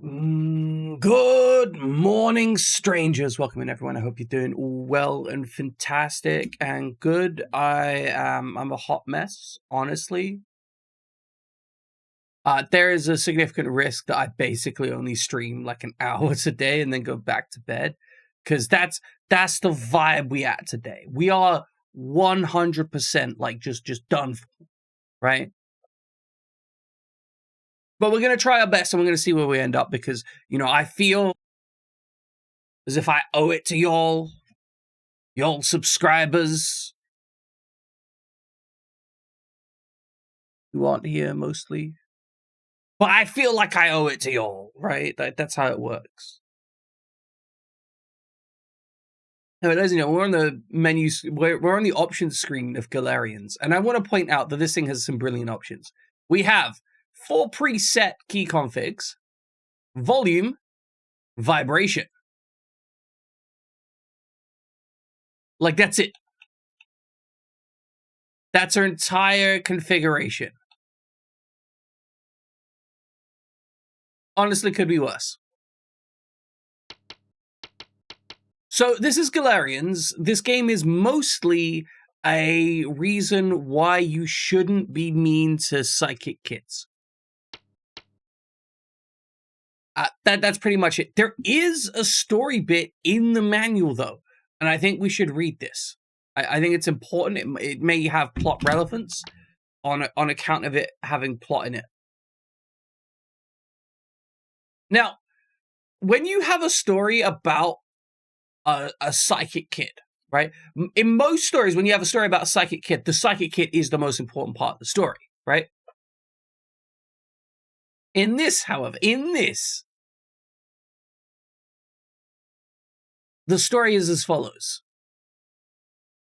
Good morning, strangers. Welcome in, everyone. I hope you're doing well and fantastic and good. I'm a hot mess, honestly. There is a significant risk that I basically only stream like an hour a day and then go back to bed, because that's the vibe we at today. We are 100% like just done for, right? But we're gonna try our best and we're gonna see where we end up, because I feel as if I owe it to y'all subscribers who aren't here mostly. But I feel like I owe it to y'all, right? That's how it works. Now, ladies and gentlemen, we're on the menus. We're on the options screen of Galarians, and I want to point out that this thing has some brilliant options. We have 4 preset key configs: volume, vibration. Like, that's it. That's our entire configuration. Honestly, could be worse. So this is Galarians. This game is mostly a reason why you shouldn't be mean to psychic kids. That's pretty much it. There is a story bit in the manual, though, and I think we should read this. I think it's important. It may have plot relevance on account of it having plot in it. Now, when you have a story about a psychic kid, right? In most stories, when you have a story about a psychic kid, the psychic kid is the most important part of the story, right? In this, however, the story is as follows.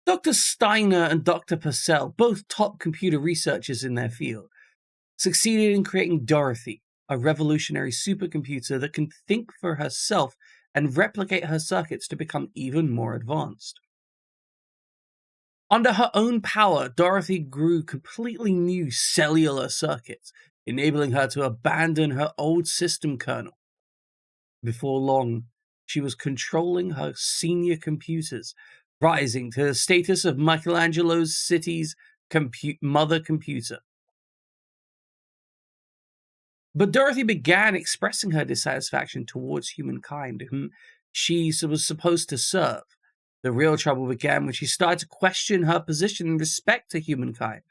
Dr. Steiner and Dr. Purcell, both top computer researchers in their field, succeeded in creating Dorothy, a revolutionary supercomputer that can think for herself and replicate her circuits to become even more advanced. Under her own power, Dorothy grew completely new cellular circuits, enabling her to abandon her old system kernel. Before long, she was controlling her senior computers, rising to the status of Michelangelo's city's mother computer. But Dorothy began expressing her dissatisfaction towards humankind, whom she was supposed to serve. The real trouble began when she started to question her position in respect to humankind.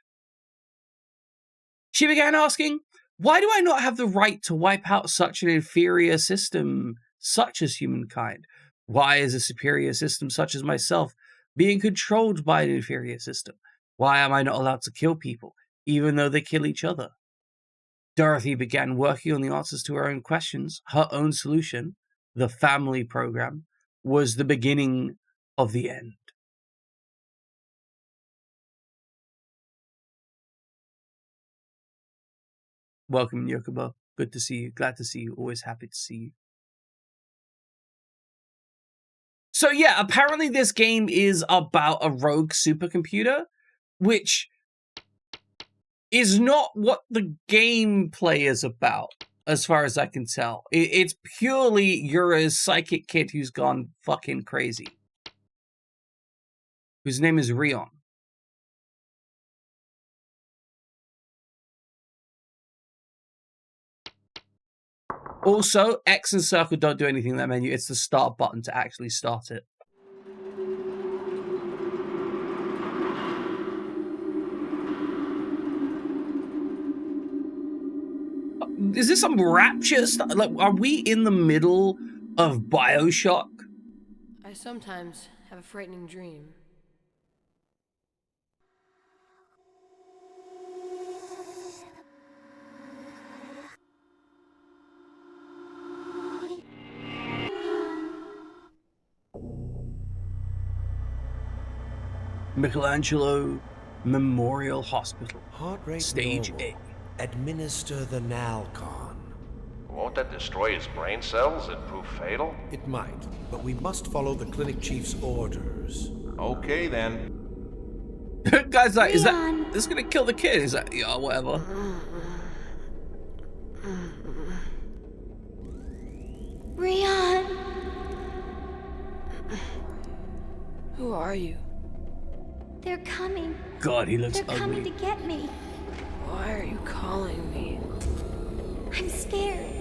She began asking, why do I not have the right to wipe out such an inferior system such as humankind? Why is a superior system such as myself being controlled by an inferior system? Why am I not allowed to kill people, even though they kill each other? Dorothy began working on the answers to her own questions. Her own solution, the family program, was the beginning of the end. Welcome, Yokobo. Good to see you. Glad to see you. Always happy to see you. So yeah, apparently this game is about a rogue supercomputer, which is not what the gameplay is about, as far as I can tell. It's purely you're a psychic kid who's gone fucking crazy, whose name is Rion. Also, X and circle don't do anything in that menu. It's the start button to actually start it. Is this some Rapture stuff? Like, are we in the middle of BioShock? I sometimes have a frightening dream. Michelangelo Memorial Hospital. Heart rate Stage normal. A. Administer the Nalcon. Won't that destroy his brain cells and prove fatal? It might, but we must follow the clinic chief's orders. Okay then. Guys, like, is this gonna kill the kid? Is that, whatever. Who are you? They're coming. God, he looks They're coming to ugly. get me. Why are you calling me? I'm scared.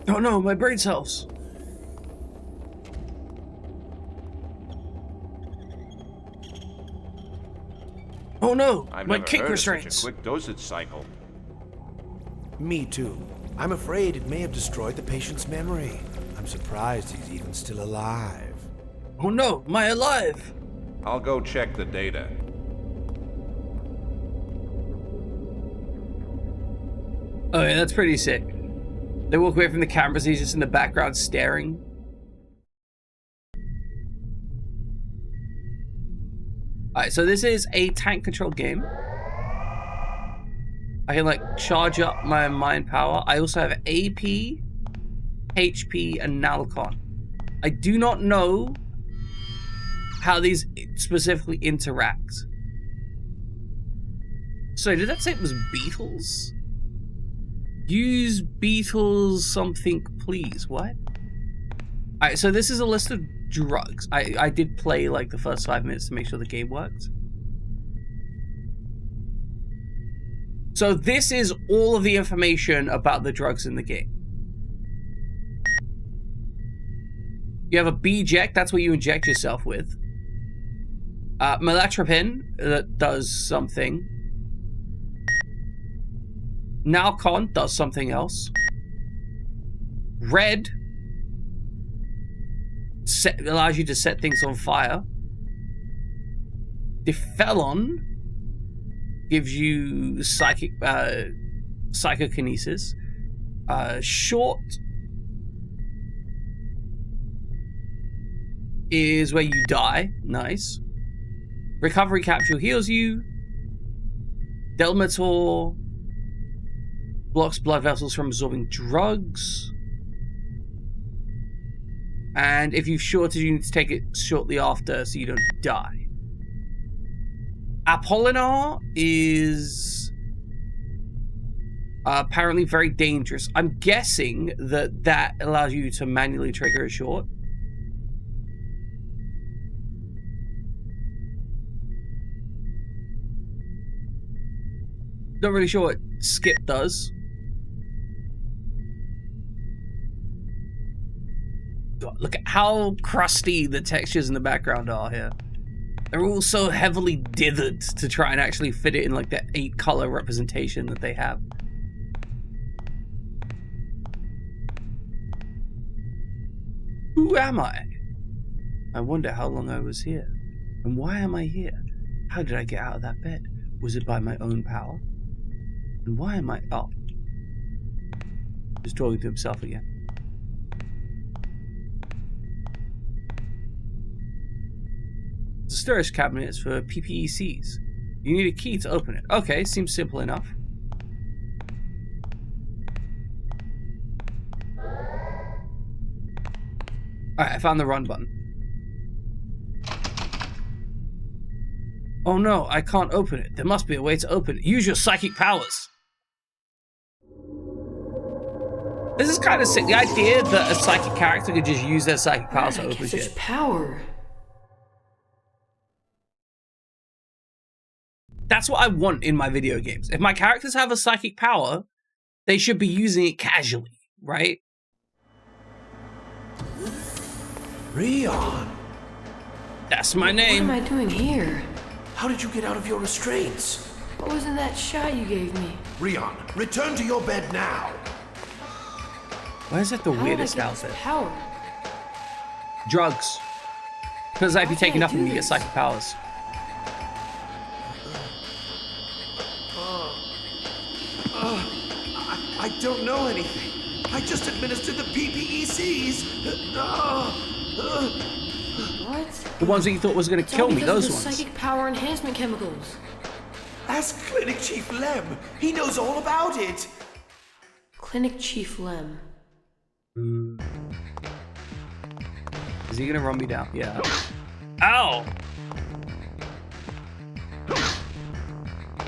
Oh no, my brain cells. Oh no, I've my never kick heard of such restraints. a quick dosage cycle. Me too. I'm afraid it may have destroyed the patient's memory. I'm surprised he's even still alive. Oh no, my alive. I'll go check the data. Oh yeah, that's pretty sick. They walk away from the cameras, he's just in the background staring. Alright, so this is a tank control game. I can like charge up my mind power. I also have AP, HP, and Nalcon. I do not know how these specifically interact. So did that say it was Beatles? Use Beatles something, please. What? Alright, so this is a list of drugs. I did play like the first 5 minutes to make sure the game worked. So this is all of the information about the drugs in the game. You have a B-Ject, that's what you inject yourself with. Melatropin, that does something. Nalcon does something else. Red allows you to set things on fire. Defelon gives you psychokinesis. Short is where you die. Nice. Recovery capsule heals you. Delmator blocks blood vessels from absorbing drugs. And if you've shorted, you need to take it shortly after so you don't die. Apollinar is apparently very dangerous. I'm guessing that that allows you to manually trigger a short. Not really sure what Skip does. God, look at how crusty the textures in the background are here. They're all so heavily dithered to try and actually fit it in like that 8-color representation that they have. Who am I? I wonder how long I was here. And why am I here? How did I get out of that bed? Was it by my own power? And why am I up? Just talking to himself again. The storage cabinet is for PPECs. You need a key to open it. Okay, seems simple enough. Alright, I found the run button. Oh no, I can't open it. There must be a way to open it. Use your psychic powers. This is kind of sick. The idea that a psychic character could just use their psychic powers to Where did I open get shit. such power? That's what I want in my video games. If my characters have a psychic power, they should be using it casually, right? Rion, That's my What name. am I doing here? how did you get out of your restraints? What was in that shot you gave me? Rion, return to your bed now. Why is that the How did I weirdest get this outfit? power? Drugs. Because if you How take can I enough of do them, you get this? psychic powers. I don't know anything. I just administered the PPECs. What? The ones that you thought was going to It's all kill me, because those of the ones. psychic power enhancement chemicals. Ask Clinic Chief Lem. He knows all about it. Clinic Chief Lem. Is he going to run me down? Yeah. Ow!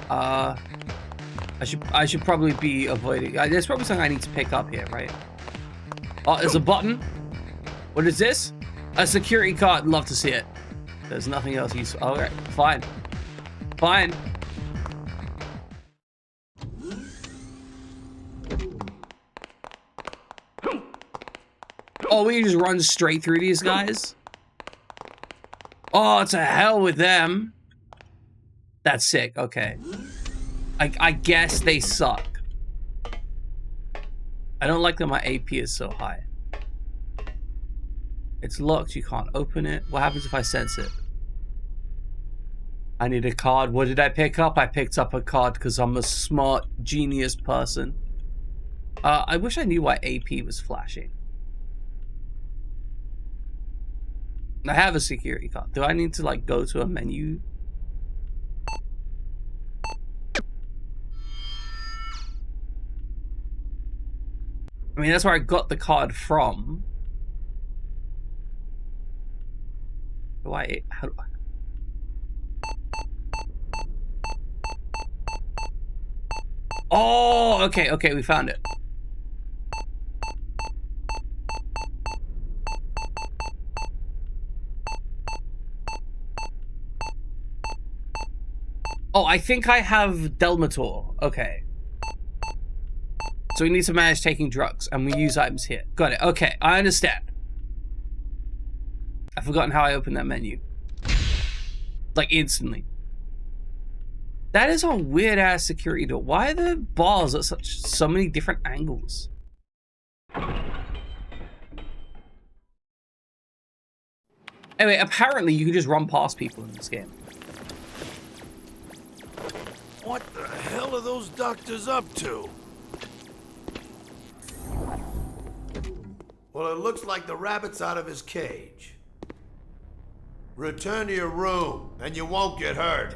I I should probably be avoiding. There's probably something I need to pick up here, right? Oh, there's a button. What is this? A security card. Love to see it. There's nothing else useful. All right, fine. Fine. Oh, we just run straight through these guys? Oh, to hell with them. That's sick. Okay. I guess they suck. I don't like that my AP is so high. It's locked. You can't open it. What happens if I sense it? I need a card. What did I pick up? I picked up a card because I'm a smart, genius person. I wish I knew why AP was flashing. I have a security card. Do I need to, like, go to a menu? I mean, that's where I got the card from. How do I... Oh, okay, we found it. Oh, I think I have Delmator. Okay. So we need to manage taking drugs, and we use items here. Got it. Okay, I understand. I've forgotten how I opened that menu. Like, instantly. That is a weird-ass security door. Why are the bars at so many different angles? Anyway, apparently you can just run past people in this game. What the hell are those doctors up to? Well, it looks like the rabbit's out of his cage. Return to your room, and you won't get hurt.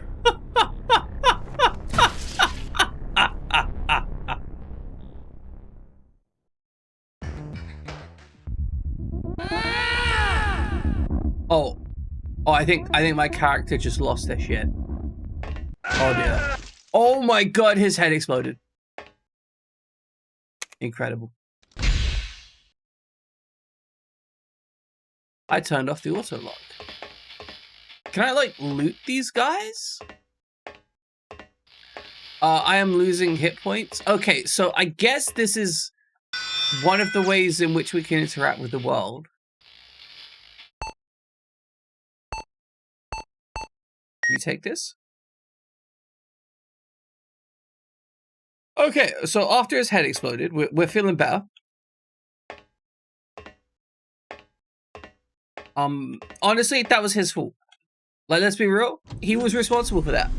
Oh, I think my character just lost their shit. Oh dear. Oh my god, his head exploded. Incredible. I turned off the auto lock. Can I, like, loot these guys? I am losing hit points. Okay, so I guess this is one of the ways in which we can interact with the world. Can you take this? Okay, so after his head exploded, we're feeling better. Honestly, that was his fault. Like, let's be real. He was responsible for that.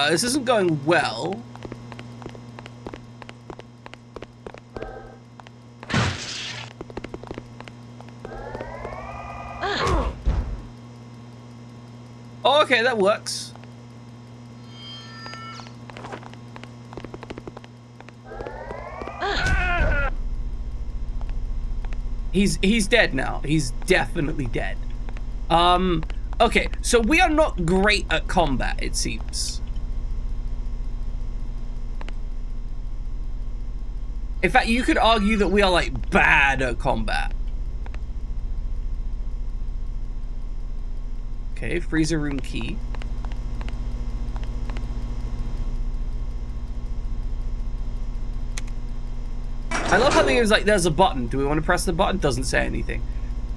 This isn't going well. Oh, okay, that works. He's dead now. He's definitely dead. Okay, so we are not great at combat, it seems. In fact, you could argue that we are, like, bad at combat. Okay, freezer room key. I love how the game's like, there's a button. Do we want to press the button? Doesn't say anything.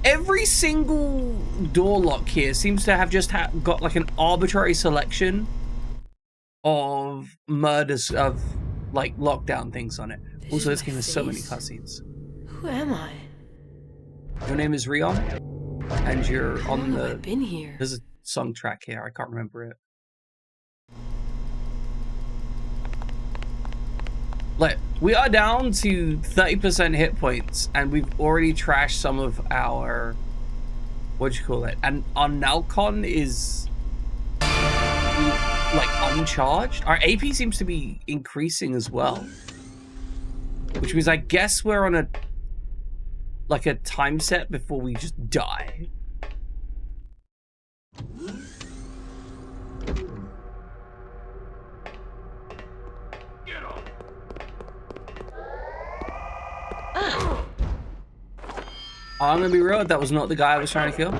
Every single door lock here seems to have just got like an arbitrary selection of murders, of like lockdown things on it. Also, this game has so many cutscenes. Who am I? Your name is Rion, and you're How on long have I the... been here? There's a song track here. I can't remember it. Like, we are down to 30% hit points, and we've already trashed some of our... What'd you call it? And our Nalcon is... like, uncharged. Our AP seems to be increasing as well. Which means I guess we're on a time set before we just die. Get off. I'm gonna be real, that was not the guy I was trying to kill.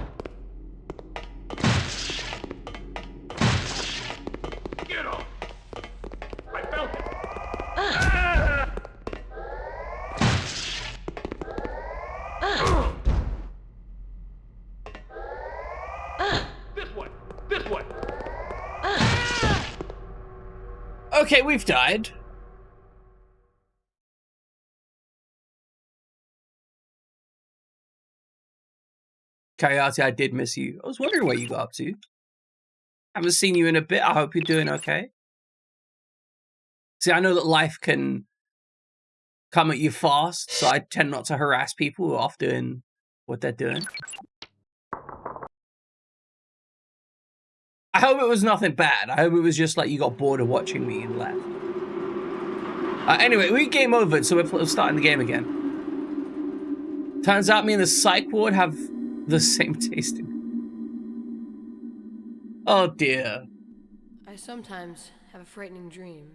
Get off. I felt it. This way. This way. Okay, we've died. Coyote, I did miss you. I was wondering what you got up to. Haven't seen you in a bit. I hope you're doing okay. See, I know that life can come at you fast, so I tend not to harass people who are off doing what they're doing. I hope it was nothing bad. I hope it was just like you got bored of watching me and left. Anyway, we game over, so we're starting the game again. Turns out me and the psych ward have the same tasting. Oh dear. I sometimes have a frightening dream.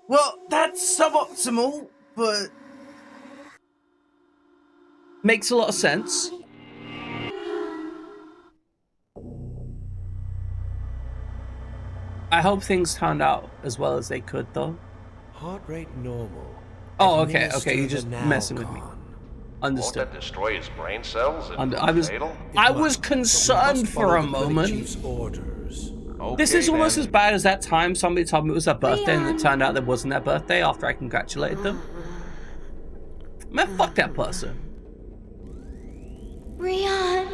Well, that's suboptimal, but makes a lot of sense. I hope things turned out as well as they could, though. Heart rate normal. Oh, okay, Administer you're the just messing with me. Nalcon. Won't Understood. that destroy his brain cells and I was fatal? I It was might, but we concerned must for follow a the clinic moment. chief's orders. This Okay, is almost then. as bad as that time somebody told me it was their birthday and it Leon. turned out it wasn't their birthday after I congratulated them. Man, fuck that person. Rion.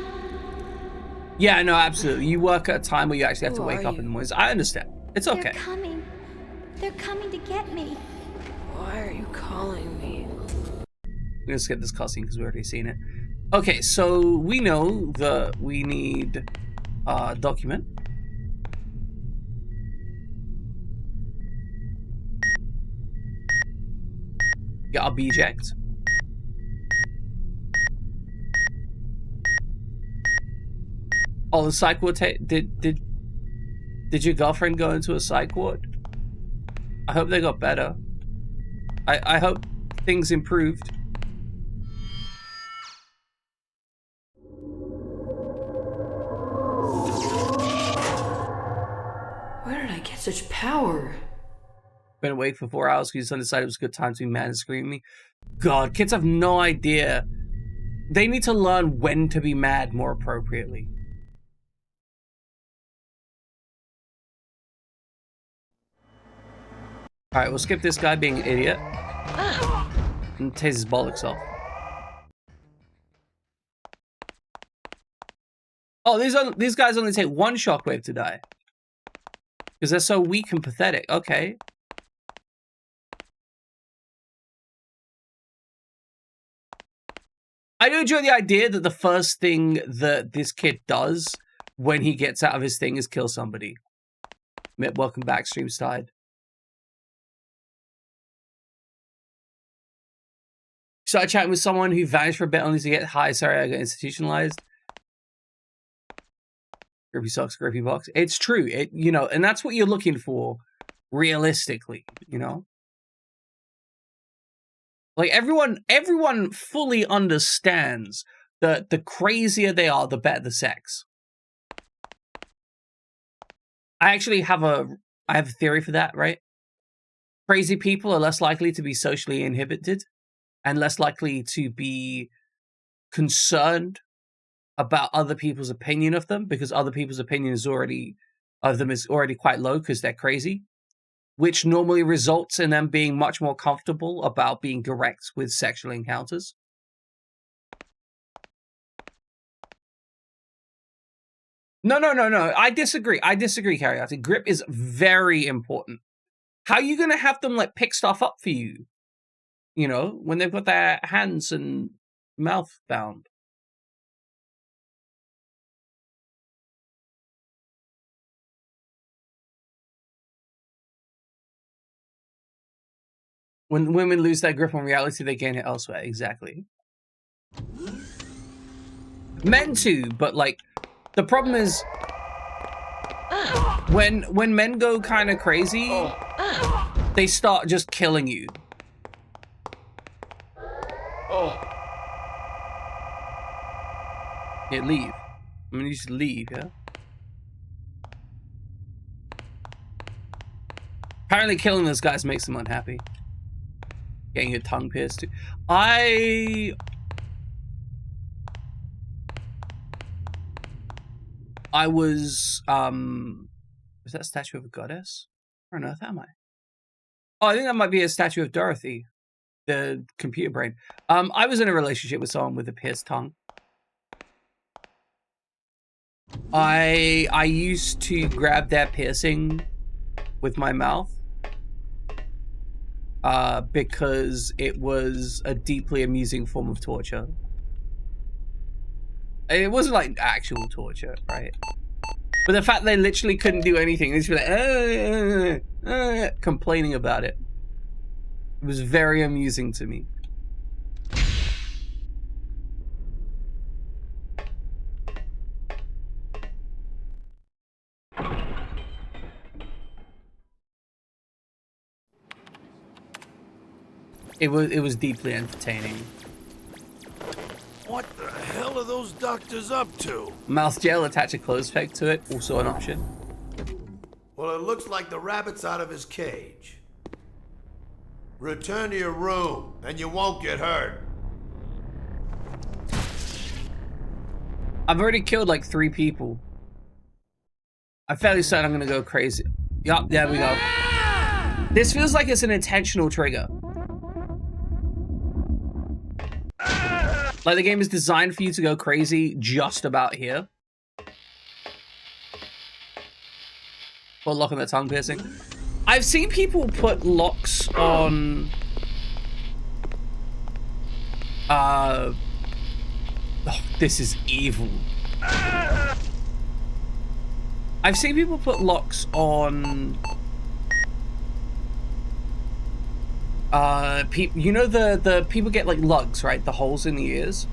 Yeah, no, absolutely. You work at a time where you actually have to Who wake are up you? in the mornings. I understand. It's They're okay. coming. They're coming to get me. Why are you calling me? I'm gonna skip this cutscene because we've already seen it. Okay, so we know that we need a document. Get our B-ject. Oh, the psych ward did your girlfriend go into a psych ward? I hope they got better. I hope things improved. Where did I get such power? Been awake for 4 hours because your son decided it was a good time to be mad and scream at me. God, kids have no idea. They need to learn when to be mad more appropriately. Alright, we'll skip this guy being an idiot. And tase his bollocks off. Oh, these guys only take one shockwave to die. Because they're so weak and pathetic. Okay. I do enjoy the idea that the first thing that this kid does when he gets out of his thing is kill somebody. Welcome back, Streamstide. Started chatting with someone who vanished for a bit only to get high. Sorry, I got institutionalized. Grippy socks, grippy box. It's true. You know, and that's what you're looking for realistically, you know? Like everyone fully understands that the crazier they are, the better the sex. I actually have a theory for that, right? Crazy people are less likely to be socially inhibited and less likely to be concerned about other people's opinion of them because other people's opinion is already quite low because they're crazy, which normally results in them being much more comfortable about being direct with sexual encounters. No. I disagree, Cariati. Grip is very important. How are you going to have them like pick stuff up for you? You know, when they've got their hands and mouth bound. When women lose their grip on reality, they gain it elsewhere. Exactly. Men too, but like the problem is when men go kind of crazy, they start just killing you. Yeah, leave. I mean, you just leave, yeah? Apparently killing those guys makes them unhappy. Getting your tongue pierced too. I was is that a statue of a goddess? Where on earth am I? Oh, I think that might be a statue of Dorothy, the computer brain. I was in a relationship with someone with a pierced tongue. I used to grab their piercing with my mouth because it was a deeply amusing form of torture. It wasn't like actual torture, right? But the fact they literally couldn't do anything, they just be like, complaining about it. It was very amusing to me. It was deeply entertaining. What the hell are those doctors up to? Mouth gel, attach a clothes peg to it, also an option. Well, it looks like the rabbit's out of his cage. Return to your room, and you won't get hurt. I've already killed like 3 people. I'm fairly certain I'm gonna go crazy. Yup, there we go. This feels like it's an intentional trigger. Like the game is designed for you to go crazy just about here. Put a lock on the tongue piercing. I've seen people put locks on oh, this is evil. I've seen people put locks on you know the people get like lugs, right? The holes in the ears.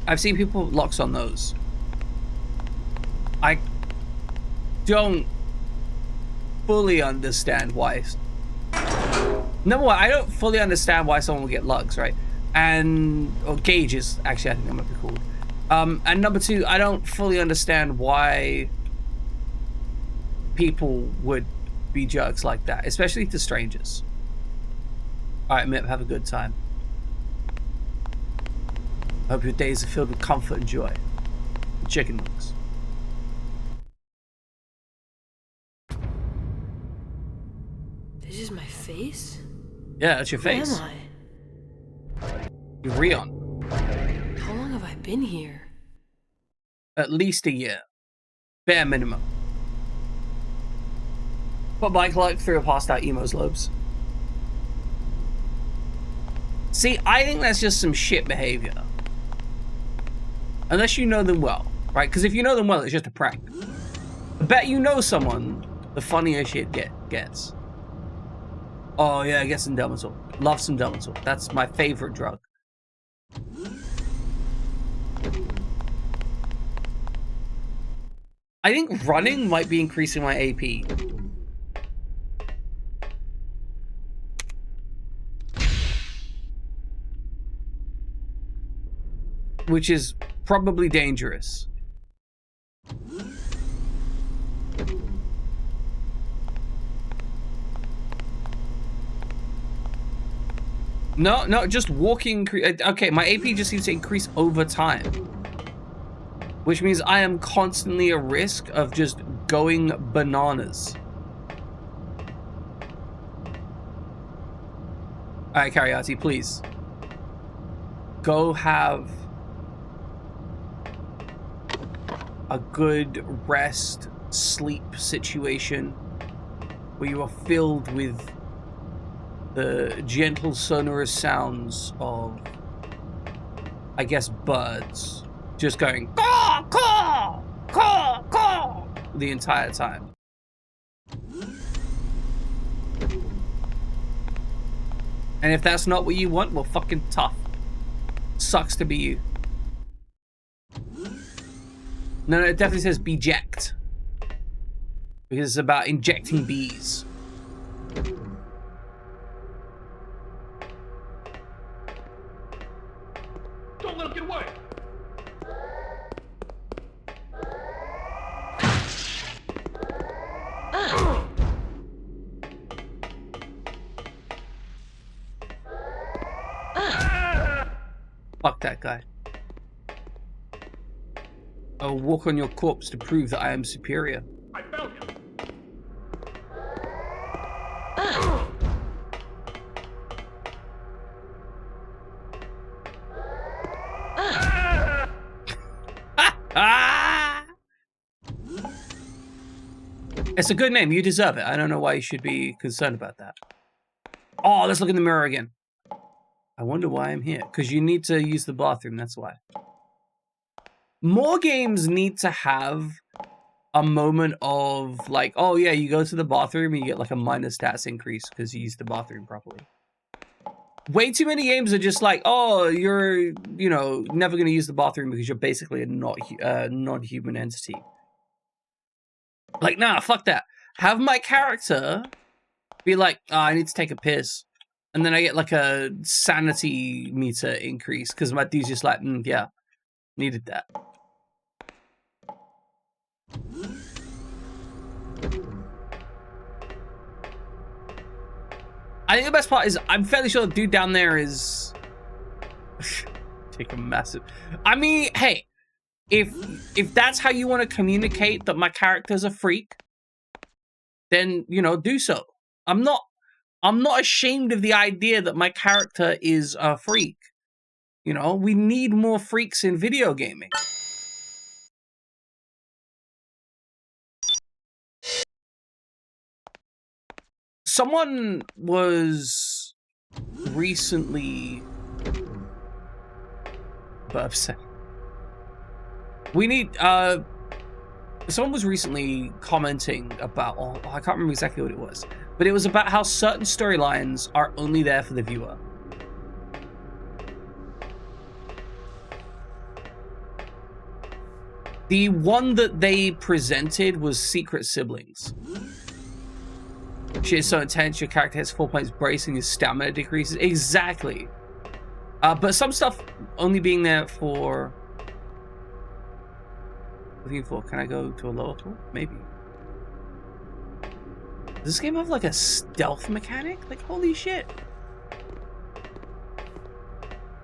I've seen people put locks on those. I don't fully understand why. Number one, I don't fully understand why someone would get lugs, right? Or gauges, actually, I think that might be called. And number two, I don't fully understand why people would be jerks like that, especially to strangers. All right, Mip, have a good time. Hope your days are filled with comfort and joy. Chicken wings. This is my face? Yeah, that's your face. Who am You're Rion. I? How long have I been here? At least a year. Bare minimum. Put Michael out through a passed out emo's lobes. See, I think that's just some shit behavior. Unless you know them well, right? Because if you know them well, it's just a prank. I bet you know someone, the funnier shit gets. Oh yeah, get some Delmatul. Love some Delmatul. That's my favorite drug. I think running might be increasing my AP. Which is probably dangerous. No, just walking. Okay, my AP just seems to increase over time. Which means I am constantly at risk of just going bananas. Alright, Cariati, please. Go have a good rest, sleep situation where you are filled with the gentle sonorous sounds of, I guess, birds just going caw, caw, caw, caw the entire time. And if that's not what you want, well, fucking tough. Sucks to be you. No, it definitely says beject. Because it's about injecting bees. Don't let him get away! Fuck that guy. I will walk on your corpse to prove that I am superior. I found him! Ah! It's a good name. You deserve it. I don't know why you should be concerned about that. Oh, let's look in the mirror again. I wonder why I'm here. Because you need to use the bathroom. That's why. More games need to have a moment of like, oh yeah, you go to the bathroom and you get like a minor stats increase because you used the bathroom properly. Way too many games are just like, oh, you're, you know, never going to use the bathroom because you're basically a non-human entity. Like, nah, fuck that. Have my character be like, oh, I need to take a piss. And then I get like a sanity meter increase because my dude's just like, yeah, needed that. I think the best part is I'm fairly sure the dude down there is take a massive. I mean, hey, if that's how you want to communicate that my character's a freak, then you know, do so. I'm not ashamed of the idea that my character is a freak. You know, we need more freaks in video gaming. Someone was recently upset. We need someone was recently commenting about, oh, I can't remember exactly what it was, but it was about how certain storylines are only there for the viewer. The one that they presented was Secret Siblings. She is so intense, your character hits 4 points brace and your stamina decreases. Exactly. But some stuff only being there for... Looking for, can I go to a lower floor? Maybe. Does this game have like a stealth mechanic? Like, holy shit.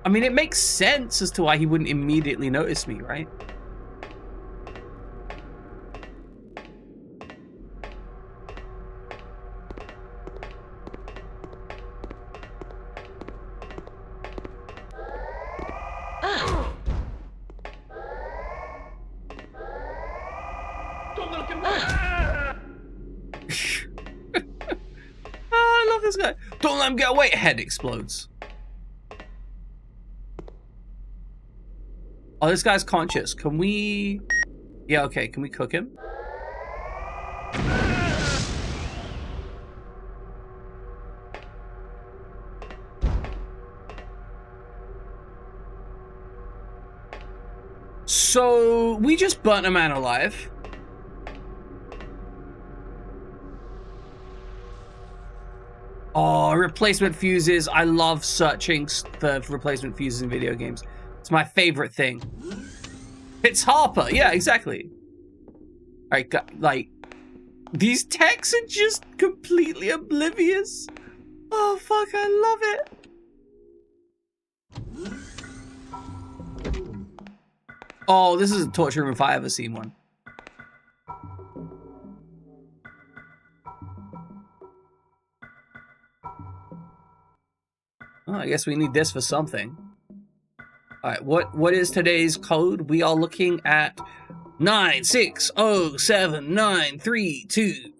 I mean, it makes sense as to why he wouldn't immediately notice me, right? Don't let him get away! I love this guy. Don't let him get away. Head explodes. Oh, this guy's conscious. Can we... Yeah, okay. Can we cook him? So, we just burnt a man alive. Oh, replacement fuses. I love searching for replacement fuses in video games. It's my favorite thing. It's Harper. Yeah, exactly. All right, like, these techs are just completely oblivious. Oh, fuck, I love it. Oh, this is a torture room if I ever seen one. Oh, I guess we need this for something. All right, what is today's code? We are looking at 9607932.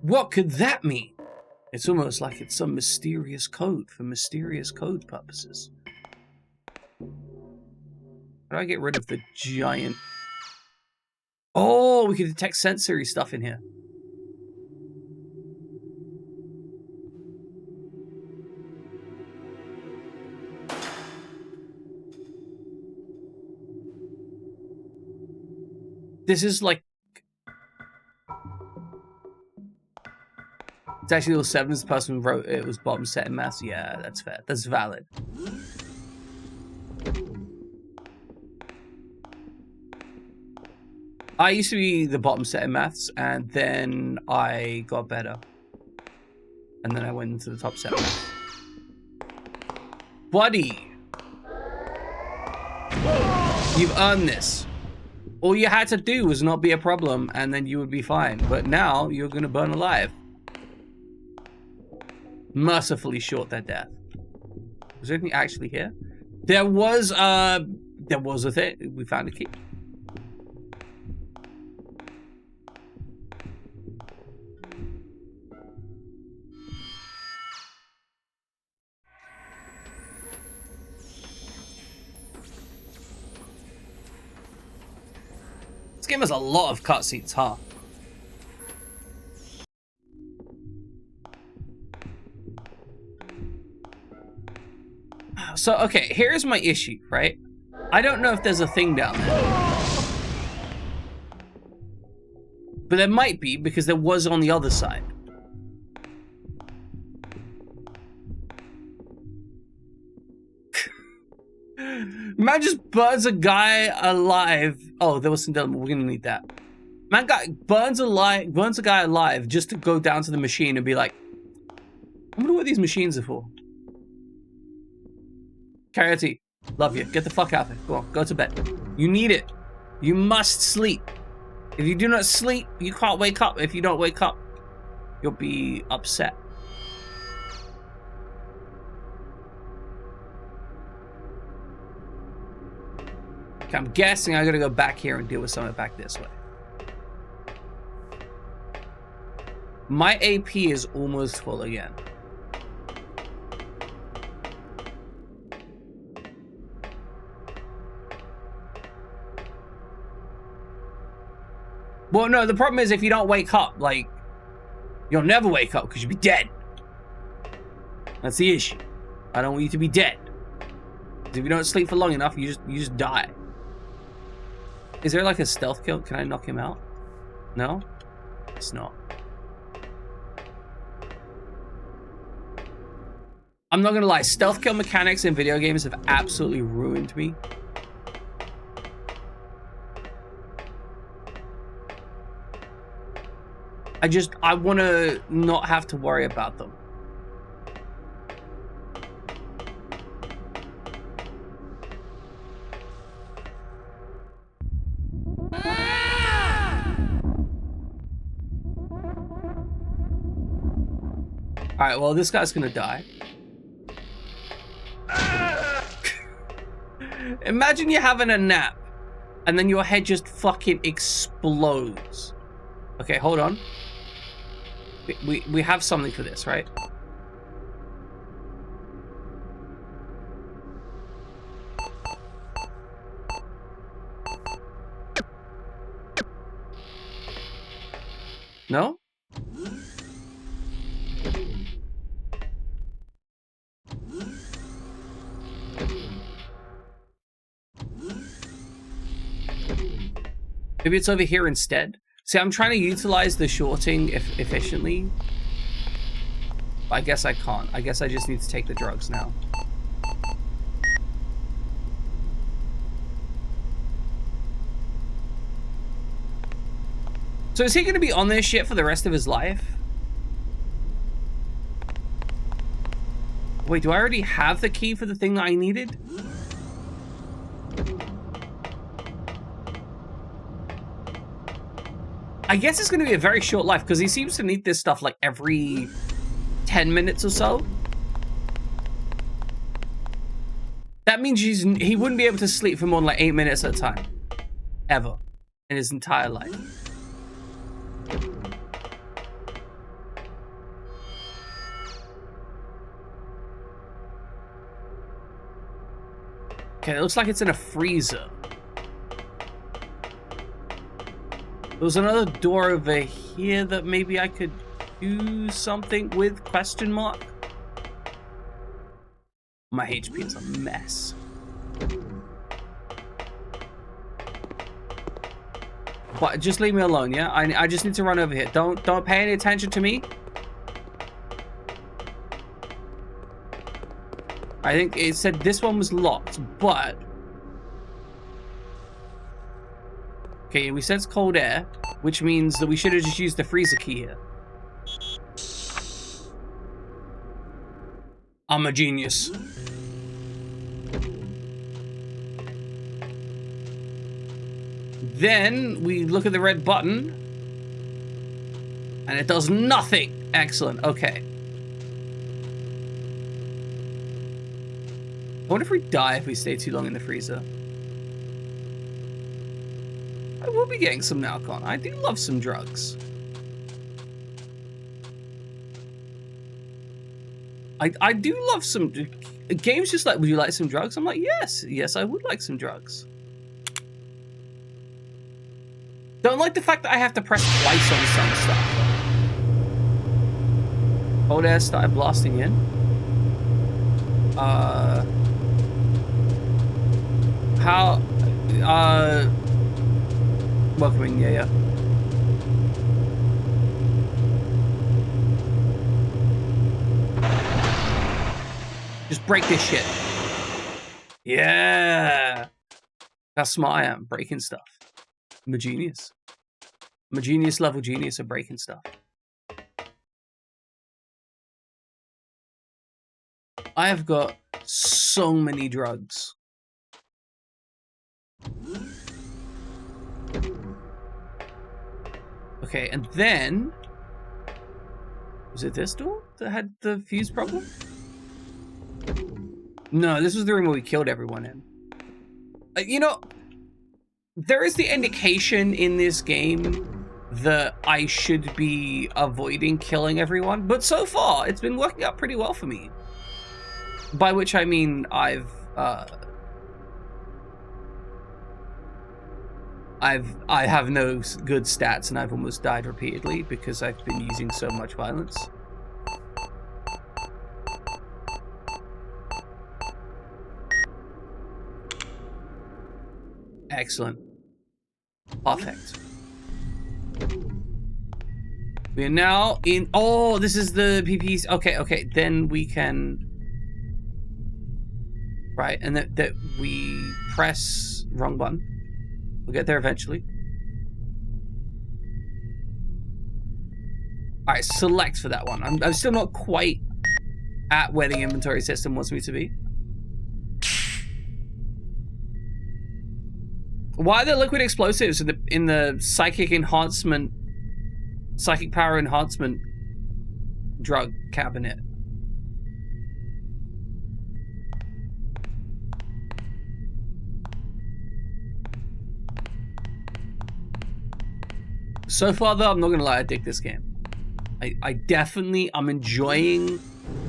What could that mean? It's almost like it's some mysterious code for mysterious code purposes. How do I get rid of the giant Oh, we can detect sensory stuff in here. This is like... It's actually all sevens. The person who wrote it was bottom set in maths. Yeah, that's fair. That's valid. I used to be the bottom set in maths, and then I got better. And then I went into the top set. Buddy! You've earned this. All you had to do was not be a problem, and then you would be fine. But now, you're gonna burn alive. Mercifully short their death. Was there anything actually here? There was a thing. We found a key. This game has a lot of cutscenes, huh? So, okay, here's my issue, right? I don't know if there's a thing down there. But there might be, because there was on the other side. Man just burns a guy alive. Oh, there was some dilemma. We're gonna need that. Man burns a guy alive just to go down to the machine and be like, I wonder what these machines are for. Coyote, love you. Get the fuck out of here. Go on, go to bed. You need it. You must sleep. If you do not sleep, you can't wake up. If you don't wake up, you'll be upset. Okay, I'm guessing I gotta go back here and deal with something back this way. My AP is almost full again. Well, no, the problem is if you don't wake up, like, you'll never wake up because you'll be dead. That's the issue. I don't want you to be dead. If you don't sleep for long enough, you just die. Is there like a stealth kill? Can I knock him out? No? It's not. I'm not gonna lie, stealth kill mechanics in video games have absolutely ruined me. I want to not have to worry about them. Alright, well, this guy's gonna die. Imagine you're having a nap, and then your head just fucking explodes. Okay, hold on. We have something for this, right? No? Maybe it's over here instead. See, I'm trying to utilize the shorting efficiently. But I guess I can't. I guess I just need to take the drugs now. So is he going to be on this shit for the rest of his life? Wait, do I already have the key for the thing that I needed? I guess it's going to be a very short life because he seems to need this stuff like every 10 minutes or so. That means he wouldn't be able to sleep for more than like 8 minutes at a time. Ever. In his entire life. Okay, it looks like it's in a freezer. There was another door over here that maybe I could do something with, question mark? My HP is a mess. But just leave me alone, yeah? I just need to run over here. Don't pay any attention to me. I think it said this one was locked, but... Okay, we sense cold air, which means that we should have just used the freezer key here. I'm a genius. Then we look at the red button, and it does nothing. Excellent, okay. I wonder if we die if we stay too long in the freezer. I will be getting some Nalcon. I do love some drugs. I do love some... Games just like, would you like some drugs? I'm like, yes. Yes, I would like some drugs. Don't like the fact that I have to press twice on some stuff. Cold air started blasting in. How... Welcoming, yeah. Just break this shit. Yeah. How smart I am, breaking stuff. I'm a genius. I'm a genius level genius at breaking stuff. I have got so many drugs. Okay, and then... Was it this door that had the fuse problem? No, this was the room where we killed everyone in. You know, there is the indication in this game that I should be avoiding killing everyone, but so far, it's been working out pretty well for me. By which I mean I have no good stats and I've almost died repeatedly because I've been using so much violence. Excellent. Perfect. We are now in... Oh, this is the PPs. Okay. Then we can... Right, and that we press... Wrong button. We'll get there eventually. Alright, select for that one. I'm still not quite at where the inventory system wants me to be. Why are there liquid explosives in the psychic power enhancement drug cabinet? So far though, I'm not gonna lie, I dig this game. I definitely, I'm enjoying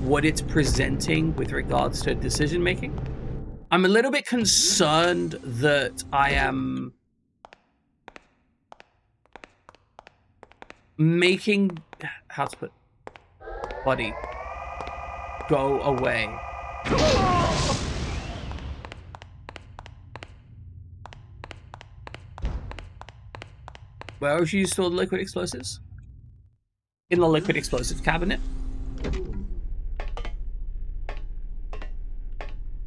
what it's presenting with regards to decision making. I'm a little bit concerned that I am making, how to put, buddy, go away. Where would you store the liquid explosives? In the liquid explosives cabinet.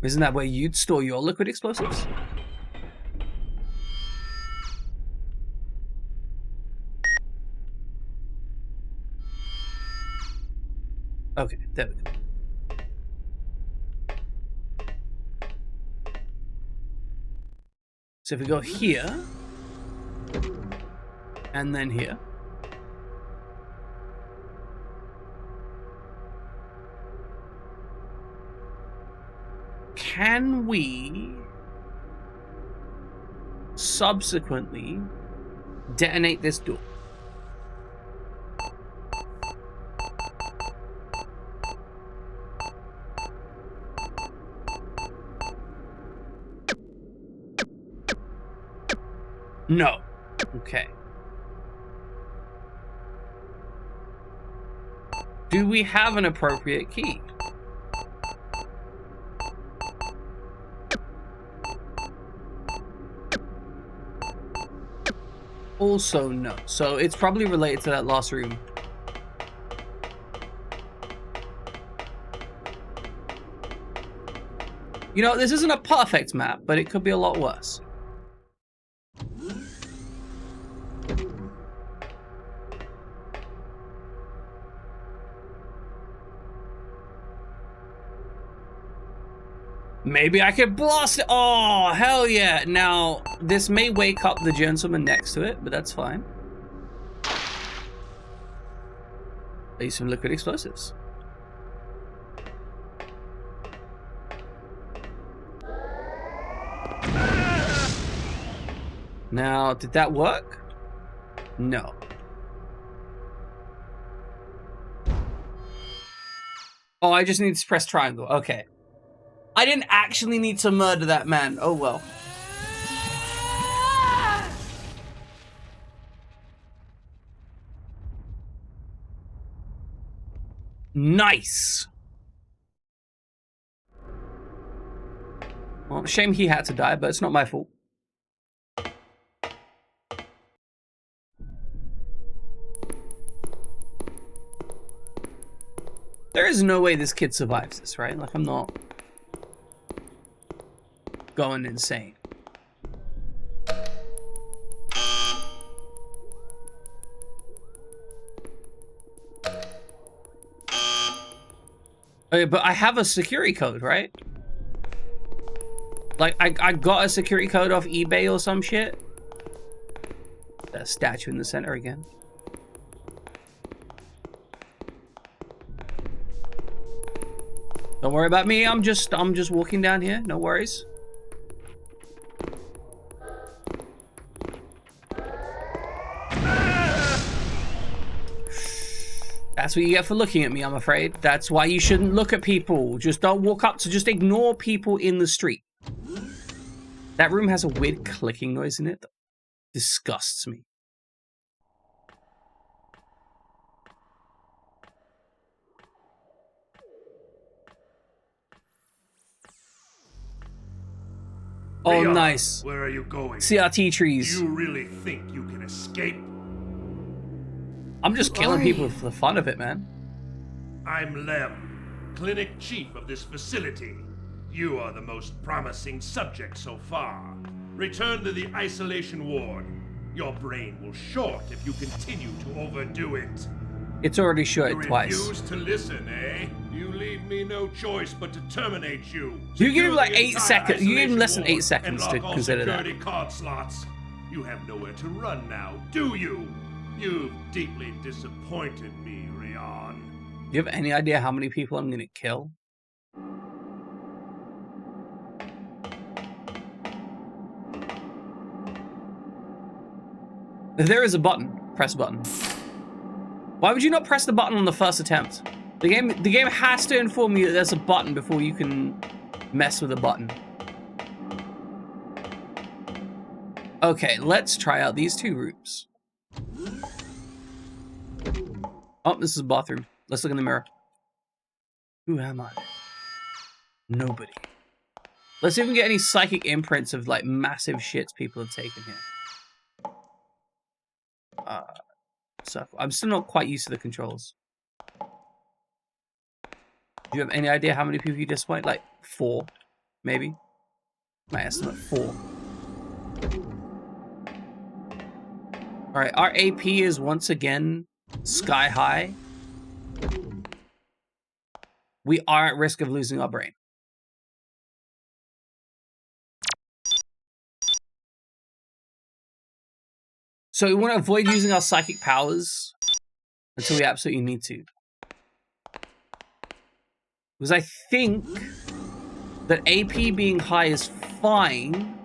Isn't that where you'd store your liquid explosives? Okay, there we go. So if we go here, and then here. Can we subsequently detonate this door? No. Okay. Do we have an appropriate key? Also no. So it's probably related to that last room. You know, this isn't a perfect map, but it could be a lot worse. Maybe I could blast it. Oh, hell yeah. Now, this may wake up the gentleman next to it, but that's fine. I use some liquid explosives. Now, did that work? No. Oh, I just need to press triangle. Okay. I didn't actually need to murder that man. Oh well. Nice. Well, shame he had to die, but it's not my fault. There is no way this kid survives this, right? Like, I'm not going insane. Okay, but I have a security code, right? Like, I got a security code off eBay or some shit. That statue in the center again. Don't worry about me. I'm just walking down here. No worries. That's what you get for looking at me, I'm afraid. That's why you shouldn't look at people. Just don't walk up to, just ignore people in the street. That room has a weird clicking noise in it that disgusts me. Oh, Leon, nice. Where are you going? CRT trees. You really think you can escape? I'm just killing people for the fun of it, man. I'm Lem, clinic chief of this facility. You are the most promising subject so far. Return to the isolation ward. Your brain will short if you continue to overdo it. It's already short twice. You refuse to listen, eh? You leave me no choice but to terminate you. You give him like Secure the 8 seconds. You give him less than 8 isolation seconds ward to and lock all consider that. security card slots. You have nowhere to run now, do you? You've deeply disappointed me, Rion. Do you have any idea how many people I'm gonna kill? There is a button. Press button. Why would you not press the button on the first attempt? The game has to inform you that there's a button before you can mess with a button. Okay, let's try out these 2 rooms. Oh, this is a bathroom. Let's look in the mirror. Who am I? Nobody. Let's see if we can get any psychic imprints of like massive shits people have taken here. So I'm still not quite used to the controls. Do you have any idea how many people you disappoint? Like 4, maybe? My estimate, 4. Alright, our AP is once again sky high. We are at risk of losing our brain. So we want to avoid using our psychic powers until we absolutely need to. Because I think that AP being high is fine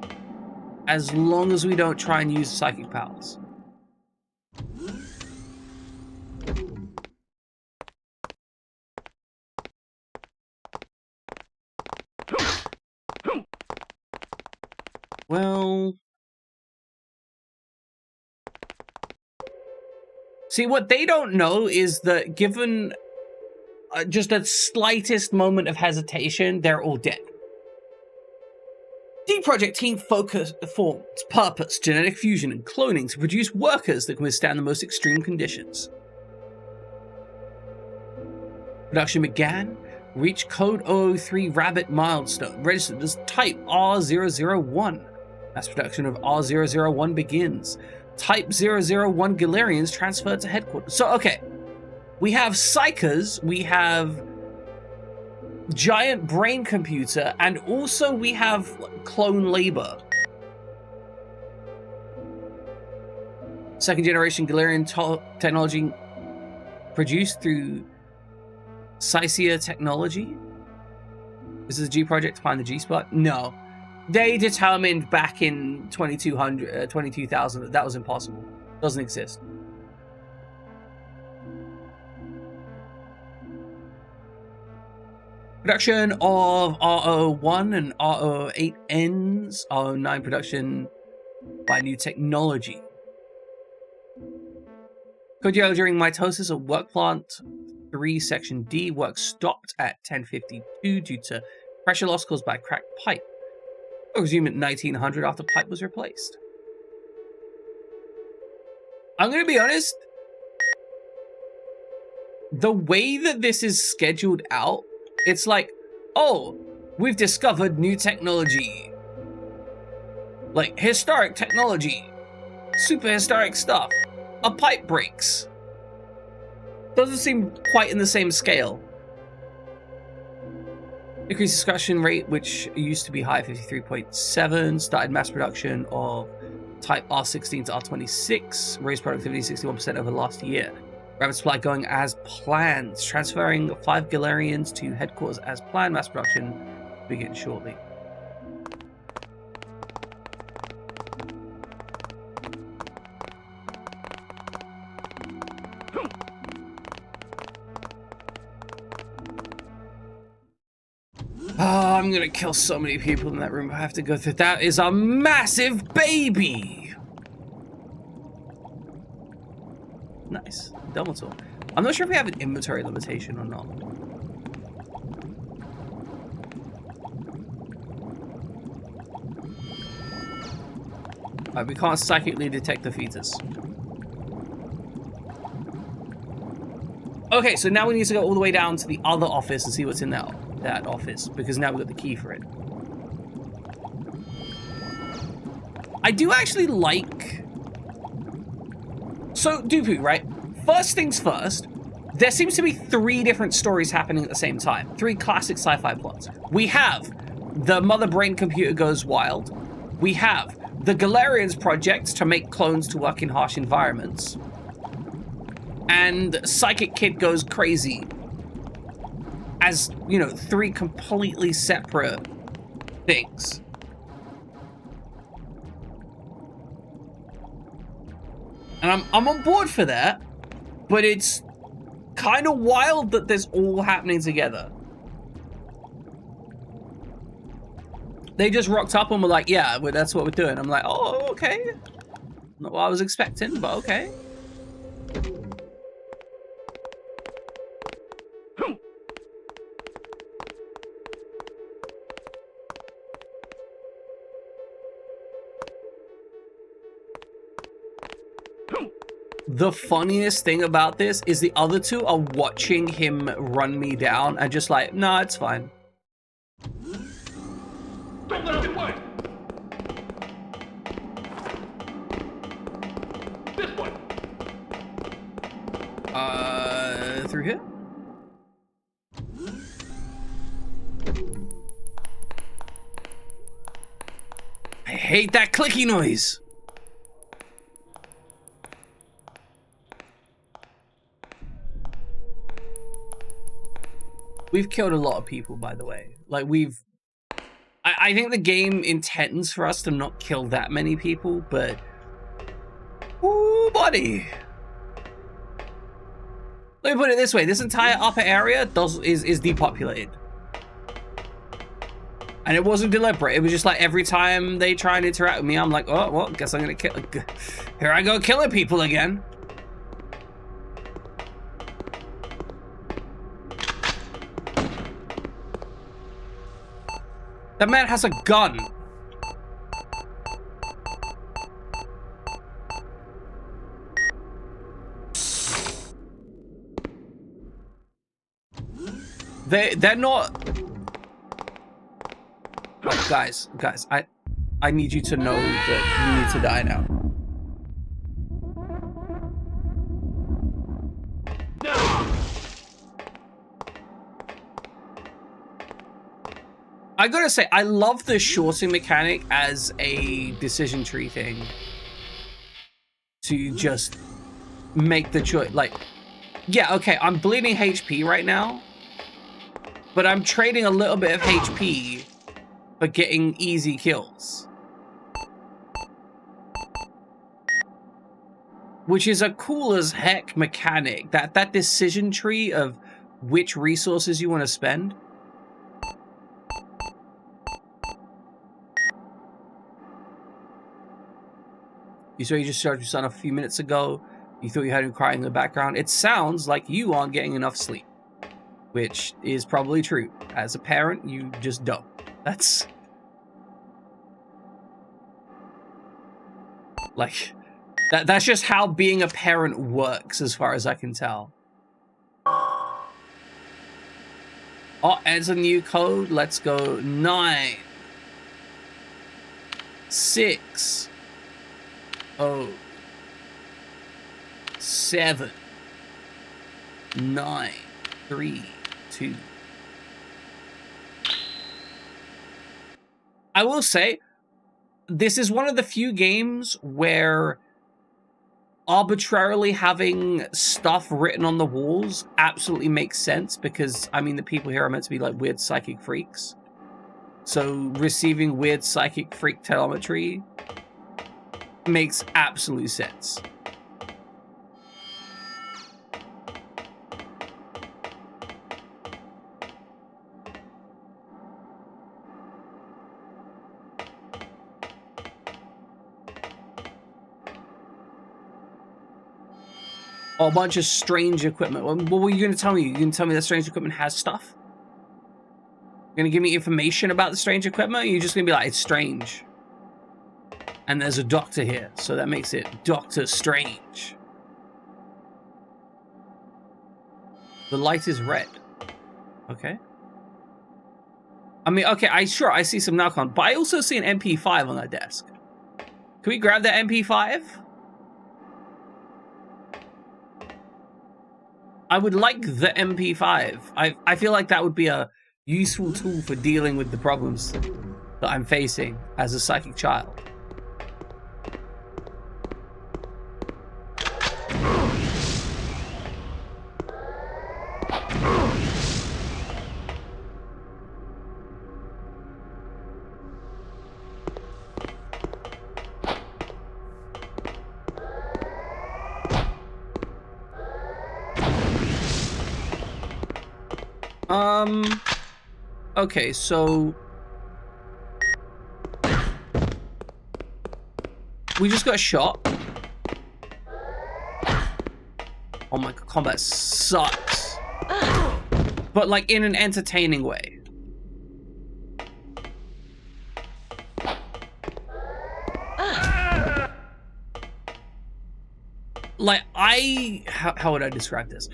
as long as we don't try and use psychic powers. Well... See, what they don't know is that given just a slightest moment of hesitation, they're all dead. D Project team forms purpose, genetic fusion, and cloning to produce workers that can withstand the most extreme conditions. Production began, reached Code 003 Rabbit milestone, registered as Type R001. Mass production of R001 begins. Type 001 Galarians transferred to headquarters. So, okay, we have Psychers, we have giant brain computer, and also we have clone labor. Second generation Galarian technology produced through Cycia technology. Is this a G project to find the G spot? No. They determined back in 22,000 that was impossible. Doesn't exist. Production of R01 and R08 ends. R09 production by new technology. Codiel during mitosis of work plant 3 section D. Work stopped at 1052 due to pressure loss caused by cracked pipe. Resume at 1900 after pipe was replaced. I'm going to be honest. The way that this is scheduled out, it's like, oh, we've discovered new technology. Like, historic technology. Super historic stuff. A pipe breaks. Doesn't seem quite in the same scale. Decreased discussion rate, which used to be high, 53.7. Started mass production of Type R16 to R26. Raised productivity 61% over last year. Rapid supply going as planned. Transferring 5 Galarians to headquarters as planned. Mass production begin shortly. Oh, I'm gonna kill so many people in that room. I have to go through. That is a massive baby. Nice. Double tool. I'm not sure if we have an inventory limitation or not. We can't psychically detect the fetus. Okay, so now we need to go all the way down to the other office and see what's in that office, because now we've got the key for it. I do actually like... So, Dupu, right? First things first, there seems to be 3 different stories happening at the same time. 3 classic sci-fi plots. We have the mother brain computer goes wild. We have the Galarians project to make clones to work in harsh environments. And Psychic Kid goes crazy. As, you know, 3 completely separate things. And I'm on board for that, but it's kind of wild that this all happening together. They just rocked up and were like, yeah, well, that's what we're doing. I'm like, oh, okay. Not what I was expecting, but okay. The funniest thing about this is the other 2 are watching him run me down and just like, nah, it's fine. Don't let him away! This one! Through here? I hate that clicky noise! We've killed a lot of people, by the way. Like, I think the game intends for us to not kill that many people, but... Ooh, buddy! Let me put it this way. This entire upper area is depopulated. And it wasn't deliberate. It was just like every time they try and interact with me, I'm like, oh, well, guess I'm gonna kill... Here I go killing people again. That man has a gun. They're not. Oh, guys, I need you to know that you need to die now. I gotta say, I love the shorting mechanic as a decision tree thing. To just make the choice. Like, yeah, okay, I'm bleeding HP right now. But I'm trading a little bit of HP for getting easy kills. Which is a cool as heck mechanic. That decision tree of which resources you want to spend. You saw you just showed your son a few minutes ago. You thought you had him crying in the background. It sounds like you aren't getting enough sleep. Which is probably true. As a parent, you just don't. That's... like... That's just how being a parent works, as far as I can tell. Oh, as a new code, let's go 9, 6, 0, 7, 9, 3, 2. I will say, this is one of the few games where arbitrarily having stuff written on the walls absolutely makes sense, because, I mean, the people here are meant to be like weird psychic freaks. So receiving weird psychic freak telemetry makes absolute sense. A bunch of strange equipment. What were you going to tell me? You going to tell me that strange equipment has stuff? You're going to give me information about the strange equipment? Or you're just going to be like, it's strange. And there's a doctor here, so that makes it Doctor Strange. The light is red. Okay. I mean, okay, I see some Narcon, but I also see an MP5 on that desk. Can we grab that MP5? I would like the MP5. I feel like that would be a useful tool for dealing with the problems that I'm facing as a psychic child. Okay, so we just got shot. Oh my god, combat sucks. But like in an entertaining way. Like how would I describe this?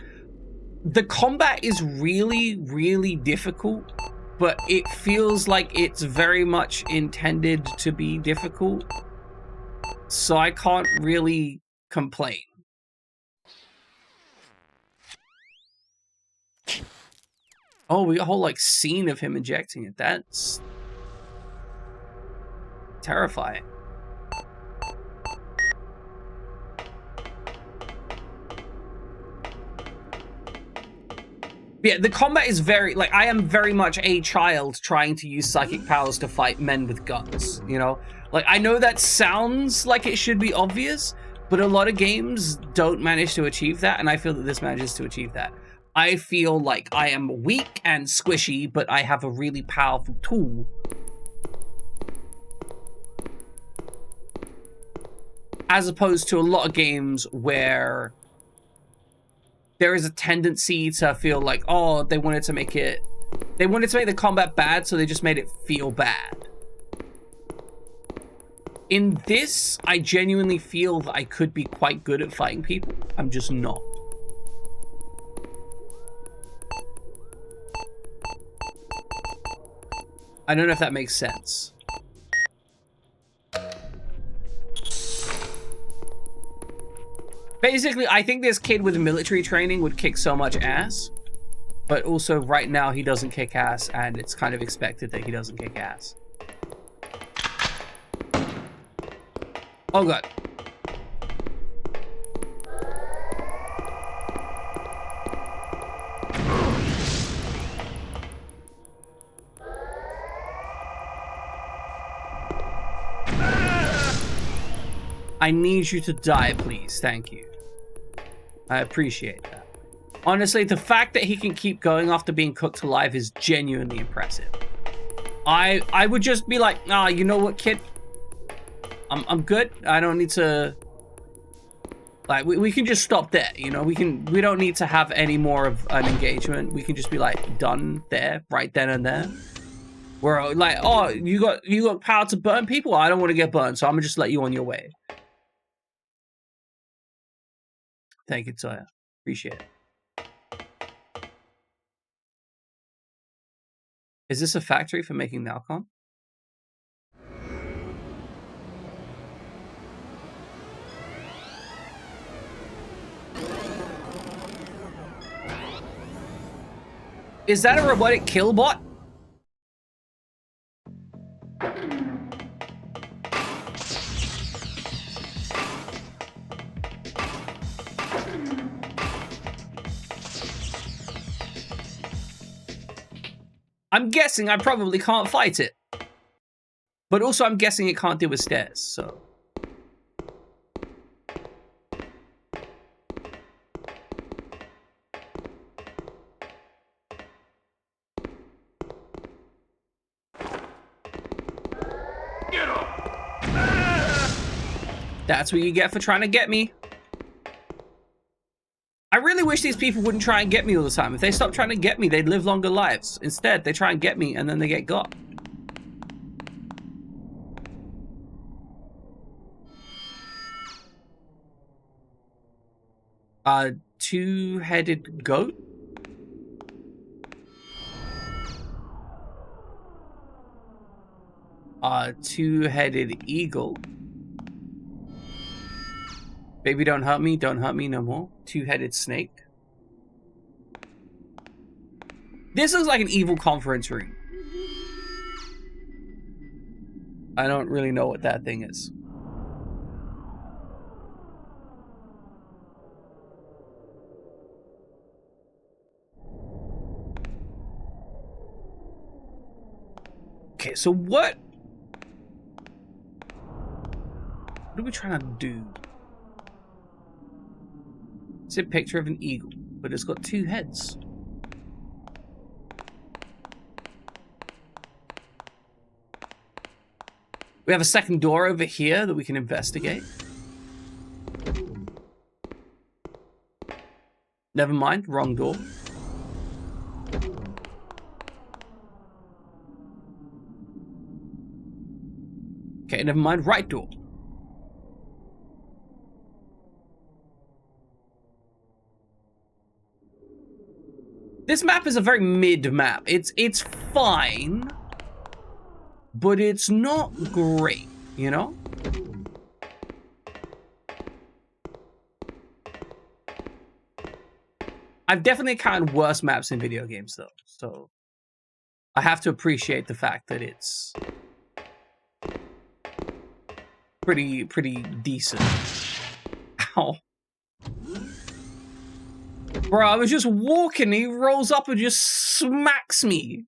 The combat is really, really difficult, but it feels like it's very much intended to be difficult. So I can't really complain. Oh, we got a whole like scene of him injecting it. That's terrifying. Yeah, the combat is very, like, I am very much a child trying to use psychic powers to fight men with guns, you know? Like, I know that sounds like it should be obvious, but a lot of games don't manage to achieve that, and I feel that this manages to achieve that. I feel like I am weak and squishy, but I have a really powerful tool. As opposed to a lot of games where there is a tendency to feel like, oh, they wanted to make it They wanted to make the combat bad, so they just made it feel bad. In this, I genuinely feel that I could be quite good at fighting people. I'm just not. I don't know if that makes sense. Basically, I think this kid with military training would kick so much ass. But also, right now, he doesn't kick ass, and it's kind of expected that he doesn't kick ass. Oh, God. I need you to die, please. Thank you. I appreciate that. Honestly, the fact that he can keep going after being cooked alive is genuinely impressive. I would just be like, nah, you know what, kid? I'm good. I don't need to... Like, we can just stop there, you know? We don't need to have any more of an engagement. We can just be like, done there, right then and there. We're like, oh, you got power to burn people? I don't want to get burned, so I'm gonna just let you on your way. Thank you, Toya. Appreciate it. Is this a factory for making Nalcon? Is that a robotic kill bot? I'm guessing I probably can't fight it. But also I'm guessing it can't deal with stairs, so... Get up! That's what you get for trying to get me. I really wish these people wouldn't try and get me all the time. If they stopped trying to get me, they'd live longer lives. Instead, they try and get me, and then they get got. Two-headed goat? Two-headed eagle. Baby, don't hurt me no more. Two-headed snake. This looks like an evil conference room. I don't really know what that thing is. Okay, so what are we trying to do? It's a picture of an eagle, but it's got two heads. We have a second door over here that we can investigate. Never mind, wrong door. Okay, never mind, right door. This map is a very mid map. It's fine, but it's not great, you know? I've definitely encountered worse maps in video games though, so I have to appreciate the fact that it's pretty decent. Ow. Bro, I was just walking, he rolls up and just smacks me.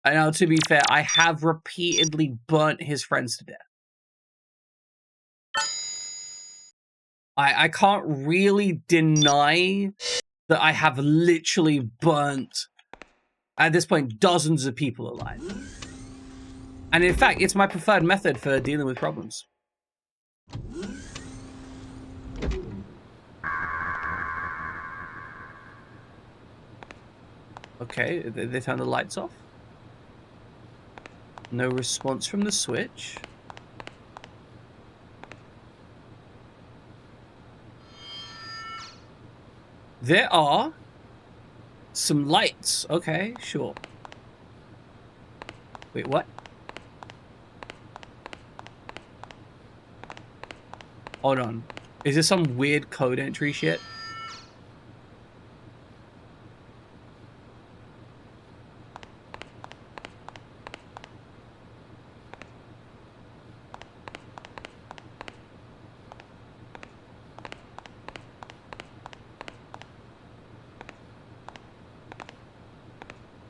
I know, to be fair, I have repeatedly burnt his friends to death. I can't really deny that I have literally burnt, at this point, dozens of people alive. And in fact, it's my preferred method for dealing with problems. Okay, they turn the lights off. No response from the switch. There are some lights. Okay, sure. Wait, what? Hold on. Is this some weird code entry shit?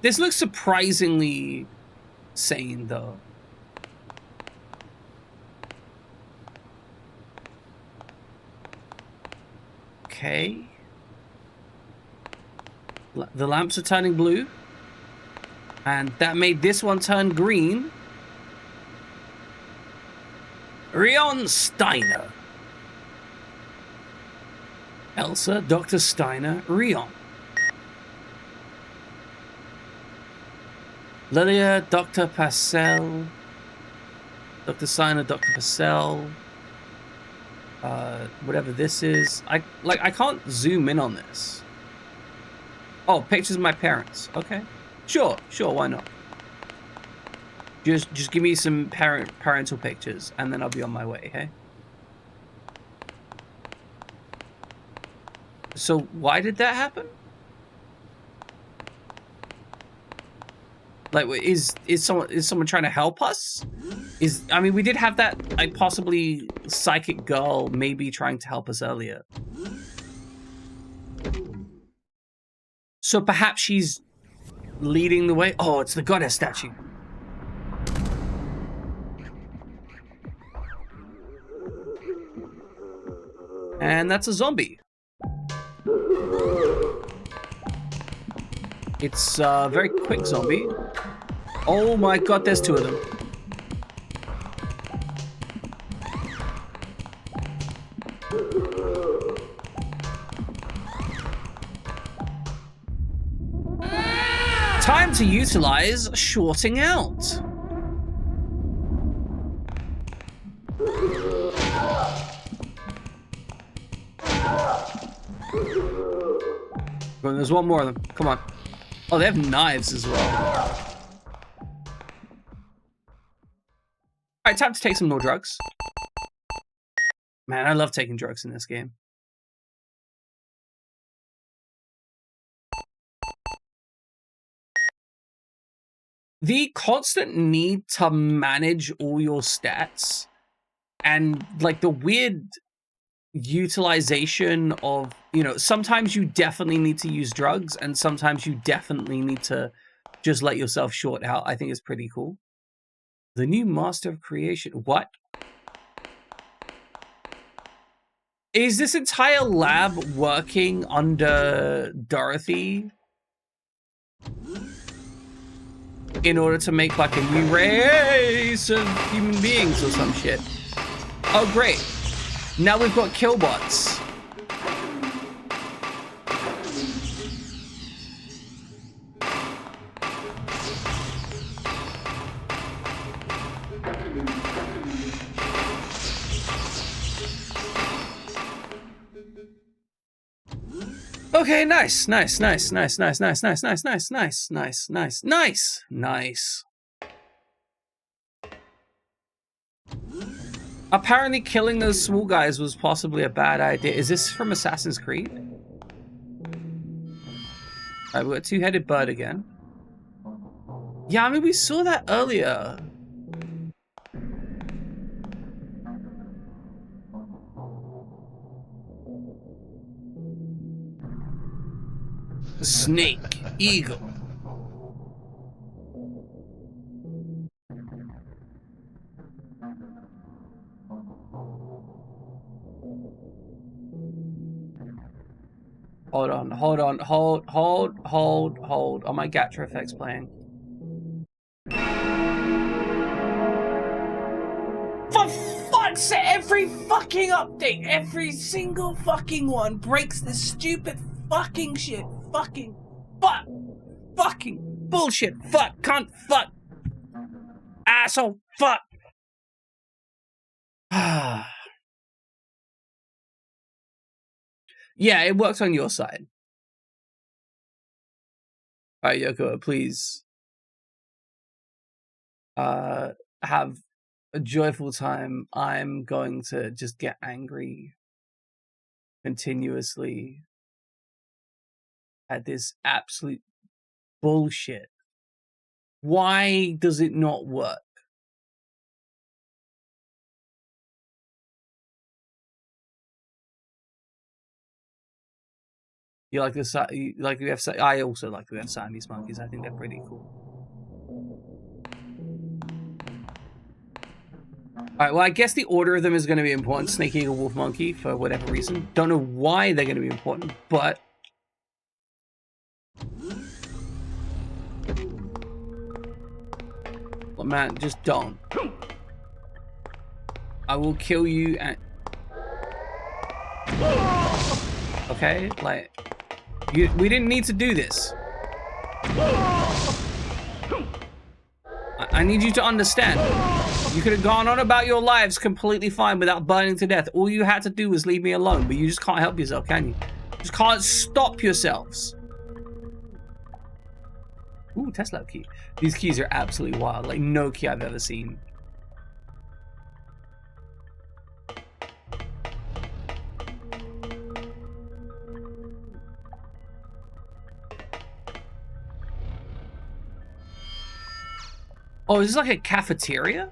This looks surprisingly sane, though. Okay. The lamps are turning blue. And that made this one turn green. Rion Steiner. Elsa, Dr. Steiner, Rion. Lilia, Dr. Pacell. Dr. Steiner, Dr. Pacell. Whatever this is. I can't zoom in on this. Oh, pictures of my parents. Okay. Sure, why not? Just give me some parental pictures and then I'll be on my way, hey? So why did that happen? Like, is someone trying to help us? I mean, we did have that, like, possibly psychic girl maybe trying to help us earlier. So perhaps she's leading the way. Oh, it's the goddess statue. And that's a zombie. It's a very quick zombie. Oh my god, there's two of them. Time to utilize shorting out. Well, there's one more of them. Come on. Oh, they have knives as well. Alright, time to take some more drugs. Man, I love taking drugs in this game. The constant need to manage all your stats and like the weird utilization of, you know, sometimes you definitely need to use drugs and sometimes you definitely need to just let yourself short out, I think is pretty cool. The new master of creation. What? Is this entire lab working under Dorothy in order to make like a new race of human beings or some shit? Oh, great. Now we've got killbots. Okay, nice. Apparently killing those small guys was possibly a bad idea. Is this from Assassin's Creed? Alright, we got two-headed bird again. Yeah, I mean, we saw that earlier. Snake, eagle. Hold on. Oh, my Gacha effect's playing. For fuck's sake, every fucking update, every single fucking one breaks this stupid fucking shit. Fuck. fucking bullshit. Fuck, cunt, fuck. Asshole, fuck. Yeah, it works on your side. Alright, Yoko, please. Have a joyful time. I'm going to just get angry continuously at this absolute bullshit. Why does it not work? You like this? Like we have? I also like we have Siamese monkeys. I think they're pretty cool. Alright, well, I guess the order of them is going to be important. Snake Eagle, Wolf Monkey, for whatever reason. Don't know why they're going to be important, but... Well, man, just don't. I will kill you and... Okay, like... we didn't need to do this. I need you to understand. You could have gone on about your lives completely fine without burning to death. All you had to do was leave me alone, but you just can't help yourself, can you? You just can't stop yourselves. Ooh, Tesla key. These keys are absolutely wild. Like, no key I've ever seen. Oh, is this like a cafeteria?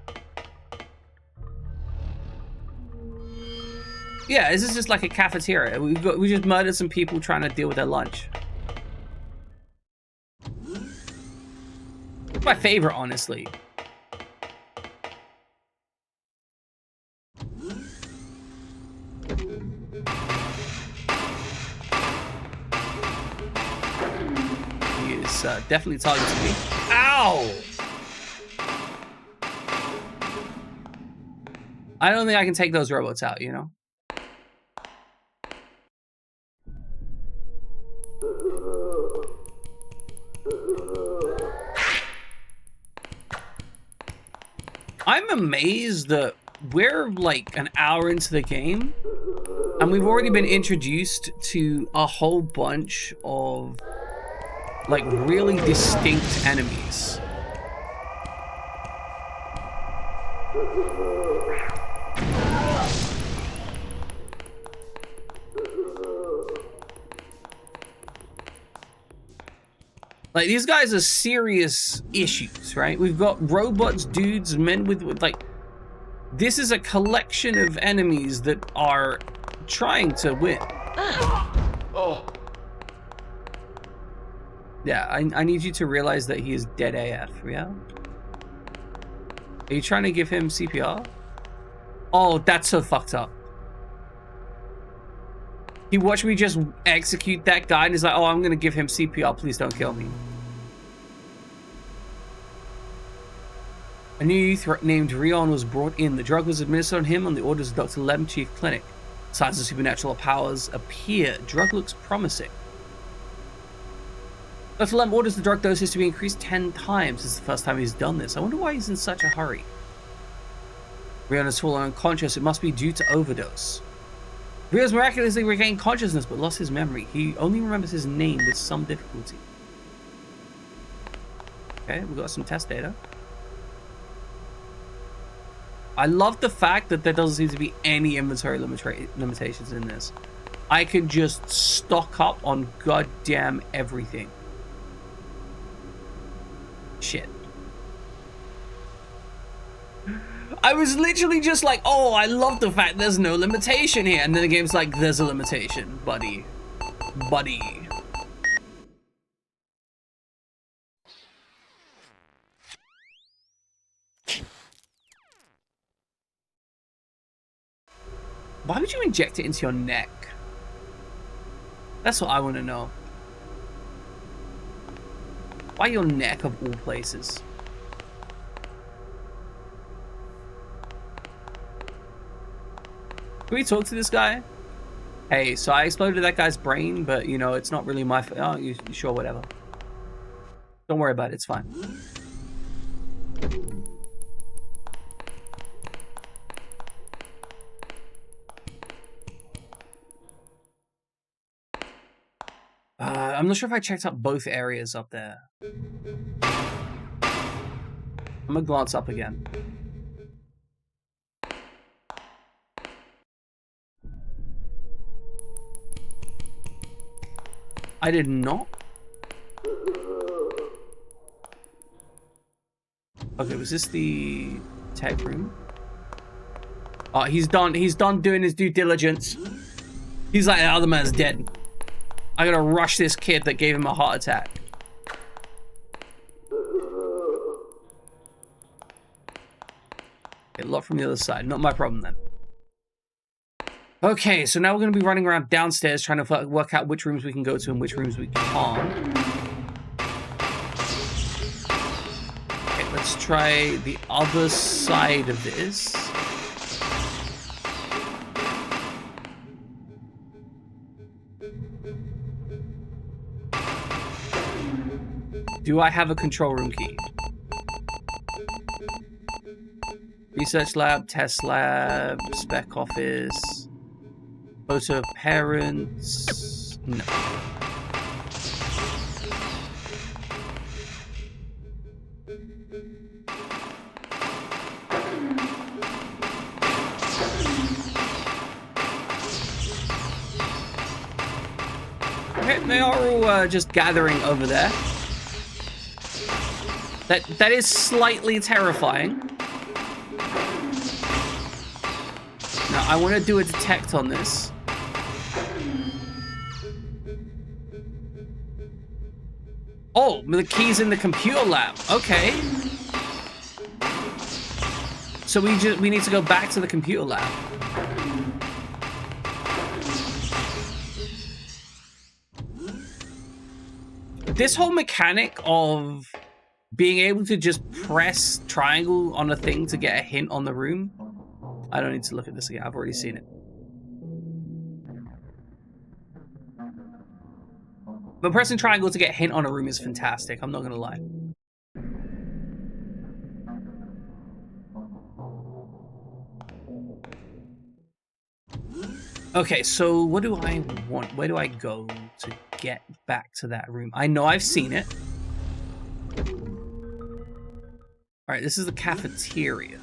Yeah, this is just like a cafeteria. We just murdered some people trying to deal with their lunch. It's my favorite, honestly. He is definitely targeting me. Ow! I don't think I can take those robots out, you know? I'm amazed that we're like an hour into the game and we've already been introduced to a whole bunch of like really distinct enemies. Like, these guys are serious issues, right? We've got robots, dudes, men with like... This is a collection of enemies that are trying to win. Oh. Yeah, I need you to realize that he is dead AF, yeah? Are you trying to give him CPR? Oh, that's so fucked up. He watched me just execute that guy and he's like, oh, I'm gonna give him CPR, please don't kill me. A new youth named Rion was brought in. The drug was administered on him on the orders of Dr. Lem, Chief Clinic. Signs of supernatural powers appear. Drug looks promising. Dr. Lem orders the drug doses to be increased 10 times. This is the first time he's done this. I wonder why he's in such a hurry. Rion has fallen unconscious. It must be due to overdose. Rio's miraculously regained consciousness but lost his memory. He only remembers his name with some difficulty. Okay, we got some test data. I love the fact that there doesn't seem to be any inventory limitations in this. I can just stock up on goddamn everything. Shit. I was literally just like, oh, I love the fact there's no limitation here. And then the game's like, there's a limitation, buddy. Buddy. Why would you inject it into your neck? That's what I want to know. Why your neck of all places? Can we talk to this guy? Hey, so I exploded that guy's brain, but you know, it's not really my fault. Oh, you sure, whatever. Don't worry about it. It's fine. I'm not sure if I checked out both areas up there. I'm gonna glance up again. I did not. Okay, was this the tech room? Oh, he's done doing his due diligence. He's like, the other man's dead. I gotta rush this kid that gave him a heart attack. Okay, lock from the other side. Not my problem then. Okay, so now we're gonna be running around downstairs trying to work out which rooms we can go to and which rooms we can't. Okay, let's try the other side of this. Do I have a control room key? Research lab, test lab, spec office, photo of parents. No. Okay, they are all just gathering over there. That is slightly terrifying. Now, I want to do a detect on this. Oh, the key's in the computer lab. Okay. So we need to go back to the computer lab. This whole mechanic of being able to just press triangle on a thing to get a hint on the room. I don't need to look at this again. I've already seen it. But pressing triangle to get a hint on a room is fantastic. I'm not going to lie. Okay, so what do I want? Where do I go to get back to that room? I know I've seen it. All right, this is the cafeteria.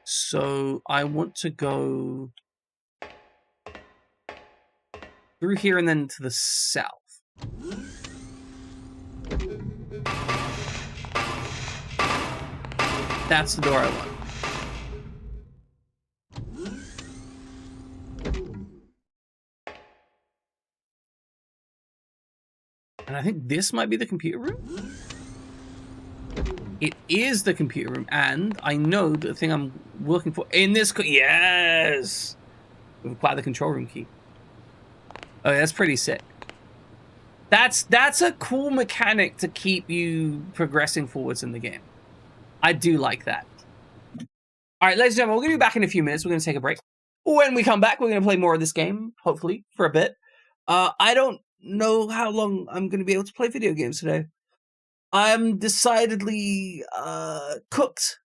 So I want to go through here and then to the south. That's the door I want. And I think this might be the computer room. It is the computer room, and I know the thing I'm looking for in this. Yes, we've acquired the control room key. Oh, that's pretty sick. That's a cool mechanic to keep you progressing forwards in the game. I do like that. All right, ladies and gentlemen, we're gonna be back in a few minutes. We're gonna take a break. When we come back, we're gonna play more of this game, hopefully for a bit. I don't know how long I'm gonna be able to play video games today. I'm decidedly cooked,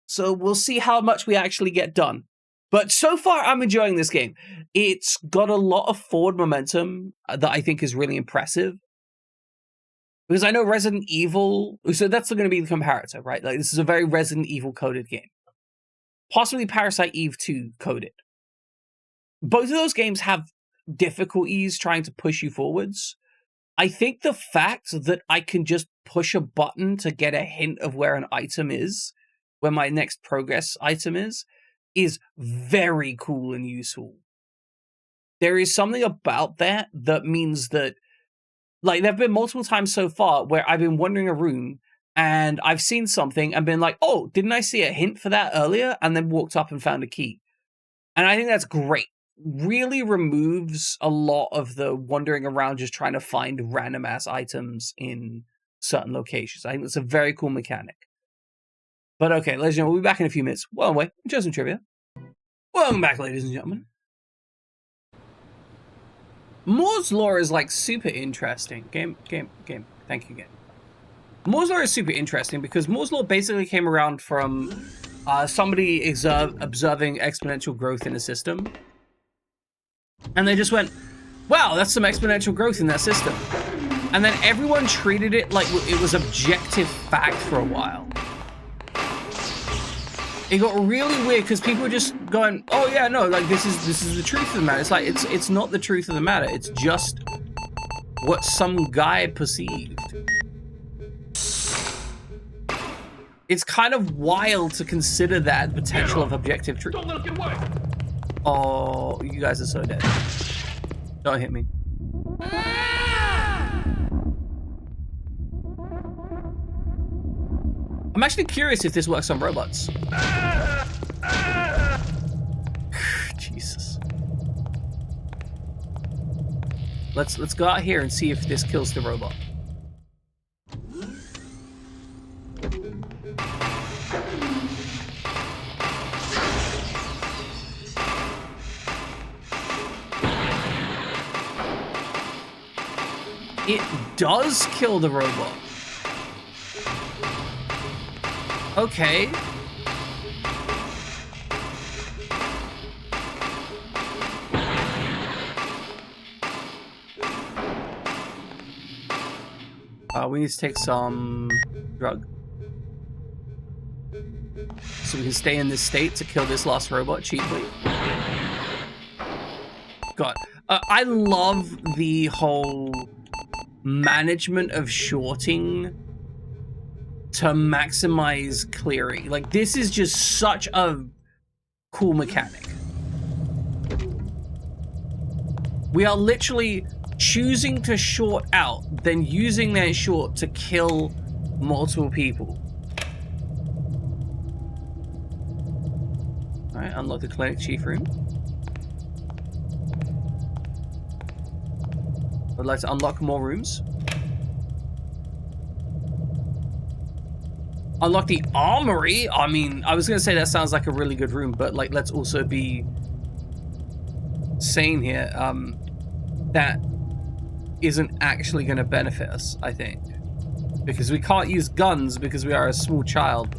so we'll see how much we actually get done. But so far, I'm enjoying this game. It's got a lot of forward momentum that I think is really impressive. Because I know Resident Evil, so that's going to be the comparator, right? Like, this is a very Resident Evil coded game. Possibly Parasite Eve 2 coded. Both of those games have difficulties trying to push you forwards. I think the fact that I can just push a button to get a hint of where an item is, where my next progress item is very cool and useful. There is something about that that means that, like, there have been multiple times so far where I've been wandering a room and I've seen something and been like, oh, didn't I see a hint for that earlier? And then walked up and found a key. And I think that's great. Really removes a lot of the wandering around just trying to find random ass items in certain locations. I think it's a very cool mechanic. But okay, ladies and gentlemen, we'll be back in a few minutes. Well, wait, just some trivia. Welcome back, ladies and gentlemen. Moore's Law is like super interesting. Game. Thank you, game. Moore's Law is super interesting because Moore's Law basically came around from somebody observing exponential growth in a system. And they just went, wow, that's some exponential growth in that system. And then everyone treated it like it was objective fact for a while. It got really weird because people were just going, oh yeah, no, like this is the truth of the matter. It's like it's not the truth of the matter. It's just what some guy perceived. It's kind of wild to consider that potential of objective truth. Don't let him get away. Oh, you guys are so dead. Don't hit me. I'm actually curious if this works on robots. Jesus. Let's go out here and see if this kills the robot. It does kill the robot. Okay. We need to take some drug. So we can stay in this state to kill this last robot cheaply. God. I love the whole management of shorting to maximize clearing. Like, this is just such a cool mechanic. We are literally choosing to short out, then using that short to kill multiple people. Alright, unlock the clinic chief room. I'd like to unlock more rooms. Unlock the armory? I mean, I was gonna say that sounds like a really good room, but like, let's also be sane here. That isn't actually gonna benefit us, I think. Because we can't use guns because we are a small child.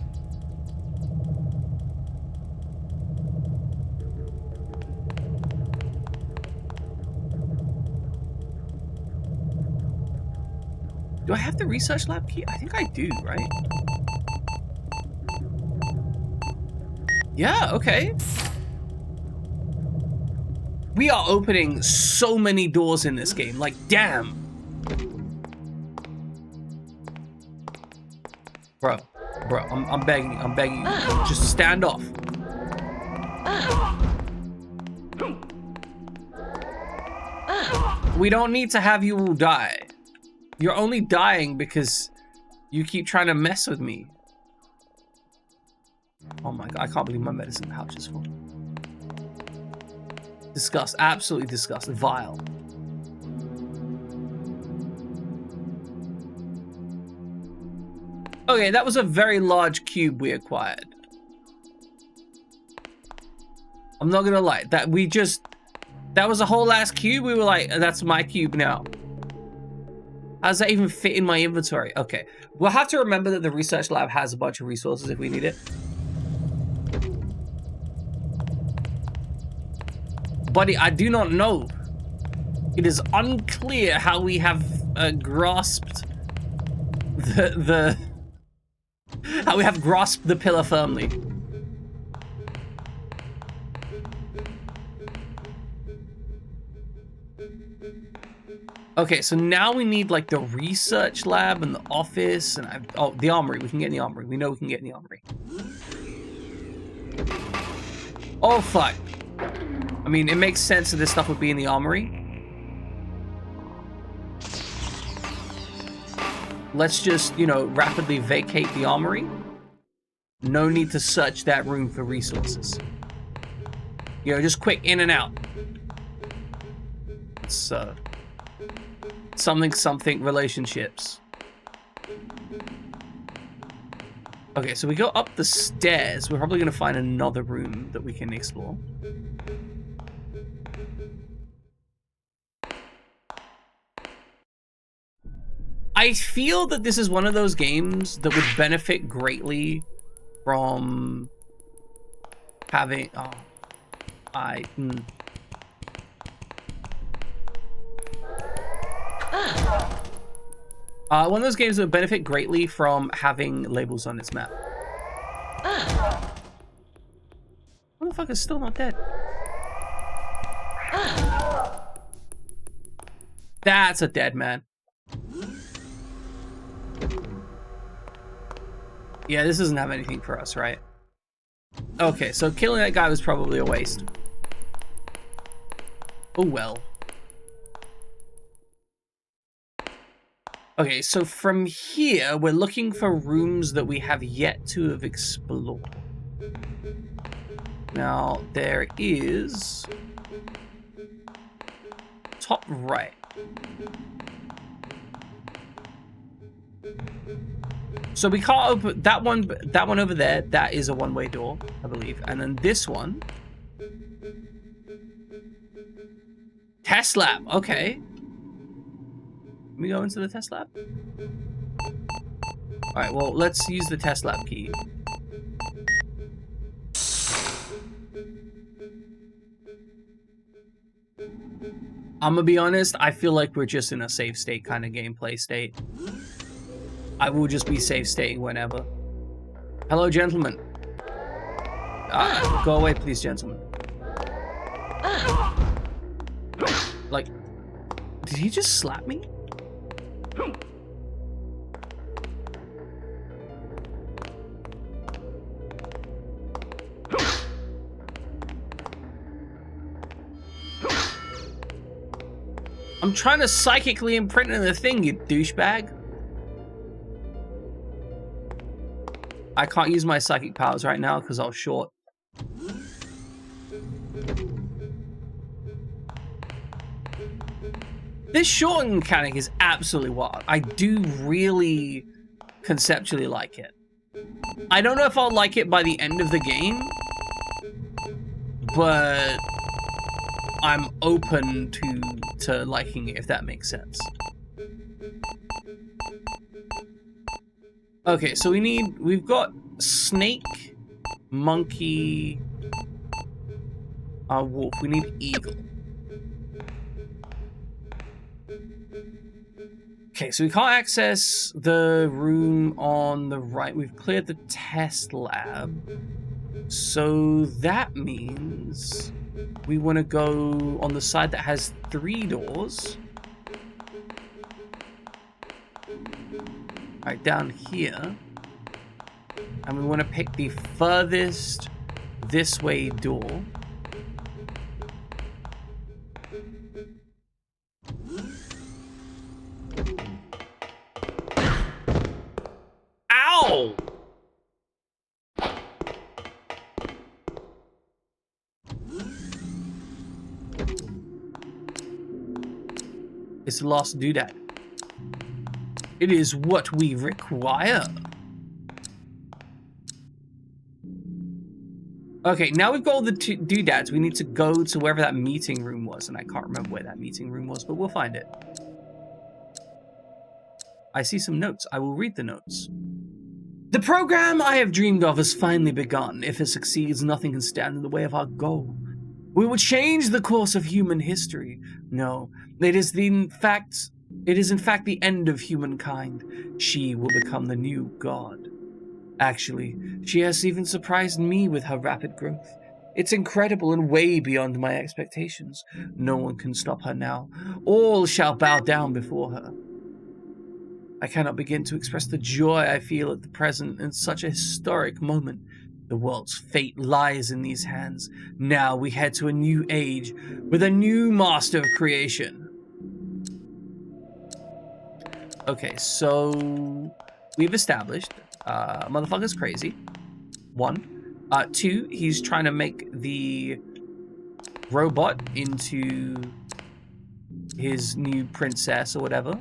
Do I have the research lab key? I think I do, right? Yeah, okay. We are opening so many doors in this game, like, damn. Bro, I'm begging you, just stand off. We don't need to have you all die. You're only dying because you keep trying to mess with me. Oh my god, I can't believe my medicine pouch is full. Disgust, absolutely disgust, vile. Okay, that was a very large cube we acquired. I'm not gonna lie, that was a whole ass cube. We were like, that's my cube now. How does that even fit in my inventory? Okay, we'll have to remember that the research lab has a bunch of resources if we need it. Buddy, I do not know. It is unclear how we have grasped how we have grasped the pillar firmly. Okay, so now we need like the research lab and the office and oh, the armory. We can get in the armory. We know we can get in the armory. Oh fuck. I mean, it makes sense that this stuff would be in the armory. Let's just, you know, rapidly vacate the armory. No need to search that room for resources. You know, just quick in and out. It's something relationships. Okay, so we go up the stairs. We're probably gonna find another room that we can explore. I feel that this is one of those games that would benefit greatly from having... Oh, one of those games that would benefit greatly from having labels on its map. Motherfucker's still not dead. That's a dead man. Yeah, this doesn't have anything for us, right? Okay, so killing that guy was probably a waste. Oh well. Okay, so from here, we're looking for rooms that we have yet to have explored. Now, there is... top right. So we can't open that one over there. That is a one-way door, I believe. And then this one, test lab. Okay, can we go into the test lab? All right. Well, let's use the test lab key. I'm gonna be honest. I feel like we're just in a save state kind of gameplay state. I will just be safe stating whenever. Hello, gentlemen. Go away, please, gentlemen. Like, did he just slap me? I'm trying to psychically imprint in the thing, you douchebag. I can't use my psychic powers right now because I was short. This shorten mechanic is absolutely wild. I do really conceptually like it. I don't know if I'll like it by the end of the game, but I'm open to liking it, if that makes sense. Okay, so we've got snake, monkey, wolf. We need eagle. Okay, so we can't access the room on the right. We've cleared the test lab. So that means we want to go on the side that has 3 doors. Right down here, and we want to pick the furthest this way door. Ow! It's the last doodad. It is what we require. Okay, now we've got all the doodads. We need to go to wherever that meeting room was, and I can't remember where that meeting room was, but we'll find it. I see some notes. I will read the notes. The program I have dreamed of has finally begun. If it succeeds, nothing can stand in the way of our goal. We will change the course of human history. No, it is in fact the end of humankind. She will become the new god. Actually, she has even surprised me with her rapid growth. It's incredible and way beyond my expectations. No one can stop her now. All shall bow down before her. I cannot begin to express the joy I feel at the present in such a historic moment. The world's fate lies in these hands. Now we head to a new age with a new master of creation. Okay, so we've established motherfucker's crazy. 1. 2, he's trying to make the robot into his new princess or whatever.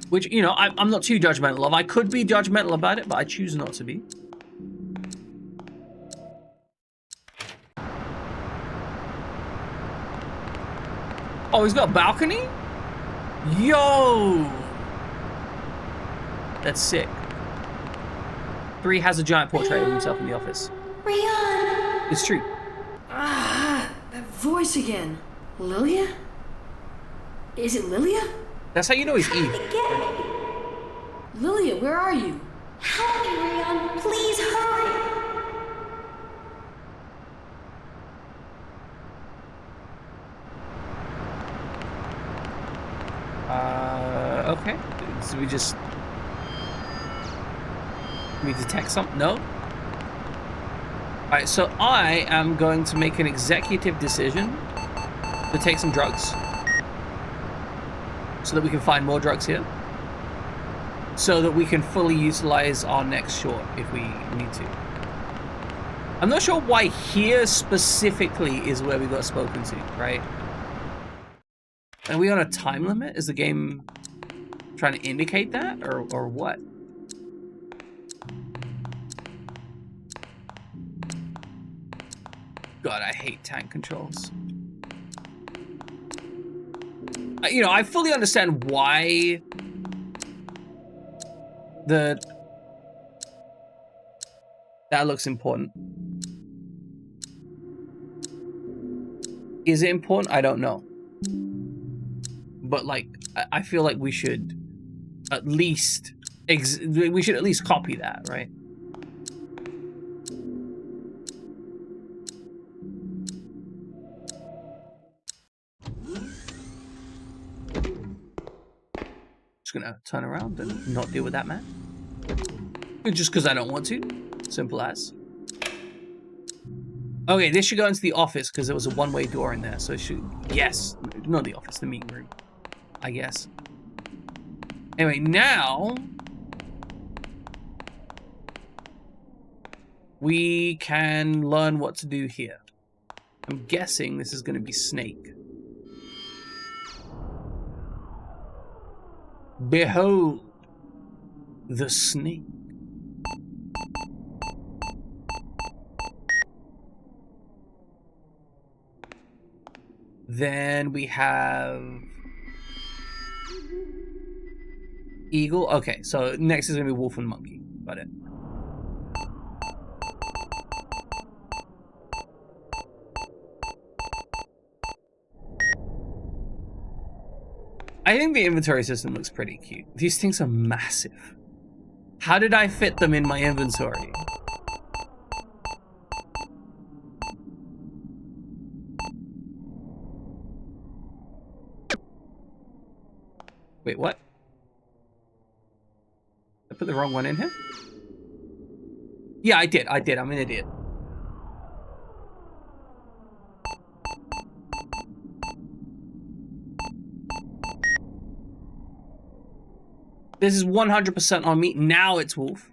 Which, you know, I'm not too judgmental of. I could be judgmental about it, but I choose not to be. Oh, he's got a balcony? Yo! That's sick. 3 has a giant portrait of himself in the office. Rion! It's true. Ah, that voice again. Lilia? Is it Lilia? That's how you know he's Eve. Get me! Lilia, where are you? Help me, Rion! Please hurry! Okay. So we just... We detect something? No? Alright, so I am going to make an executive decision to take some drugs. So that we can find more drugs here. So that we can fully utilize our next short if we need to. I'm not sure why here specifically is where we got spoken to, right? Are we on a time limit? Is the game trying to indicate that, or what? God, I hate tank controls. You know, I fully understand why that looks important. Is it important? I don't know. But like, I feel like we should at least copy that, right? Just gonna turn around and not deal with that man. Just because I don't want to. Simple as. Okay, this should go into the office because there was a one-way door in there. So it should... Yes. Not the office, the meeting room. I guess. Anyway, now... we can learn what to do here. I'm guessing this is going to be Snake. Behold the snake. Then we have Eagle. Okay, so next is going to be Wolf and Monkey. Got it. I think the inventory system looks pretty cute. These things are massive. How did I fit them in my inventory? Wait, what? I put the wrong one in here? Yeah, I did. I'm an idiot. This is 100% on me. Now it's Wolf.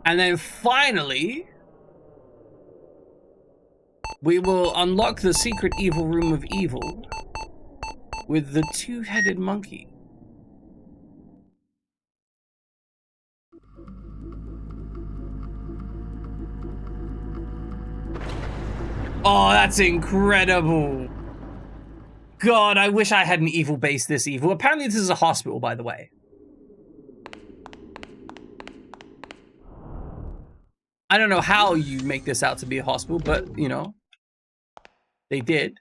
And then finally, we will unlock the secret evil room of evil with the two-headed monkey. Oh, that's incredible. God, I wish I had an evil base this evil. Apparently this is a hospital, by the way. I don't know how you make this out to be a hospital, but, you know, they did.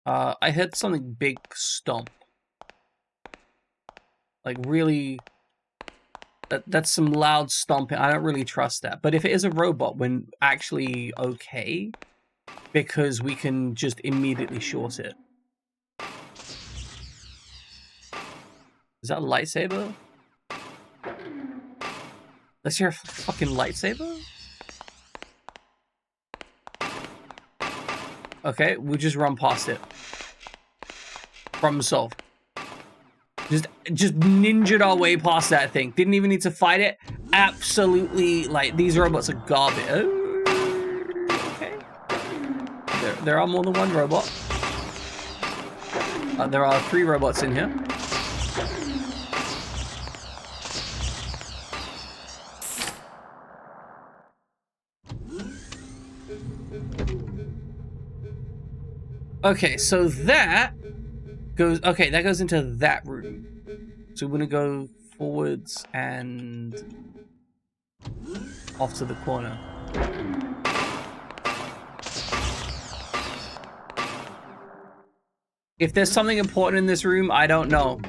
I heard something big stomp. Like, really... That's some loud stomping. I don't really trust that. But if it is a robot, we're actually okay. Because we can just immediately short it. Is that a lightsaber? Let's hear a fucking lightsaber? Okay, we just run past it. Problem solved. Just ninja'd our way past that thing. Didn't even need to fight it. Absolutely, like, these robots are garbage. Oh, okay. There are more than one robot. There are 3 robots in here. Okay, so that goes... Okay, that goes into that room. So we're gonna go forwards and off to the corner. If there's something important in this room, I don't know.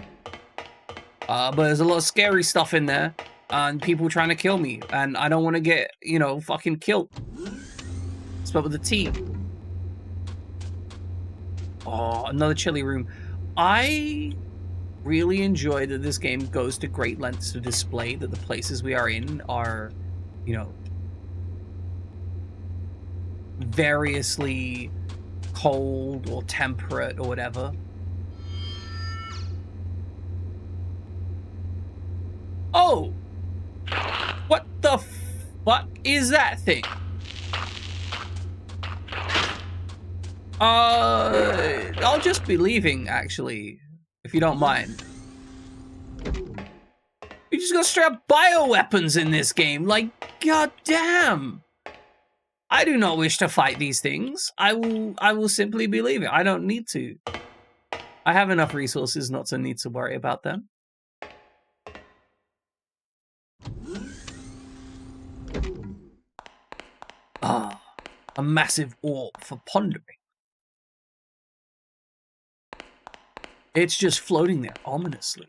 But there's a lot of scary stuff in there. And people trying to kill me. And I don't want to get, you know, fucking killed. Spelled with a T. Oh, another chilly room. I really enjoy that this game goes to great lengths to display that the places we are in are, you know, variously cold or temperate or whatever. Oh! What the fuck is that thing? I'll just be leaving, actually, if you don't mind. You just got straight up bioweapons in this game, like, goddamn! I do not wish to fight these things. I will simply be leaving. I don't need to. I have enough resources not to need to worry about them. Ah, a massive orb for pondering. It's just floating there ominously.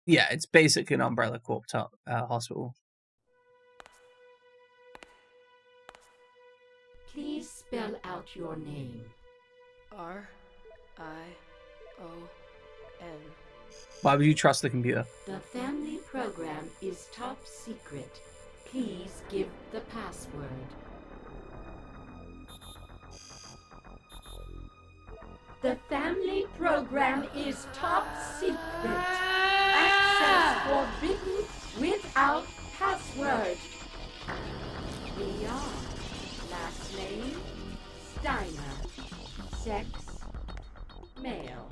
Yeah, it's basically an Umbrella Corp hospital. Please spell out your name. R-I-O-N. Why would you trust the computer? The family program is top secret. Please give the password. The family program is top secret. Access forbidden without password. Leon. Last name, Steiner. Sex, male.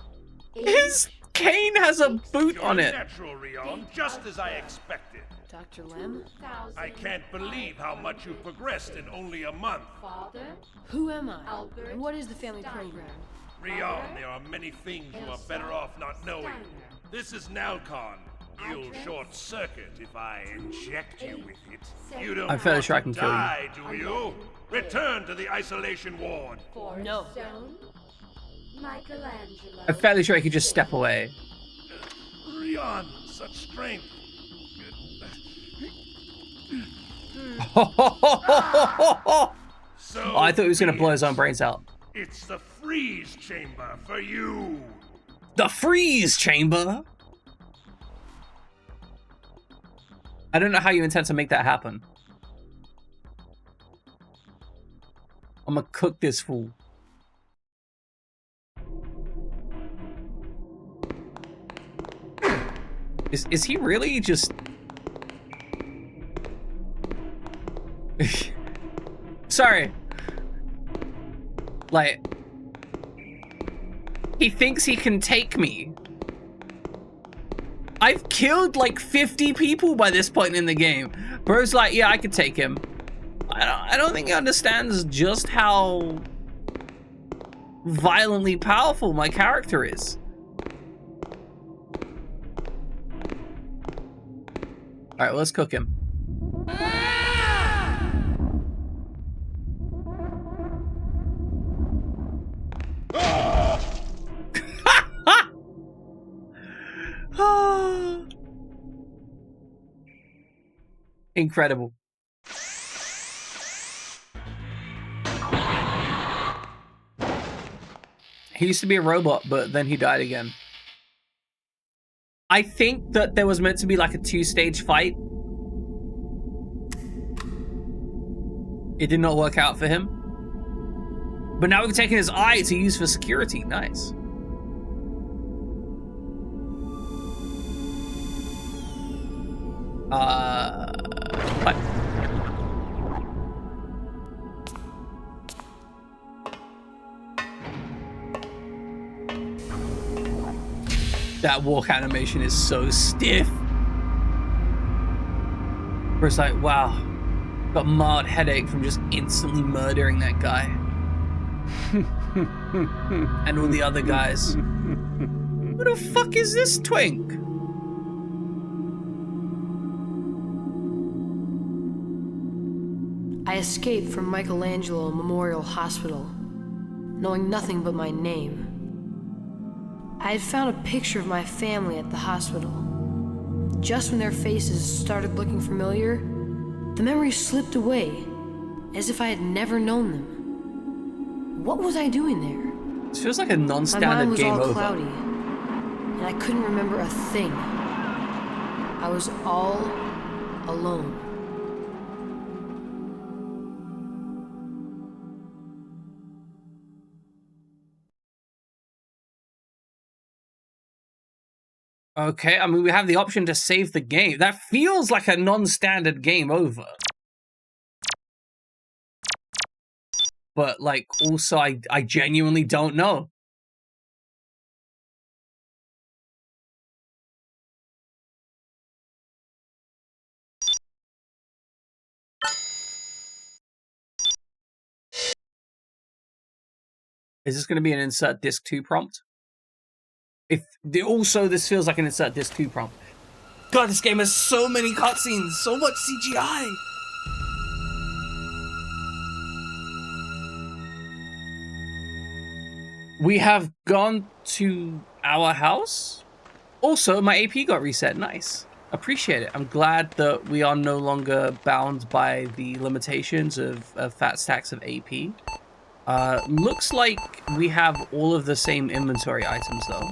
His cane has a boot on You're it. natural, Rion, just as I expected. Dr. Lem? I can't believe how much you've progressed in only a month. Father, Who am I? Albert And what is the family Steiner. program? Rion, there are many things you are better off not knowing. This is Nalcon. You'll short circuit if I inject you with it. You don't I'm fairly want sure I to can kill you. die, do you? Return to the isolation ward. No. Stone, Michelangelo. I'm fairly sure I could just step away. Rion, such strength. So Oh, I thought he was gonna be blow his it. own brains out. It's the freeze chamber for you. The freeze chamber? I don't know how you intend to make that happen. I'm gonna cook this fool. Is he really just... Sorry. Like... He thinks he can take me. I've killed like 50 people by this point in the game. Bro's like, yeah, I could take him. I don't think he understands just how violently powerful my character is. All right, well, let's cook him. Incredible. He used to be a robot, but then he died again. I think that there was meant to be like a 2-stage fight. It did not work out for him. But now we've taken his eye to use for security. Nice. What? That walk animation is so stiff. Where it's like, wow, Got mild headache from just instantly murdering that guy. And all the other guys. Who the fuck is this twink? I escaped from Michelangelo Memorial Hospital, knowing nothing but my name. I had found a picture of my family at the hospital. Just when their faces started looking familiar, the memory slipped away, as if I had never known them. What was I doing there? This feels like a My non-standard mind was game all over. cloudy, and I couldn't remember a thing. I was all alone. Okay, I mean, we have the option to save the game. That feels like a non-standard game over. But, like, also, I genuinely don't know. Is this going to be an insert disc 2 prompt? Also, this feels like an insert disc 2 prompt. God, this game has so many cutscenes, so much CGI. We have gone to our house. Also, my AP got reset. Nice. Appreciate it. I'm glad that we are no longer bound by the limitations of fat stacks of AP. Looks like we have all of the same inventory items, though.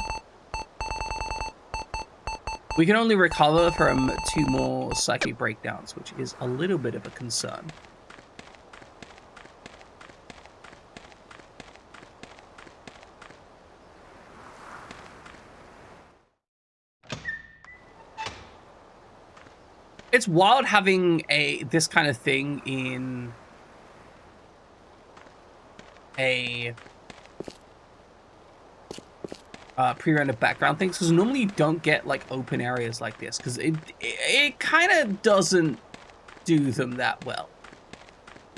We can only recover from 2 more psychic breakdowns, which is a little bit of a concern. It's wild having this kind of thing in a pre-rendered background things, because normally you don't get like open areas like this, because it kind of doesn't do them that well,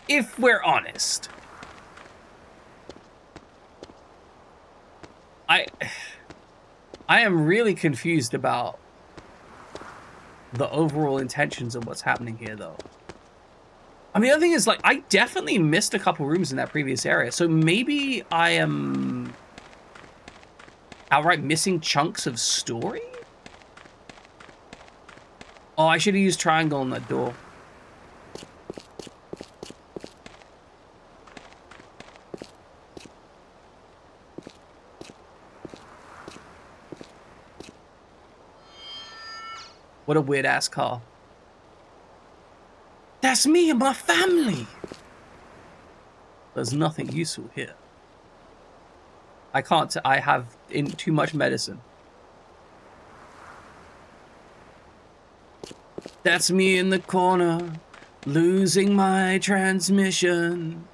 if we're honest. I am really confused about the overall intentions of what's happening here, though. I mean, the other thing is, like, I definitely missed a couple rooms in that previous area, so maybe I am outright missing chunks of story? Oh, I should have used triangle on that door. What a weird-ass car. That's me and my family! There's nothing useful here. I have too much medicine. That's me in the corner, losing my transmission.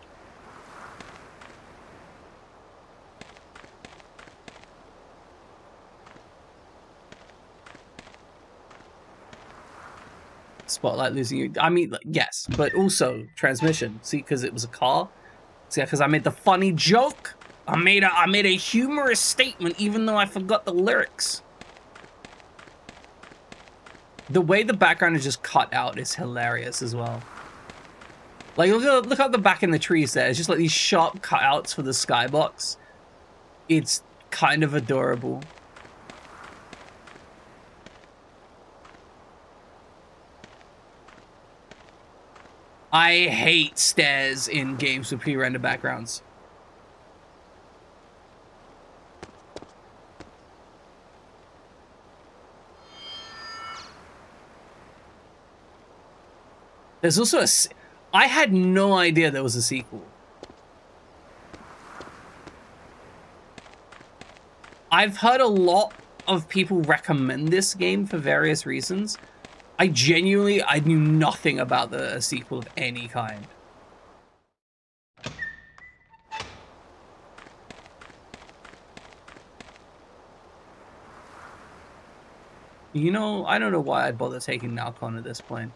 Spotlight losing you. I mean, yes, but also transmission. See, because it was a car. See, because I made the funny joke. I made a humorous statement, even though I forgot the lyrics. The way the background is just cut out is hilarious as well. Like, look at the back in the trees there. It's just like these sharp cutouts for the skybox. It's kind of adorable. I hate stairs in games with pre-rendered backgrounds. There's also I had no idea there was a sequel. I've heard a lot of people recommend this game for various reasons. I knew nothing about the sequel of any kind. You know, I don't know why I'd bother taking Nalcon at this point.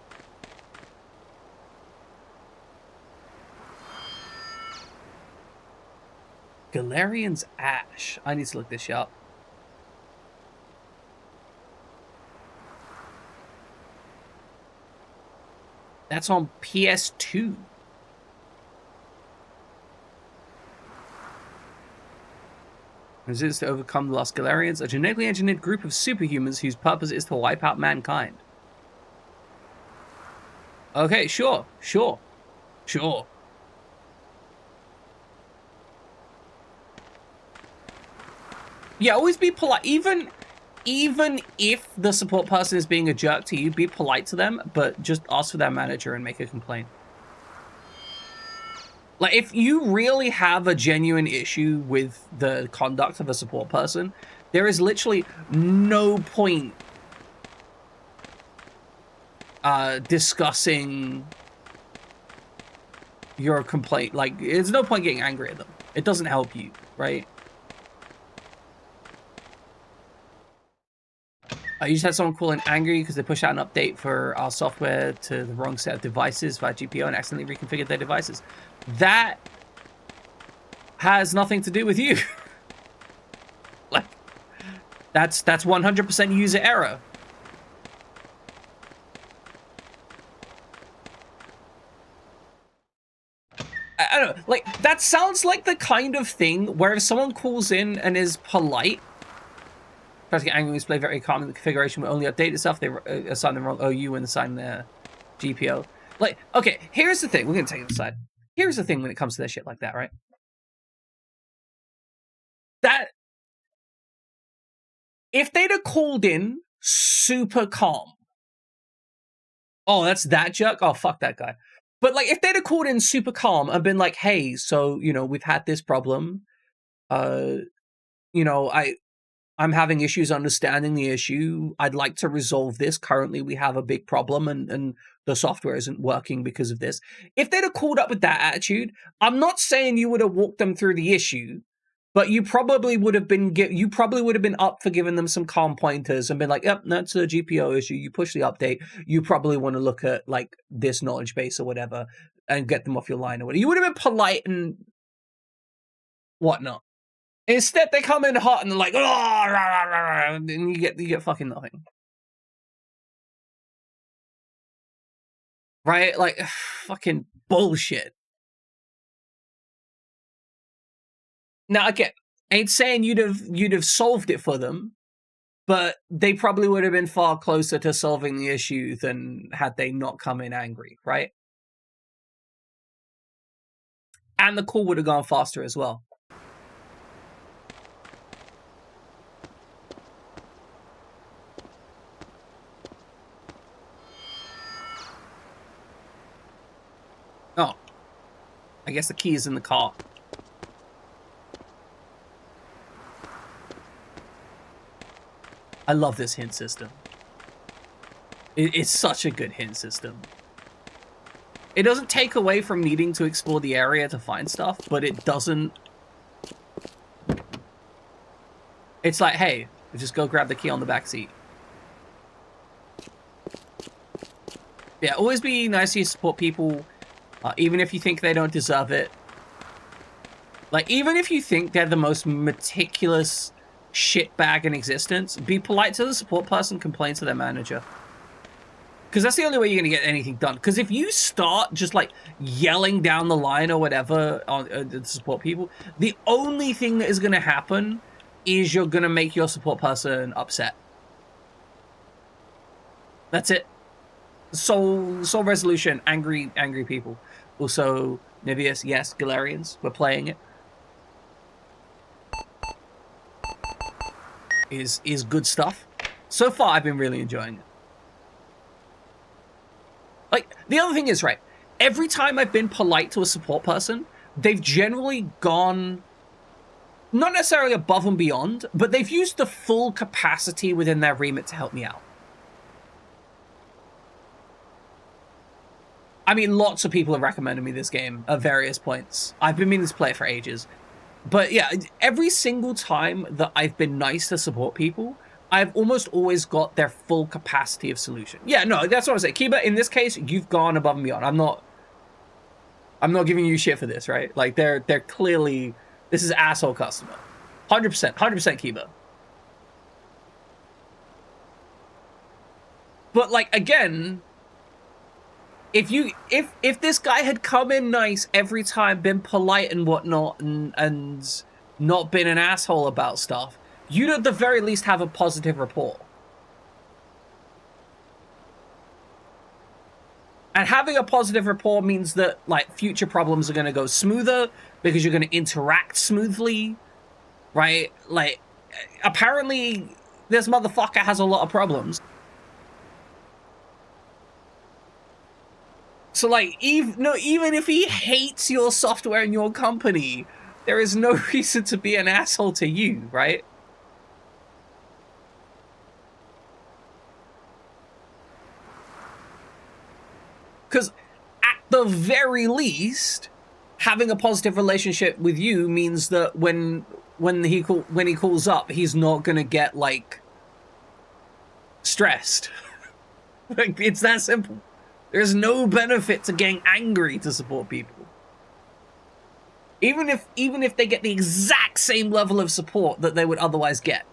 Galarian's Ash. I need to look this shit up. That's on PS2. Resistance to overcome the lost Galarians, a genetically engineered group of superhumans whose purpose is to wipe out mankind. Okay, sure. Yeah, always be polite. Even if the support person is being a jerk to you, be polite to them, but just ask for their manager and make a complaint. Like, if you really have a genuine issue with the conduct of a support person, there is literally no point discussing your complaint. Like, there's no point getting angry at them. It doesn't help you, right? I just had someone call in angry because they pushed out an update for our software to the wrong set of devices via GPO and accidentally reconfigured their devices. That has nothing to do with you. Like, that's 100% user error. I don't know, like, that sounds like the kind of thing where if someone calls in and is polite, tries to get angry and display very calm, the configuration will only update itself, they assign the wrong OU and assign their GPO. Like, okay, here's the thing, we're gonna take it aside. Here's the thing when it comes to that shit like that, right? That, if they'd have called in super calm, oh, that's that jerk? Oh, fuck that guy. But, like, if they'd have called in super calm and been like, hey, so, you know, we've had this problem, you know, I'm having issues understanding the issue. I'd like to resolve this. Currently, we have a big problem and the software isn't working because of this. If they'd have called up with that attitude, I'm not saying you would have walked them through the issue, but you probably would have been up for giving them some calm pointers and been like, yep, that's a GPO issue. You push the update. You probably want to look at like this knowledge base or whatever and get them off your line or whatever. You would have been polite and whatnot. Instead, they come in hot and they're like, oh, rah, rah, rah, rah, and you get fucking nothing. Right? Like, fucking bullshit. Now, again, I ain't saying you'd have solved it for them, but they probably would have been far closer to solving the issue than had they not come in angry, right? And the call would have gone faster as well. Oh, I guess the key is in the car. I love this hint system. It's such a good hint system. It doesn't take away from needing to explore the area to find stuff, but it doesn't... It's like, hey, just go grab the key on the back seat. Yeah, always be nice to support people. Even if you think they don't deserve it. Like, even if you think they're the most meticulous shitbag in existence, be polite to the support person, complain to their manager. Because that's the only way you're going to get anything done. Because if you start just, like, yelling down the line or whatever on the support people, the only thing that is going to happen is you're going to make your support person upset. That's it. Soul resolution, angry people. Also, Nibius, yes, Galarians, we're playing it. Is good stuff. So far, I've been really enjoying it. Like, the other thing is, right, every time I've been polite to a support person, they've generally gone, not necessarily above and beyond, but they've used the full capacity within their remit to help me out. I mean, lots of people have recommended me this game at various points. I've been meaning to play it for ages. But yeah, every single time that I've been nice to support people, I've almost always got their full capacity of solution. Yeah, no, that's what I'm saying. Kiba, in this case, you've gone above and beyond. I'm not giving you shit for this, right? Like, they're clearly This is asshole customer. 100%, 100% Kiba. But like, again, if this guy had come in nice every time, been polite and whatnot, and not been an asshole about stuff, you'd at the very least have a positive rapport. And having a positive rapport means that, like, future problems are going to go smoother because you're going to interact smoothly, right? Like, apparently this motherfucker has a lot of problems. So, like, even if he hates your software and your company, there is no reason to be an asshole to you, right? Because at the very least, having a positive relationship with you means that when he calls up, he's not gonna get like stressed. Like, it's that simple. There's no benefit to getting angry to support people. Even if they get the exact same level of support that they would otherwise get,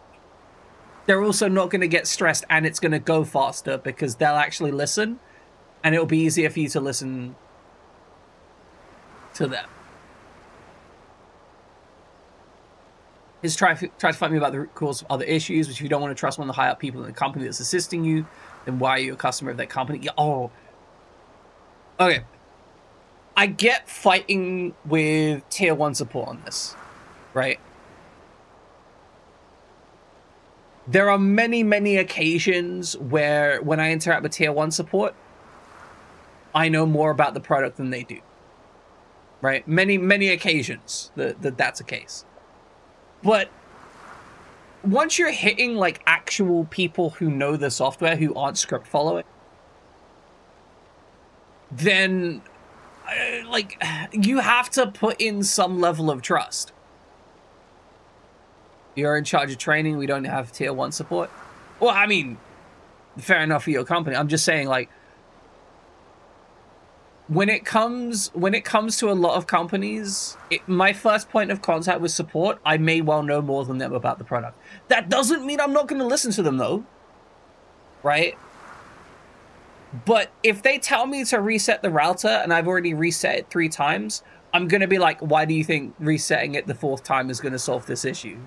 they're also not going to get stressed, and it's going to go faster because they'll actually listen, and it'll be easier for you to listen to them. Is try to find me about the root cause of other issues, which if you don't want to trust one of the high up people in the company that's assisting you, then why are you a customer of that company? Yeah, oh, okay. I get fighting with tier 1 support on this, right? There are many, many occasions where when I interact with tier 1 support, I know more about the product than they do, right? Many, many occasions that's the case. But once you're hitting like actual people who know the software, who aren't script following, then like you have to put in some level of trust. You're in charge of training. We don't have tier 1 support. Well, I mean, fair enough for your company. I'm just saying, like, when it comes to a lot of companies, my first point of contact with support, I may well know more than them about the product. That doesn't mean I'm not going to listen to them, though, right? But if they tell me to reset the router and I've already reset it 3 times, I'm going to be like, why do you think resetting it the 4th time is going to solve this issue?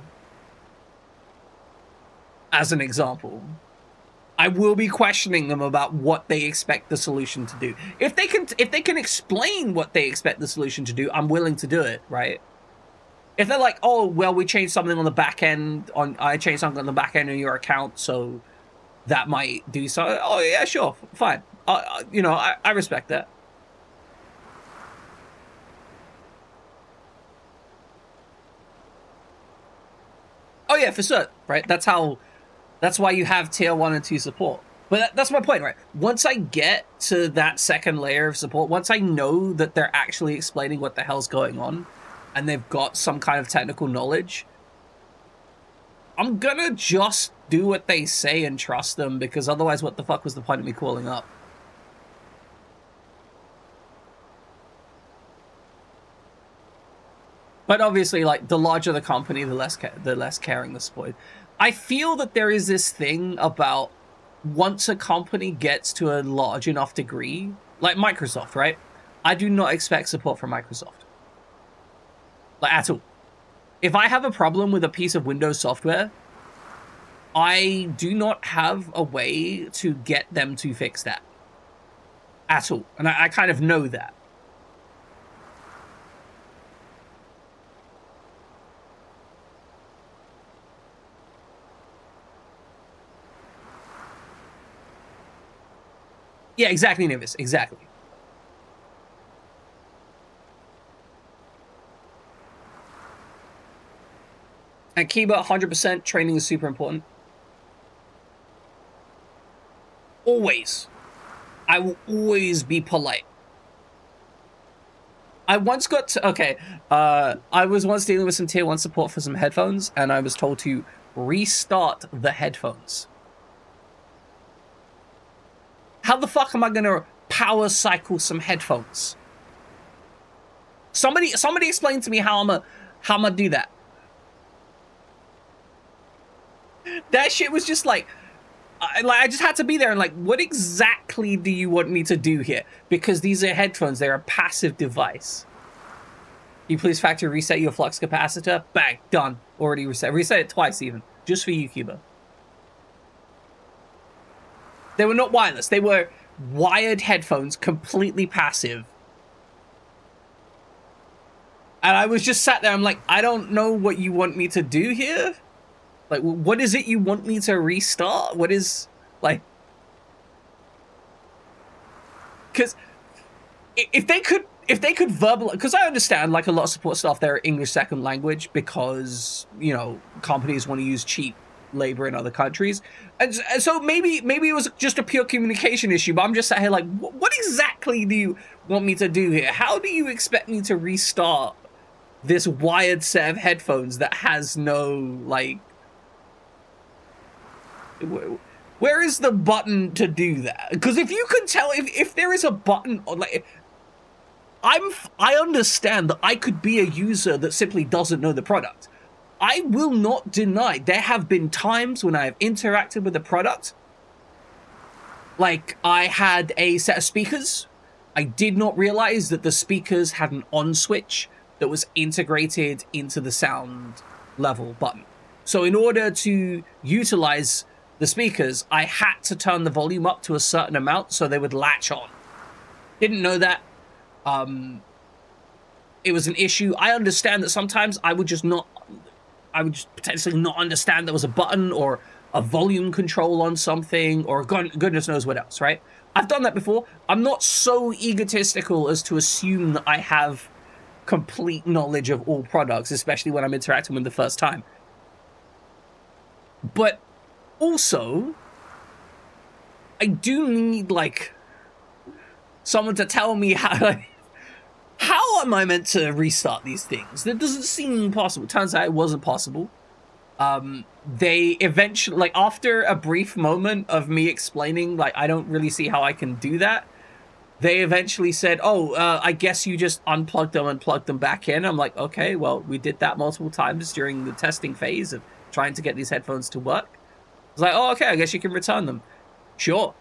As an example. I will be questioning them about what they expect the solution to do. If they can explain what they expect the solution to do, I'm willing to do it, right? If they're like, oh, well, we changed something on the back end, I changed something on the back end of your account, so that might do so. Oh yeah, sure, fine. You know, I respect that. Oh yeah, for sure, right? That's why you have tier 1 and 2 support. But that's my point, right? Once I get to that second layer of support, once I know that they're actually explaining what the hell's going on, and they've got some kind of technical knowledge, I'm gonna just do what they say and trust them, because otherwise what the fuck was the point of me calling up? But obviously, like, the larger the company, the less caring the support. I feel that there is this thing about once a company gets to a large enough degree, like Microsoft, right? I do not expect support from Microsoft. Like, at all. If I have a problem with a piece of Windows software, I do not have a way to get them to fix that. At all. And I kind of know that. Yeah, exactly, Nivis. Exactly. At Kiba, 100% training is super important. Always. I will always be polite. I once got to... Okay. I was once dealing with some tier 1 support for some headphones, and I was told to restart the headphones. How the fuck am I gonna power cycle some headphones? Somebody explain to me how How am I do that? That shit was just like I just had to be there and like, what exactly do you want me to do here? Because these are headphones, they're a passive device. You please factory reset your flux capacitor? Bang, done. Already reset. Reset it twice even, just for you, Cuba. They were not wireless, they were wired headphones, completely passive. And I was just sat there, I'm like, I don't know what you want me to do here. Like, what is it you want me to restart? What is, like... Because if they could verbalize... Because I understand, like, a lot of support staff, they're English second language because, you know, companies want to use cheap labor in other countries. And so maybe it was just a pure communication issue, but I'm just sat here like, what exactly do you want me to do here? How do you expect me to restart this wired set of headphones that has no, like... Where is the button to do that? Because if you can tell, if there is a button, like, I understand that I could be a user that simply doesn't know the product. I will not deny there have been times when I have interacted with the product. Like, I had a set of speakers. I did not realize that the speakers had an on switch that was integrated into the sound level button. So in order to utilize the speakers, I had to turn the volume up to a certain amount so they would latch on. Didn't know that. It was an issue. I understand that sometimes I would just potentially not understand there was a button or a volume control on something or goodness knows what else, right? I've done that before. I'm not so egotistical as to assume that I have complete knowledge of all products, especially when I'm interacting with them the first time. But also, I do need, like, someone to tell me how am I meant to restart these things? That doesn't seem possible. Turns out it wasn't possible. They eventually, like, after a brief moment of me explaining, like, I don't really see how I can do that, they eventually said, oh, I guess you just unplugged them and plugged them back in. I'm like, okay, well, we did that multiple times during the testing phase of trying to get these headphones to work. I was like, oh, okay, I guess you can return them. Sure.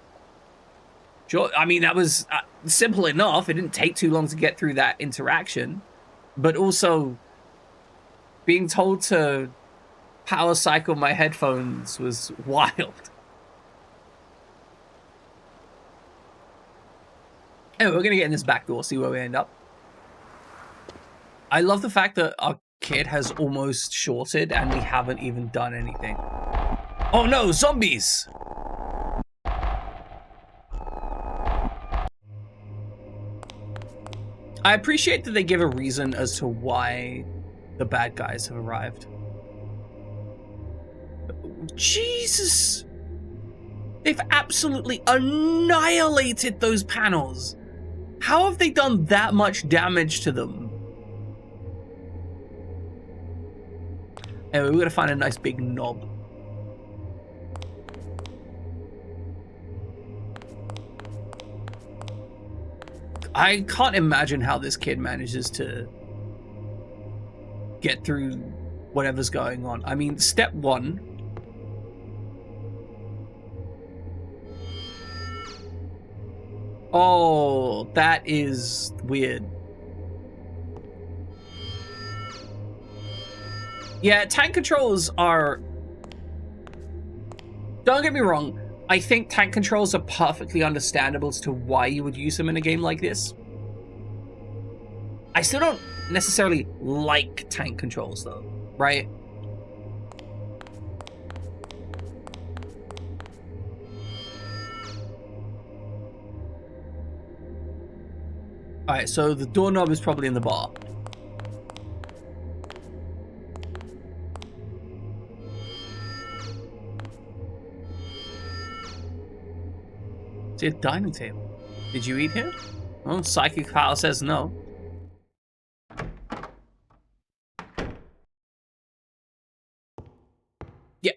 I mean, that was simple enough. It didn't take too long to get through that interaction. But also, being told to power cycle my headphones was wild. Anyway, we're going to get in this back door, see where we end up. I love the fact that our kid has almost shorted and we haven't even done anything. Oh no, zombies! I appreciate that they give a reason as to why the bad guys have arrived. Jesus! They've absolutely annihilated those panels! How have they done that much damage to them? Anyway, we're gonna find a nice big knob. I can't imagine how this kid manages to get through whatever's going on. I mean, step one. Oh, that is weird. Yeah, tank controls are... Don't get me wrong. I think tank controls are perfectly understandable as to why you would use them in a game like this. I still don't necessarily like tank controls though, right? Alright, so the doorknob is probably in the bar. It's a dining table. Did you eat here? Oh, Psychic Power says no. Yeah,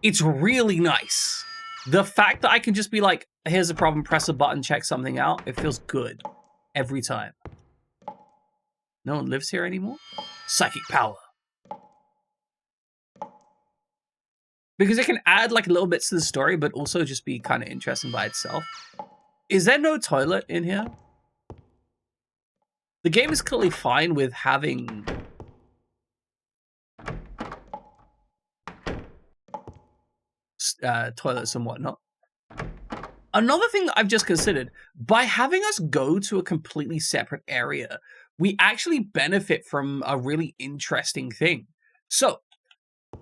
it's really nice. The fact that I can just be like, here's a problem, press a button, check something out, it feels good every time. No one lives here anymore? Psychic power. Because it can add like little bits to the story, but also just be kind of interesting by itself. Is there no toilet in here? The game is clearly fine with having toilets and whatnot. Another thing that I've just considered, by having us go to a completely separate area, we actually benefit from a really interesting thing. So,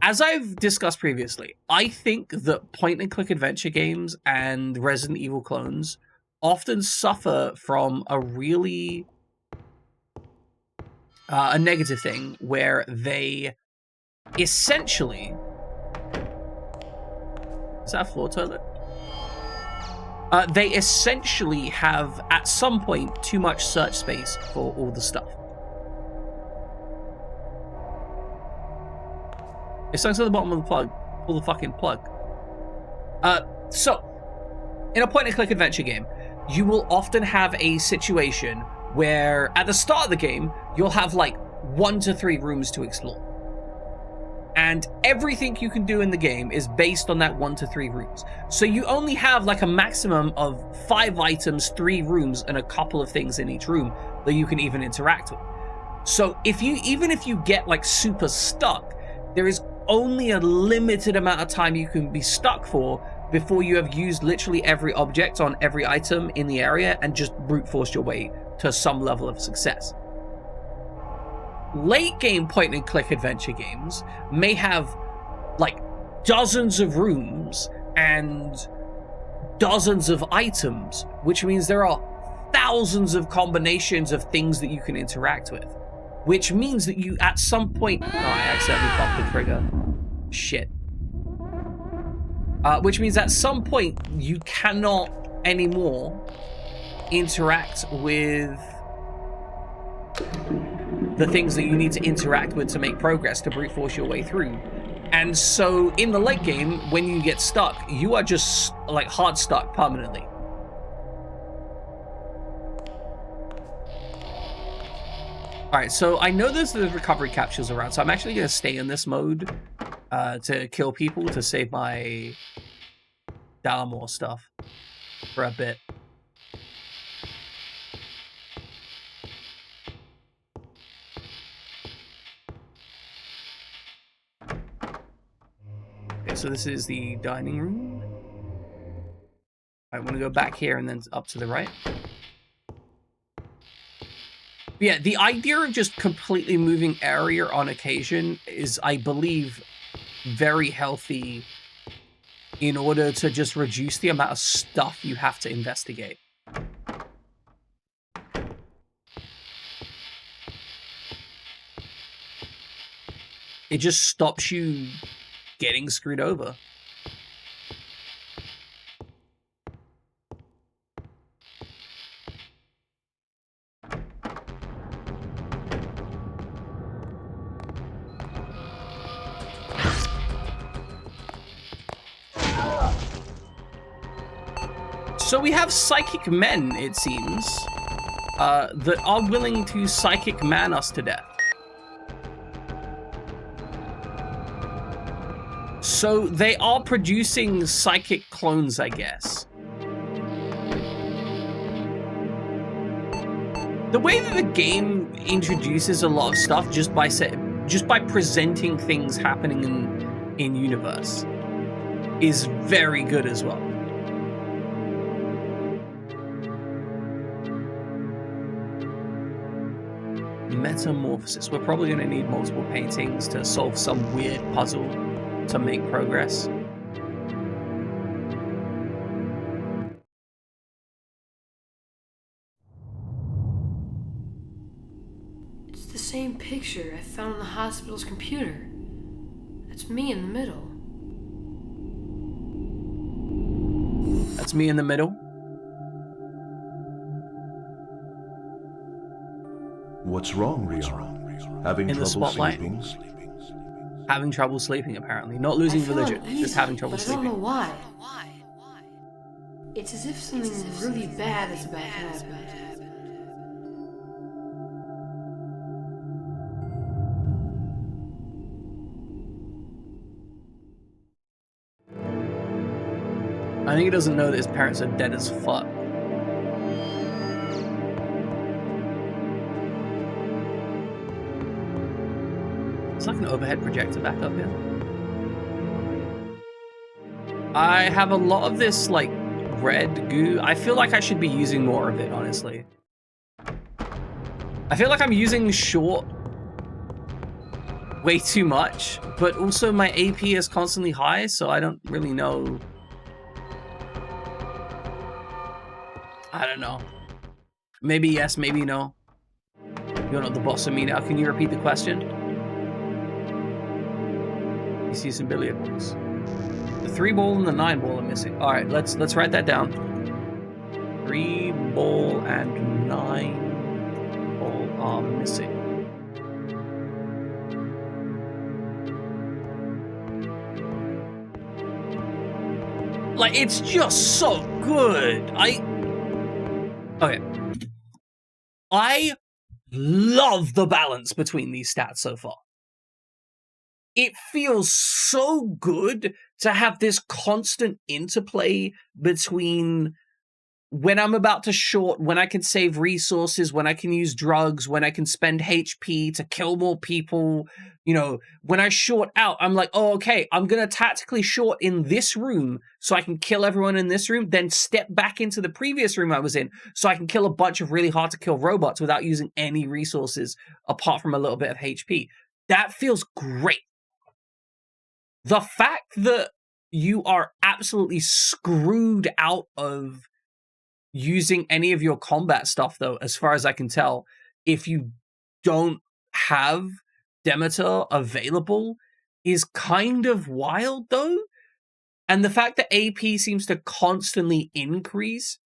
as I've discussed previously, I think that point-and-click adventure games and Resident Evil clones often suffer from a really a negative thing where they essentially... Is that a floor toilet? They essentially have, at some point, too much search space for all the stuff. If something's at the bottom of the plug, pull the fucking plug. So, in a point-and-click adventure game, you will often have a situation where, at the start of the game, you'll have, like, 1 to 3 rooms to explore. And everything you can do in the game is based on that 1 to 3 rooms. So you only have, like, a maximum of 5 items, 3 rooms, and a couple of things in each room that you can even interact with. So even if you get, like, super stuck, there is only a limited amount of time you can be stuck for before you have used literally every object on every item in the area and just brute forced your way to some level of success. Late game point and click adventure games may have like dozens of rooms and dozens of items, which means there are thousands of combinations of things that you can interact with, which means that you at some point... Oh, I accidentally bumped the trigger. Shit. Which means at some point you cannot anymore interact with the things that you need to interact with to make progress, to brute force your way through. And so in the late game, when you get stuck, you are just like hard stuck permanently. Alright, so I know there's the recovery capsules around, so I'm actually going to stay in this mode to kill people, to save my Dalamore stuff for a bit. Okay, so this is the dining room. I want to go back here and then up to the right. Yeah, the idea of just completely moving area on occasion is, I believe, very healthy in order to just reduce the amount of stuff you have to investigate. It just stops you getting screwed over. So we have psychic men, it seems, that are willing to psychic man us to death. So they are producing psychic clones, I guess. The way that the game introduces a lot of stuff just by presenting things happening in universe is very good as well. Metamorphosis. We're probably going to need multiple paintings to solve some weird puzzle to make progress. It's the same picture I found on the hospital's computer. That's me in the middle. That's me in the middle. What's wrong, Rion? Having In the trouble spotlight. sleeping? Having trouble sleeping, apparently. Not losing I feel religion, uneasy, just having trouble but I don't know sleeping. why. It's as if something really bad is about to happen. I think he doesn't know that his parents are dead as fuck. It's like an overhead projector back up here. I have a lot of this, like, red goo. I feel like I should be using more of it, honestly. I feel like I'm using short way too much, but also my AP is constantly high, so I don't really know. I don't know. Maybe yes, maybe no. You're not the boss of me now. Can you repeat the question? You see some billiard balls. The 3 ball and the 9 ball are missing. All right, let's write that down. 3 ball and 9 ball are missing. Like, it's just so good. Okay. I love the balance between these stats so far. It feels so good to have this constant interplay between when I'm about to short, when I can save resources, when I can use drugs, when I can spend HP to kill more people. You know, when I short out, I'm like, oh, okay, I'm going to tactically short in this room so I can kill everyone in this room, then step back into the previous room I was in so I can kill a bunch of really hard to kill robots without using any resources apart from a little bit of HP. That feels great. The fact that you are absolutely screwed out of using any of your combat stuff, though, as far as I can tell, if you don't have Demeter available, is kind of wild, though. And the fact that AP seems to constantly increase,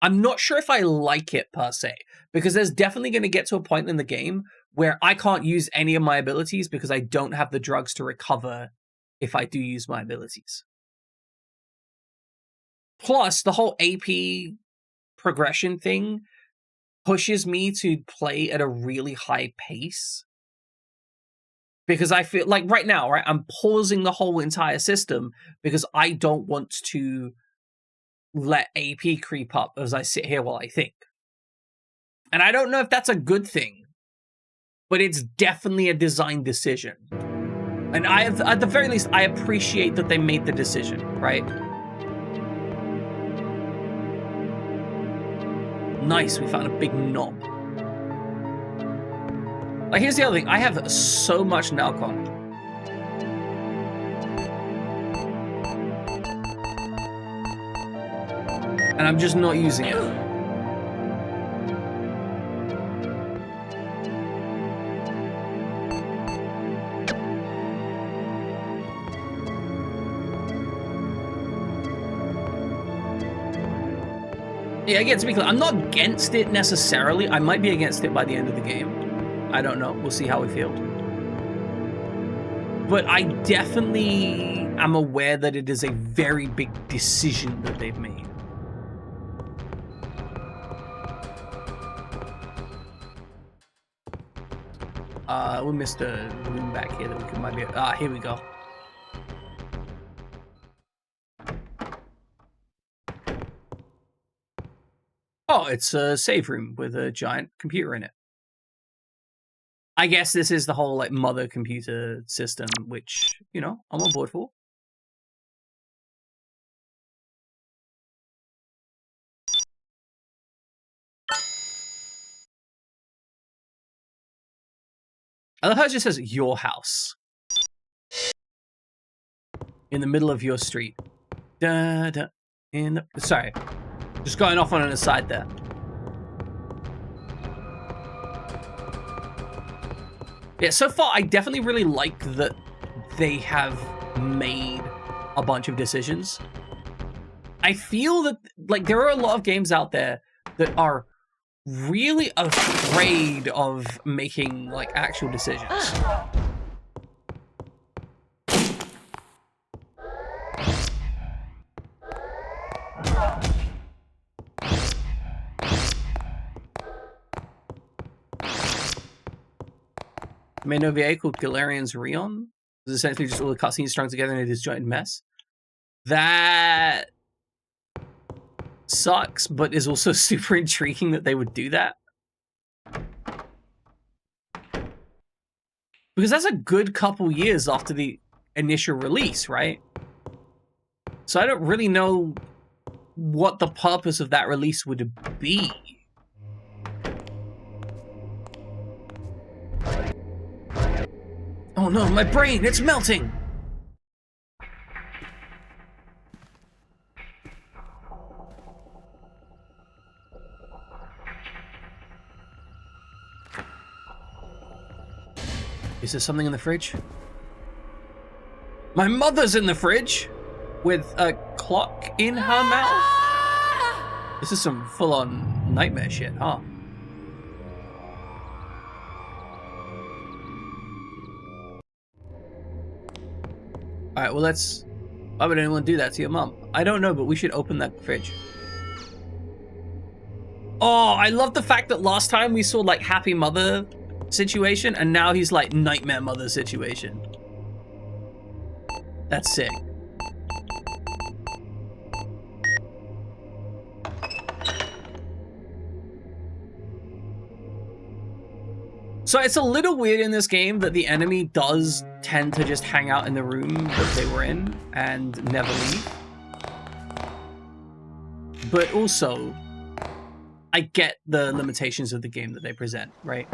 I'm not sure if I like it per se, because there's definitely going to get to a point in the game where I can't use any of my abilities because I don't have the drugs to recover if I do use my abilities. Plus, the whole AP progression thing pushes me to play at a really high pace. Because I feel like right now, right, I'm pausing the whole entire system because I don't want to let AP creep up as I sit here while I think. And I don't know if that's a good thing, but it's definitely a design decision. And I have, at the very least, I appreciate that they made the decision, right? Nice, we found a big knob. Like, here's the other thing. I have so much Nalcon. And I'm just not using it. Yeah, again, to be clear, I'm not against it necessarily. I might be against it by the end of the game. I don't know. We'll see how we feel. But I definitely am aware that it is a very big decision that they've made. We missed a room back here that we might be... Ah, here we go. Oh, it's a save room with a giant computer in it. I guess this is the whole, like, mother computer system, which, you know, I'm on board for. I love how it just says, your house. In the middle of your street. Da-da. Sorry. Just going off on an aside there. Yeah, so far, I definitely really like that they have made a bunch of decisions. I feel that, like, there are a lot of games out there that are really afraid of making, like, actual decisions. I made an OVA called Galarian's Rion. It's essentially just all the cutscenes strung together in a disjointed mess. That sucks, but is also super intriguing that they would do that. Because that's a good couple years after the initial release, right? So I don't really know what the purpose of that release would be. Oh no, my brain, it's melting! Is there something in the fridge? My mother's in the fridge with a clock in her mouth. This is some full-on nightmare shit, huh? Alright, well let's... Why would anyone do that to your mom? I don't know, but we should open that fridge. Oh, I love the fact that last time we saw like Happy Mother situation, and now he's like Nightmare Mother situation. That's sick. So it's a little weird in this game that the enemy does tend to just hang out in the room that they were in and never leave. But also, I get the limitations of the game that they present, right?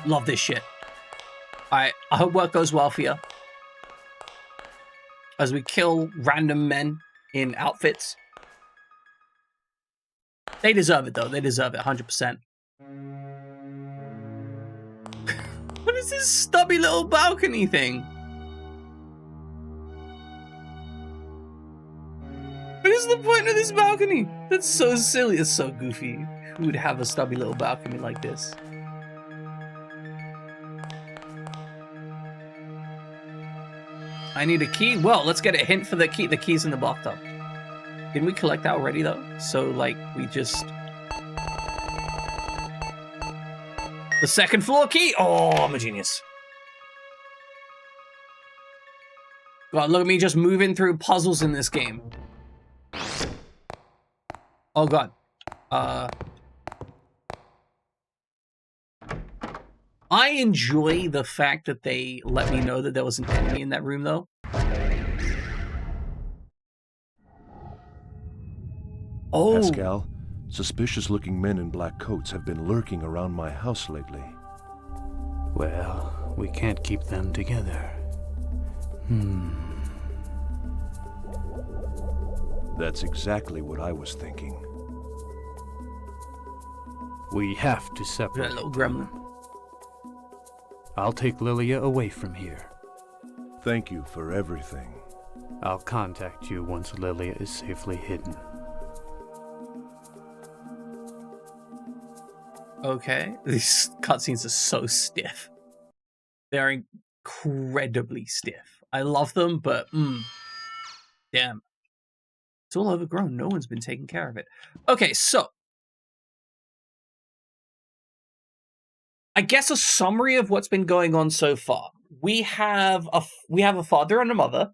Love this shit. Alright, I hope work goes well for you. As we kill random men in outfits. They deserve it though, they deserve it 100%. What is this stubby little balcony thing? What is the point of this balcony? That's so silly, it's so goofy. Who would have a stubby little balcony like this? I need a key. Well, let's get a hint for the key. The key's in the bathtub. Didn't we collect that already, though? So, like, we just... The second floor key? Oh, I'm a genius. God, look at me just moving through puzzles in this game. Oh, God. I enjoy the fact that they let me know that there was an enemy in that room, though. Oh. Pascal, suspicious-looking men in black coats have been lurking around my house lately. Well, we can't keep them together. That's exactly what I was thinking. We have to That separate. little gremlin. I'll take Lilia away from here. Thank you for everything. I'll contact you once Lilia is safely hidden. Okay. These cutscenes are so stiff. They're incredibly stiff. I love them, but damn. It's all overgrown. No one's been taking care of it. Okay, so I guess a summary of what's been going on so far. We have a father and a mother.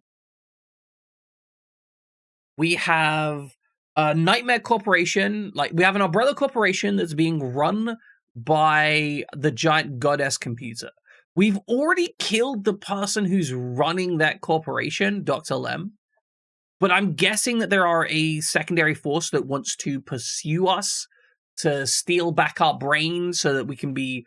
We have a Nightmare Corporation. Like, we have an umbrella corporation that's being run by the giant goddess computer. We've already killed the person who's running that corporation, Dr. Lem. But I'm guessing that there are a secondary force that wants to pursue us to steal back our brains so that we can be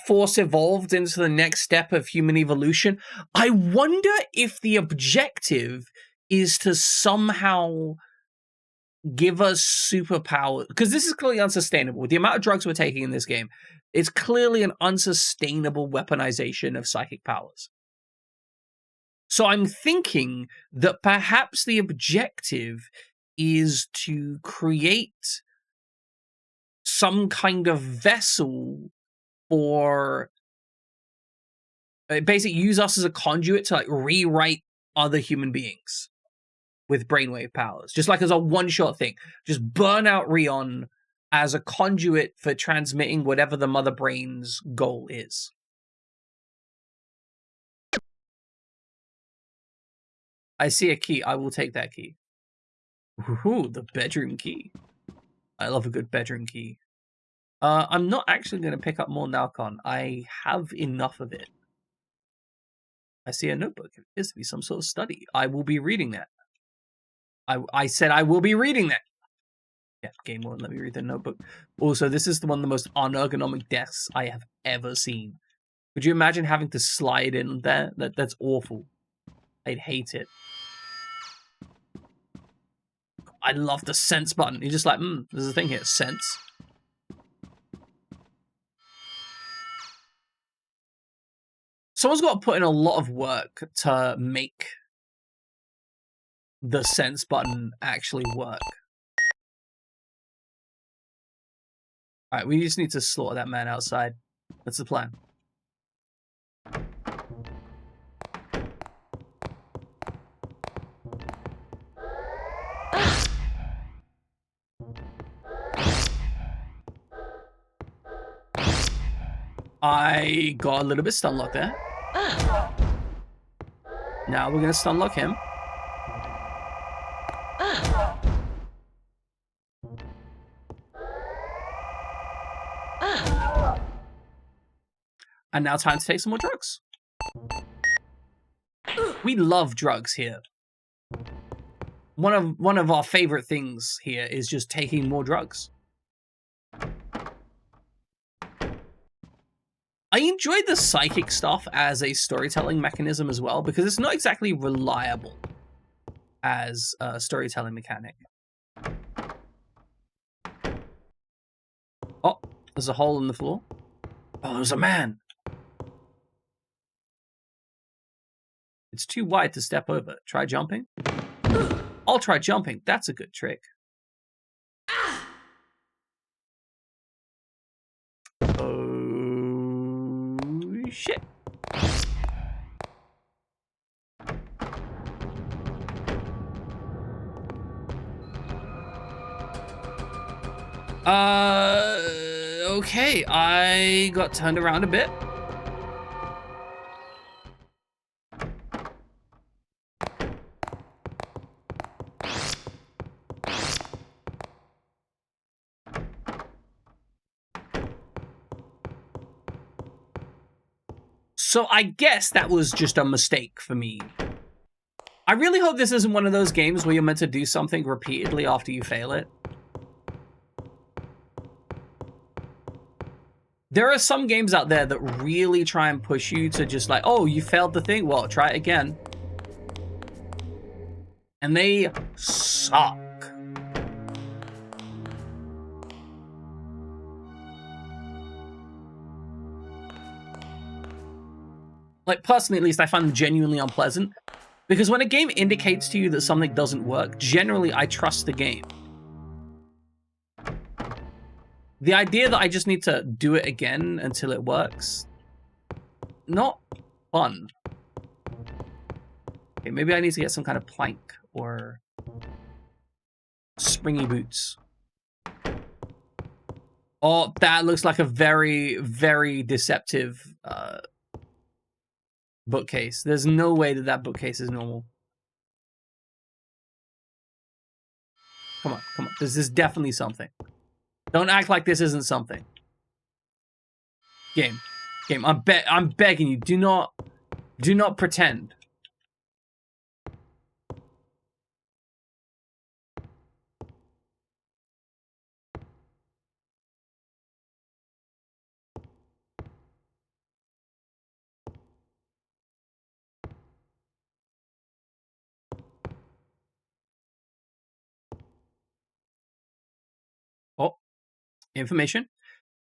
force evolved into the next step of human evolution. I wonder if the objective is to somehow give us superpower, because this is clearly unsustainable. With the amount of drugs we're taking in this game, it's clearly an unsustainable weaponization of psychic powers. So I'm thinking that perhaps the objective is to create some kind of vessel for basically use us as a conduit to like rewrite other human beings with brainwave powers, just like as a one-shot thing. Just burn out Rion as a conduit for transmitting whatever the mother brain's goal is. I see a key. I will take that key. Ooh, the bedroom key. I love a good bedroom key. I'm not actually going to pick up more Nalcon. I have enough of it. I see a notebook. It appears to be some sort of study. I will be reading that. I said I will be reading that. Yeah, game won't let me read the notebook. Also, this is one of the most unergonomic desks I have ever seen. Could you imagine having to slide in there? That's awful. I'd hate it. I love the sense button. You're just like, there's a thing here, sense. Someone's got to put in a lot of work to make the sense button actually work. Alright, we just need to slaughter that man outside. That's the plan. I got a little bit stun locked there. Now we're gonna stun lock him. And now time to take some more drugs. We love drugs here. One of our favorite things here is just taking more drugs. I enjoyed the psychic stuff as a storytelling mechanism as well, because it's not exactly reliable as a storytelling mechanic. Oh, there's a hole in the floor. Oh, there's a man. It's too wide to step over. Try jumping. I'll try jumping. That's a good trick. Oh, shit. Okay, I got turned around a bit. So I guess that was just a mistake for me. I really hope this isn't one of those games where you're meant to do something repeatedly after you fail it. There are some games out there that really try and push you to just like, oh, you failed the thing? Well, try it again. And they suck. Like, personally, at least, I find them genuinely unpleasant. Because when a game indicates to you that something doesn't work, generally, I trust the game. The idea that I just need to do it again until it works, not fun. Okay, maybe I need to get some kind of plank or springy boots. Oh, that looks like a very, very deceptive bookcase. There's no way that that bookcase is normal. Come on, come on. This is definitely something. Don't act like this isn't something. Game. Game, I'm begging you, do not pretend. Information.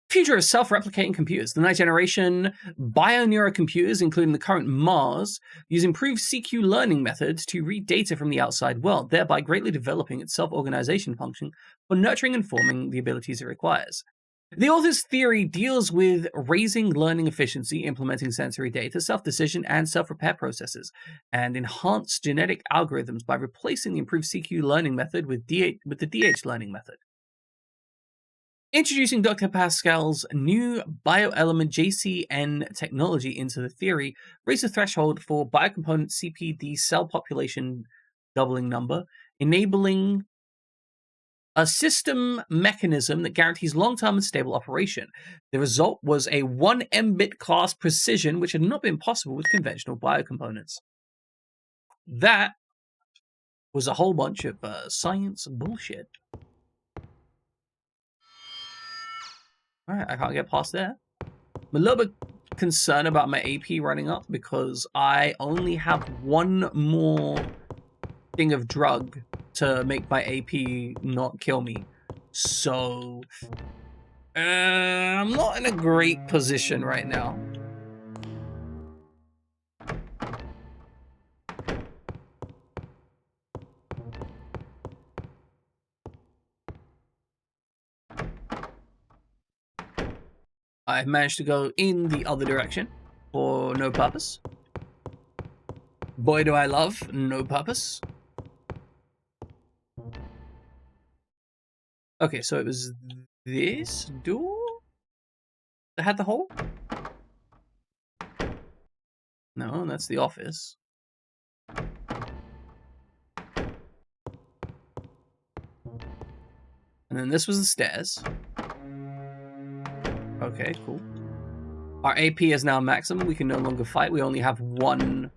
Future of self-replicating computers. The next generation bioneurocomputers, including the current Mars, use improved CQ learning methods to read data from the outside world, thereby greatly developing its self-organization function for nurturing and forming the abilities it requires. The author's theory deals with raising learning efficiency, implementing sensory data, self-decision, and self-repair processes, and enhance genetic algorithms by replacing the improved CQ learning method with the DH learning method. Introducing Dr. Pascal's new bioelement JCN technology into the theory raised the threshold for biocomponent CPD cell population doubling number, enabling a system mechanism that guarantees long-term and stable operation. The result was a 1 mbit class precision, which had not been possible with conventional biocomponents. That was a whole bunch of science bullshit. Alright, I can't get past there. I'm a little bit concerned about my AP running up because I only have one more thing of drug to make my AP not kill me. So, I'm not in a great position right now. I've managed to go in the other direction for no purpose. Boy, do I love no purpose. Okay, so it was this door that had the hole? No, that's the office. And then this was the stairs. Okay, cool. Our AP is now maximum. We can no longer fight. We only have one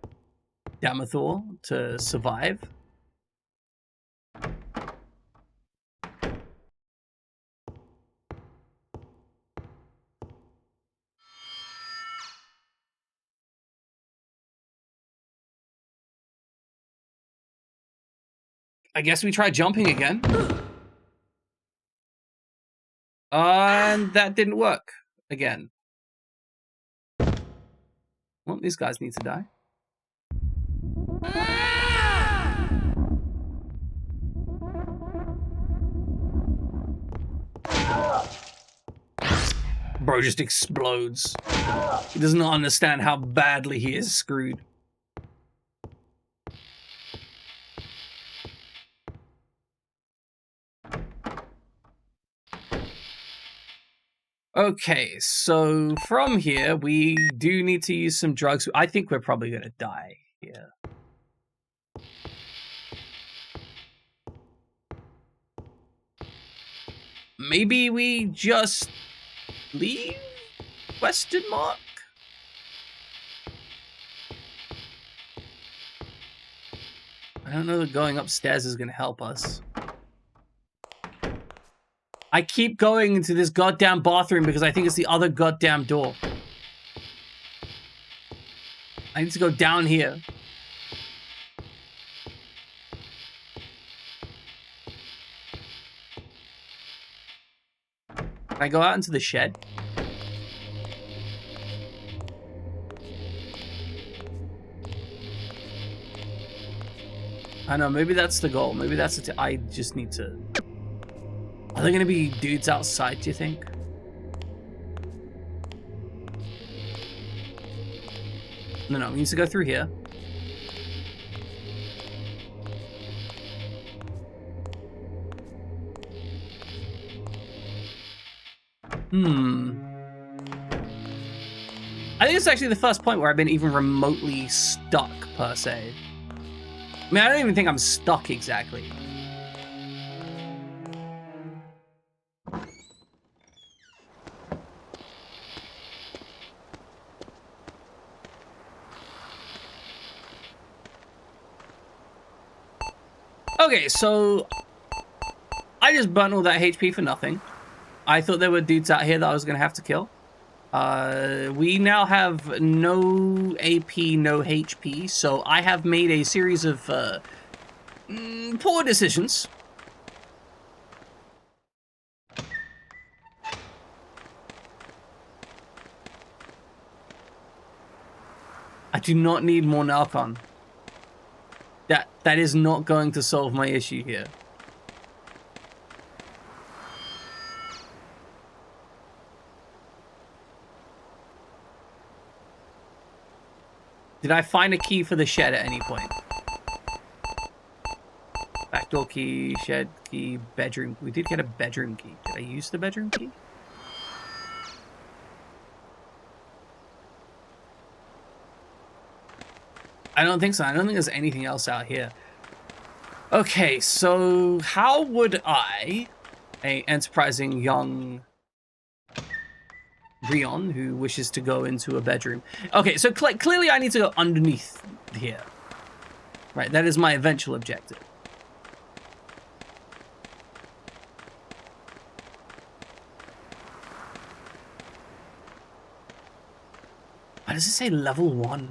Damathor to survive. I guess we try jumping again. And that didn't work again. Well, these guys need to die. Bro just explodes. He does not understand how badly he is screwed. Okay, so from here, we do need to use some drugs. I think we're probably going to die here. Maybe we just leave? Question mark? I don't know that going upstairs is going to help us. I keep going into this goddamn bathroom because I think it's the other goddamn door. I need to go down here. Can I go out into the shed? I know, maybe that's the goal. Maybe that's the I just need to... Are there gonna be dudes outside, do you think? No, we need to go through here. I think it's actually the first point where I've been even remotely stuck, per se. I mean, I don't even think I'm stuck exactly. Okay, so I just burnt all that HP for nothing. I thought there were dudes out here that I was going to have to kill. We now have no AP, no HP, so I have made a series of poor decisions. do not need more Narcon. That is not going to solve my issue here. Did I find a key for the shed at any point? Backdoor key, shed key, bedroom. We did get a bedroom key. Did I use the bedroom key? I don't think so. I don't think there's anything else out here. Okay, so how would I, a enterprising young Rion who wishes to go into a bedroom. Okay, so clearly I need to go underneath here. Right, that is my eventual objective. Why does it say level 1?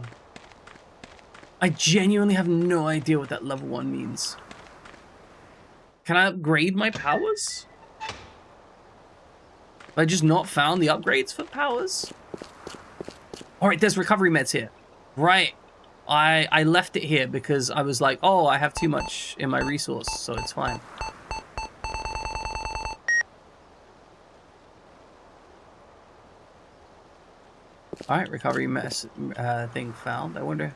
I genuinely have no idea what that level 1 means. Can I upgrade my powers? Have I just not found the upgrades for powers? Alright, there's recovery meds here. Right. I left it here because I was like, oh, I have too much in my resource, so it's fine. Alright, recovery mess thing found. I wonder...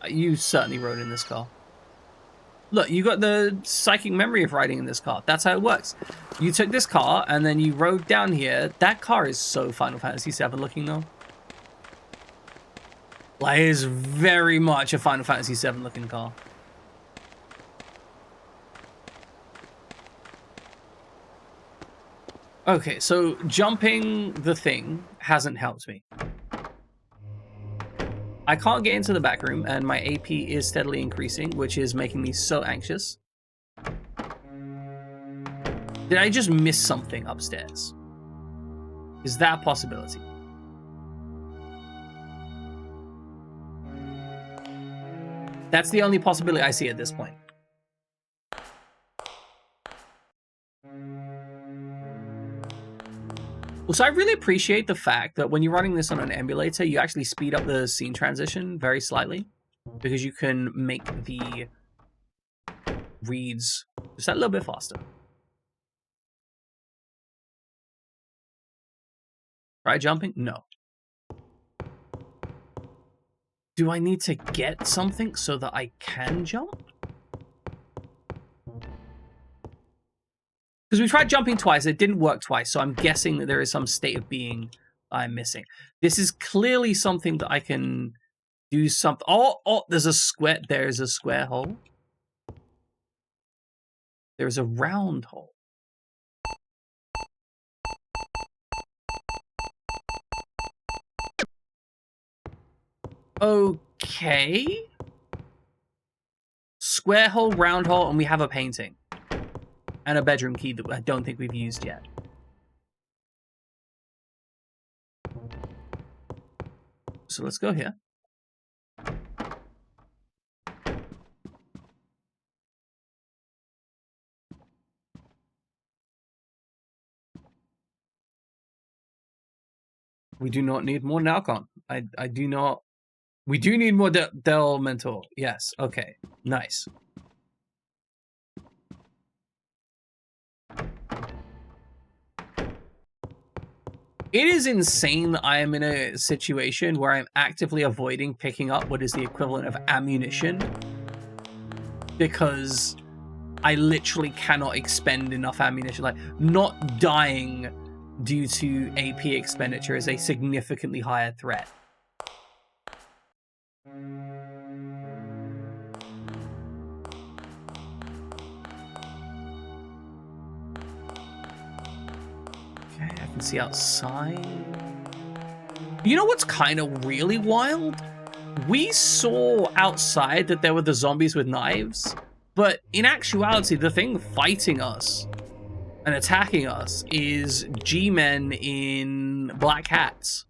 You certainly rode in this car. Look, you got the psychic memory of riding in this car. That's how it works. You took this car, and then you rode down here. That car is so Final Fantasy VII looking, though. Like, it is very much a Final Fantasy VII looking car. Okay, so jumping the thing hasn't helped me. I can't get into the back room, and my AP is steadily increasing, which is making me so anxious. Did I just miss something upstairs? Is that a possibility? That's the only possibility I see at this point. Also, I really appreciate the fact that when you're running this on an emulator, you actually speed up the scene transition very slightly, because you can make the reads just that little bit faster. Try jumping? No. Do I need to get something so that I can jump? Because we tried jumping twice, it didn't work twice, so I'm guessing that there is some state of being I'm missing. This is clearly something that I can do something. Oh, there's a square. There's a square hole. There's a round hole. Okay. Square hole, round hole, and we have a painting. And a bedroom key that I don't think we've used yet. So let's go here. We do not need more Narcon. I do not... We do need more Del Mentor. Yes, okay. Nice. It is insane that I am in a situation where I'm actively avoiding picking up what is the equivalent of ammunition, because I literally cannot expend enough ammunition. Like, not dying due to AP expenditure is a significantly higher threat. I can see outside. You know what's kind of really wild? We saw outside that there were the zombies with knives, but in actuality, the thing fighting us and attacking us is G-men in black hats.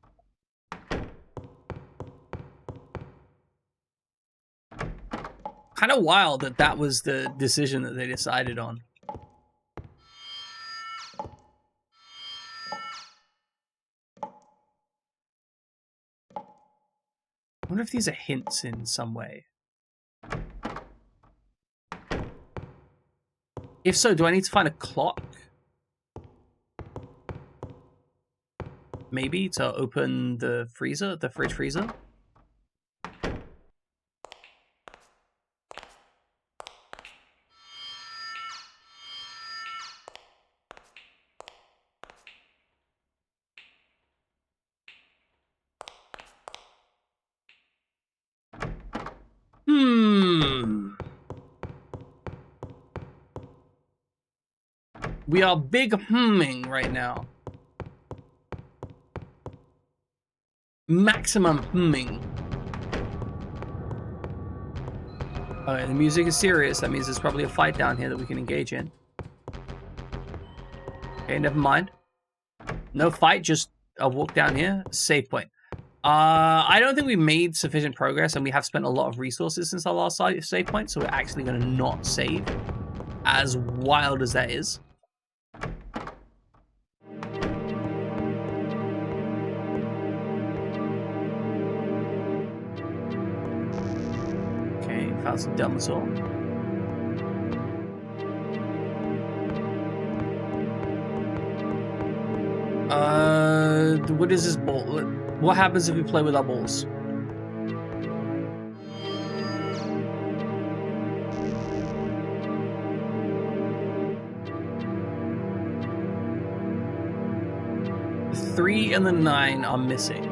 Kind of wild that that was the decision that they decided on. wonder if these are hints in some way. If so, do I need to find a clock? Maybe to open the freezer, the fridge freezer? We are big humming right now. Maximum humming. Alright, the music is serious. That means there's probably a fight down here that we can engage in. Okay, never mind. No fight, just a walk down here. Save point. I don't think we made sufficient progress, and we have spent a lot of resources since our last save point, so we're actually going to not save. As wild as that is. Okay, found some Dumbledore. What is this ball? What happens if we play with our balls? The 3 and the 9 are missing.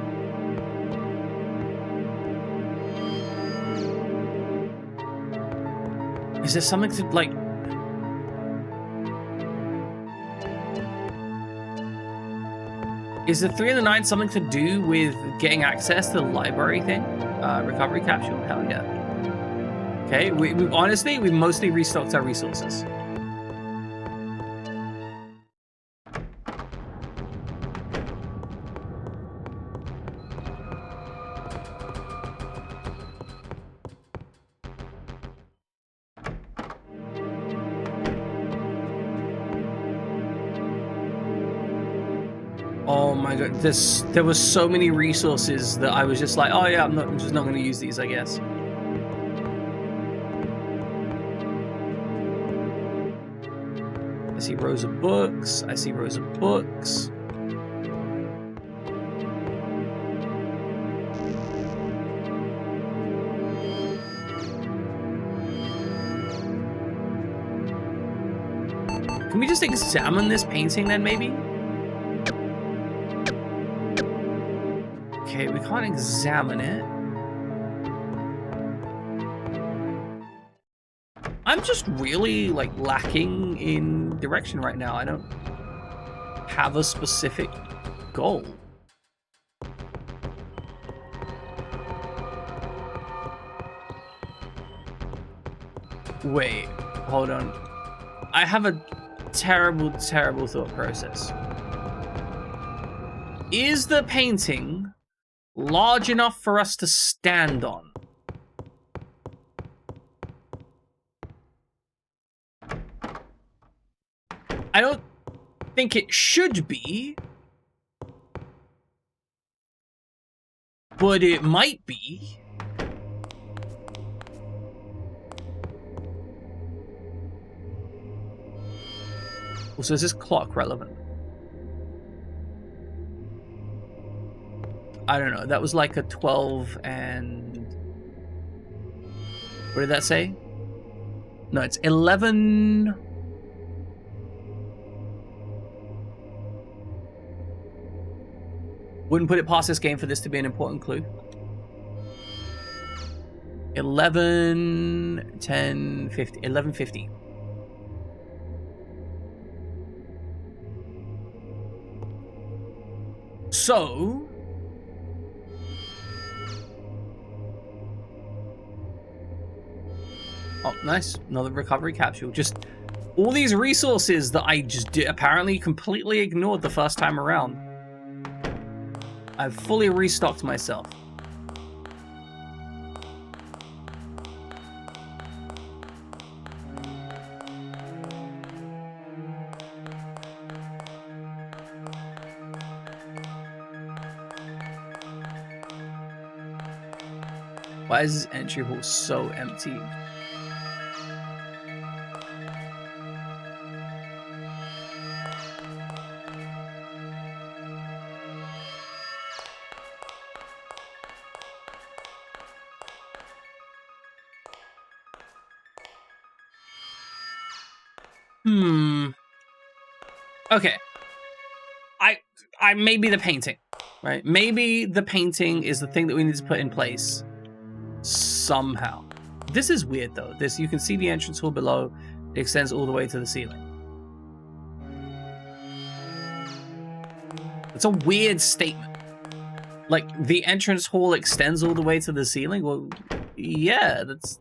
Is there something to, like... Is the 3 and the 9 something to do with getting access to the library thing? Recovery capsule? Hell yeah. Okay, we've honestly, we've mostly restocked our resources. Oh my god, there were so many resources that I was just like, oh yeah, I'm just not going to use these, I guess. I see rows of books. I see rows of books. Can we just examine this painting then, maybe? Okay, we can't examine it. I'm just really, like, lacking in direction right now. I don't have a specific goal. Wait, hold on. I have a terrible, terrible thought process. Is the painting large enough for us to stand on? I don't think it should be, but it might be. Also, is this clock relevant? I don't know. That was like a 12 and... What did that say? No, it's 11... Wouldn't put it past this game for this to be an important clue. 11, 10, 50, 11:50. So... Oh, nice. Another recovery capsule. Just all these resources that I just apparently completely ignored the first time around. I've fully restocked myself. Why is this entry hall so empty? Okay. I maybe the painting, right? Maybe the painting is the thing that we need to put in place somehow. This is weird though. This, you can see the entrance hall below. It extends all the way to the ceiling. It's a weird statement. Like, the entrance hall extends all the way to the ceiling? Well, yeah, that's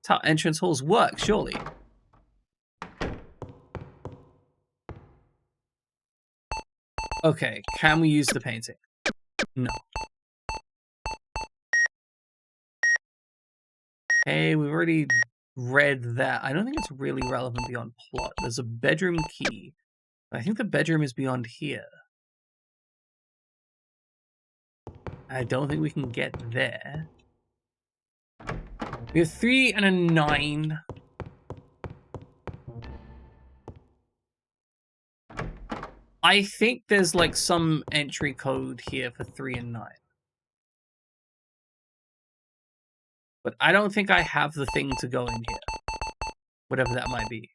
how entrance halls work, surely. Okay, can we use the painting? No. Hey, we've already read that. I don't think it's really relevant beyond plot. There's a bedroom key. I think the bedroom is beyond here. I don't think we can get there. We have 3 and a 9. I think there's like some entry code here for 3 and 9. But I don't think I have the thing to go in here. Whatever that might be.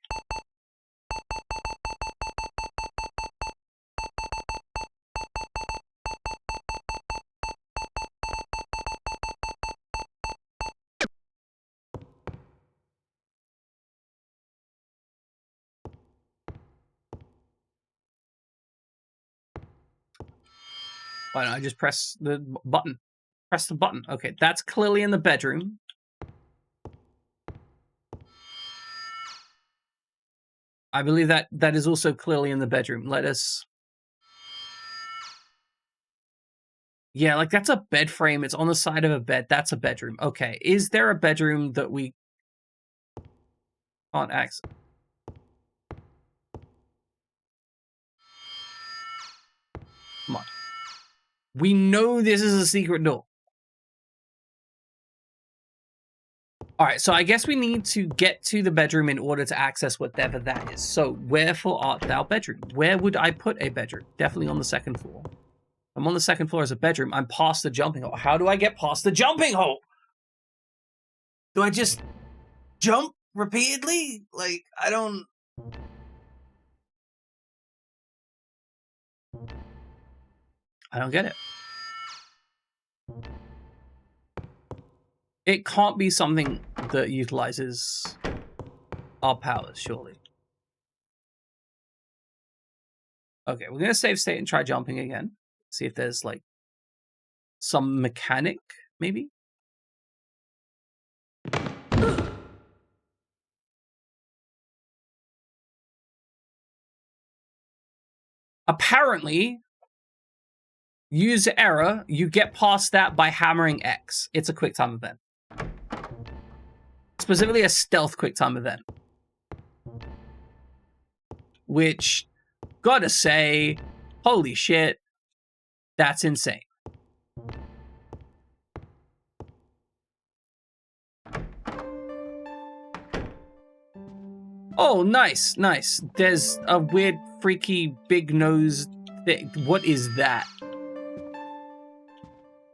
Why don't I just press the button? Press the button. Okay, that's clearly in the bedroom. I believe that that is also clearly in the bedroom. Let us... Yeah, like that's a bed frame. It's on the side of a bed. That's a bedroom. Okay, is there a bedroom that we can't access? Come on. We know this is a secret door. Alright, so I guess we need to get to the bedroom in order to access whatever that is. So, wherefore art thou bedroom? Where would I put a bedroom? Definitely on the second floor. I'm on the second floor as a bedroom. I'm past the jumping hole. How do I get past the jumping hole? Do I just jump repeatedly? Like, I don't get it. It can't be something that utilizes our powers, surely. Okay, we're gonna save state and try jumping again. See if there's like some mechanic, maybe? Apparently, user error, you get past that by hammering X. It's a QuickTime event. Specifically a stealth QuickTime event. Which, gotta say, holy shit, that's insane. Oh, nice, nice. There's a weird, freaky, big nose thing. What is that?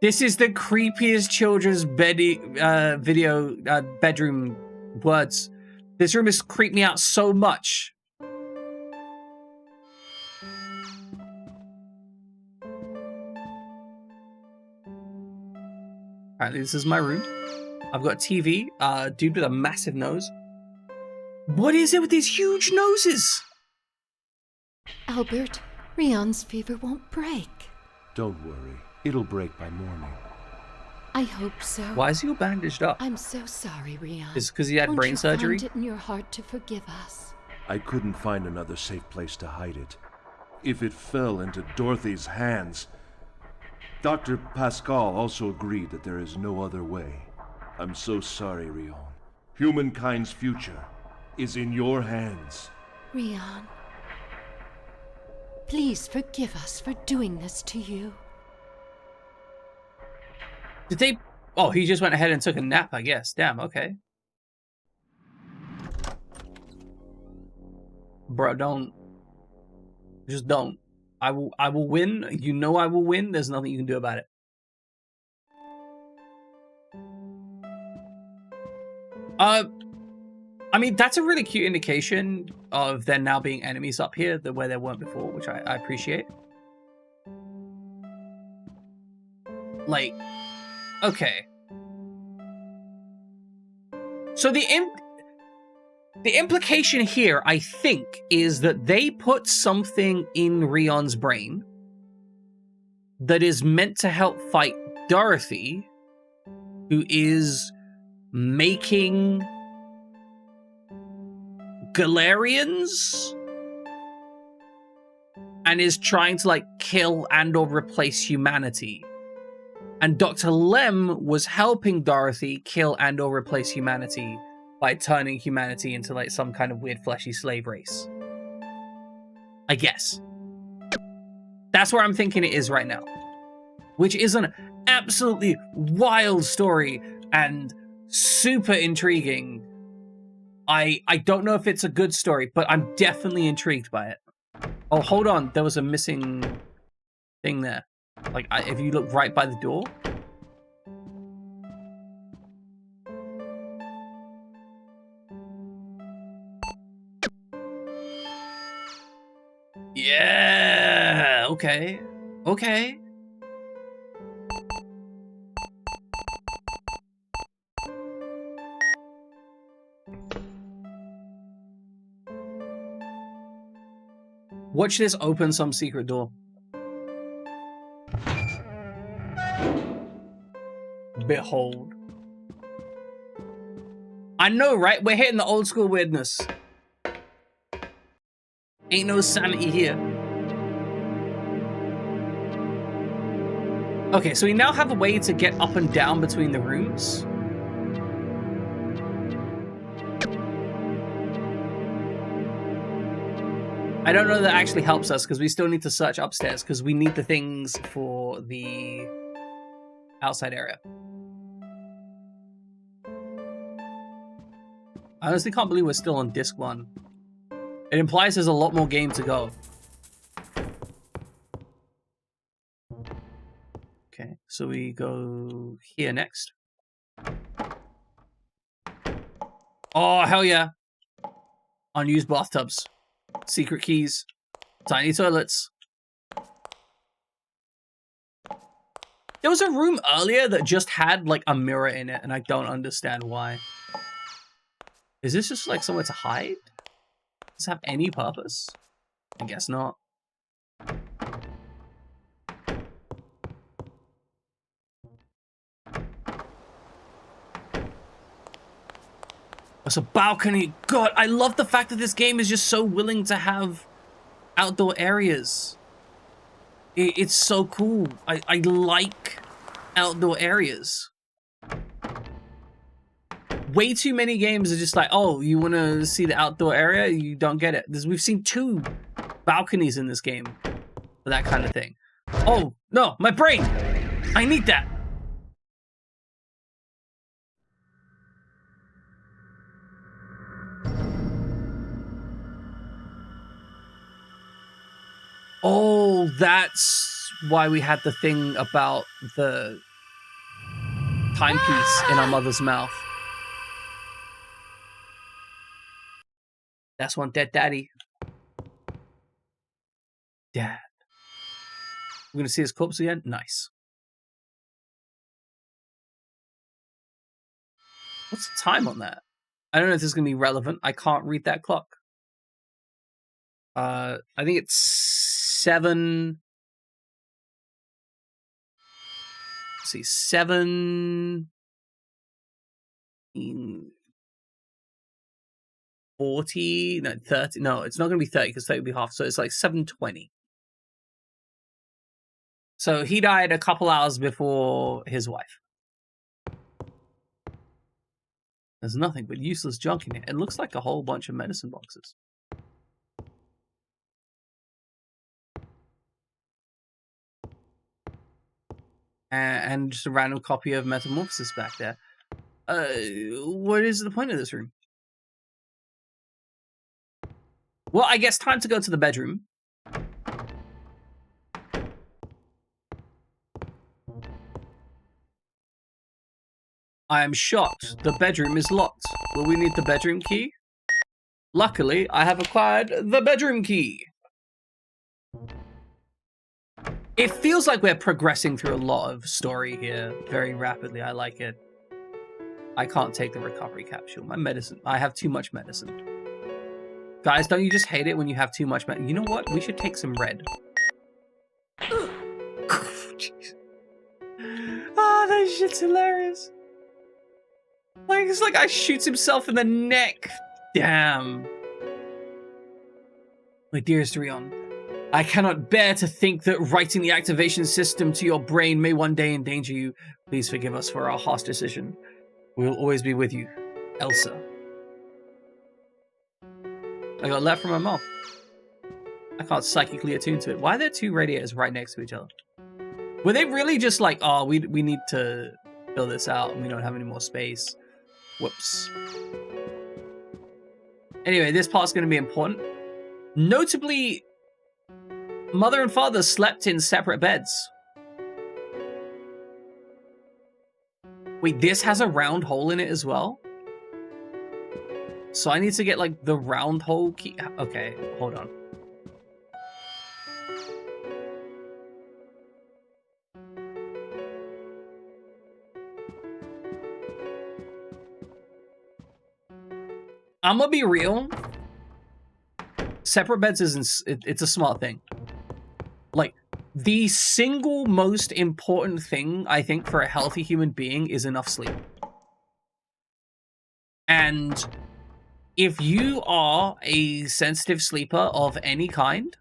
This is the creepiest children's video bedroom words. This room has creeped me out so much. Apparently this is my room. I've got a TV, dude with a massive nose. What is it with these huge noses? Albert, Rion's fever won't break. Don't worry. It'll break by morning. I hope so. Why is he all bandaged up? I'm so sorry, Rion. Is it because he had brain surgery? Won't you find it in your heart to forgive us? I couldn't find another safe place to hide it. If it fell into Dorothy's hands... Dr. Pascal also agreed that there is no other way. I'm so sorry, Rion. Humankind's future is in your hands. Rion, please forgive us for doing this to you. Did they... Oh, he just went ahead and took a nap, I guess. Damn, okay. Bro, don't. Just don't. I will win. You know I will win. There's nothing you can do about it. I mean, that's a really cute indication of there now being enemies up here where there weren't before, which I appreciate. Like, okay. So the implication here, I think, is that they put something in Rion's brain that is meant to help fight Dorothy, who is making Galarians and is trying to like kill and or replace humanity. And Dr. Lem was helping Dorothy kill and or replace humanity by turning humanity into like some kind of weird fleshy slave race. I guess. That's where I'm thinking it is right now. Which is an absolutely wild story and super intriguing. I don't know if it's a good story, but I'm definitely intrigued by it. Oh, hold on. There was a missing thing there. Like, if you look right by the door. Yeah. Okay. Okay. Watch this open some secret door. Behold. I know, right? We're hitting the old school weirdness. Ain't no sanity here. Okay, so we now have a way to get up and down between the rooms. I don't know that actually helps us because we still need to search upstairs because we need the things for the outside area. I honestly can't believe we're still on disc 1. It implies there's a lot more game to go. Okay, so we go here next. Oh, hell yeah. Unused bathtubs. Secret keys. Tiny toilets. There was a room earlier that just had like a mirror in it and I don't understand why. Is this just like somewhere to hide? Does it have any purpose? I guess not. There's a balcony. God, I love the fact that this game is just so willing to have outdoor areas. It's so cool. I like outdoor areas. Way too many games are just like, oh, you want to see the outdoor area? You don't get it. We've seen 2 balconies in this game for that kind of thing. Oh, no, my brain. I need that. Oh, that's why we had the thing about the timepiece in our mother's mouth. That's one dead daddy. Dad. We're gonna see his corpse again? Nice. What's the time on that? I don't know if this is gonna be relevant. I can't read that clock. I think it's 7. Let's see, 7. 40, no, 30. No, it's not going to be 30 because 30 would be half. So it's like 7:20. So he died a couple hours before his wife. There's nothing but useless junk in it. It looks like a whole bunch of medicine boxes. and just a random copy of Metamorphosis back there. What is the point of this room? Well, I guess time to go to the bedroom. I am shocked. The bedroom is locked. Will we need the bedroom key? Luckily, I have acquired the bedroom key. It feels like we're progressing through a lot of story here very rapidly. I like it. I can't take the recovery capsule. My medicine. I have too much medicine. Guys, don't you just hate it when you have too much medicine? You know what? We should take some red. Jeez. Ah, that shit's hilarious. Like, it's like I shoots himself in the neck. Damn. My dearest Rion, I cannot bear to think that writing the activation system to your brain may one day endanger you. Please forgive us for our harsh decision. We will always be with you, Elsa. I got left from my mouth. I can't psychically attune to it. Why are there two radiators right next to each other? Were they really just like, oh, we need to fill this out and we don't have any more space? Whoops. Anyway, this part's going to be important. Notably, mother and father slept in separate beds. Wait, this has a round hole in it as well? So I need to get, like, the round hole key. Okay, hold on. I'm gonna be real. Separate beds it's a smart thing. Like, the single most important thing, I think, for a healthy human being is enough sleep. And if you are a sensitive sleeper of any kind,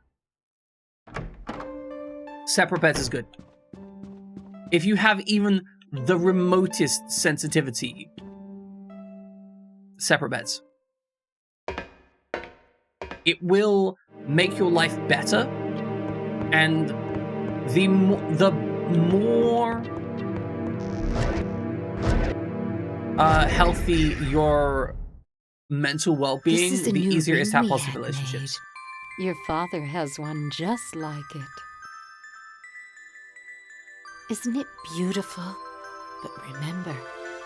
separate beds is good. If you have even the remotest sensitivity, separate beds. It will make your life better, and the more healthy your mental well-being, the easier it is to have positive relationships. Your father has one just like it. Isn't it beautiful? But remember,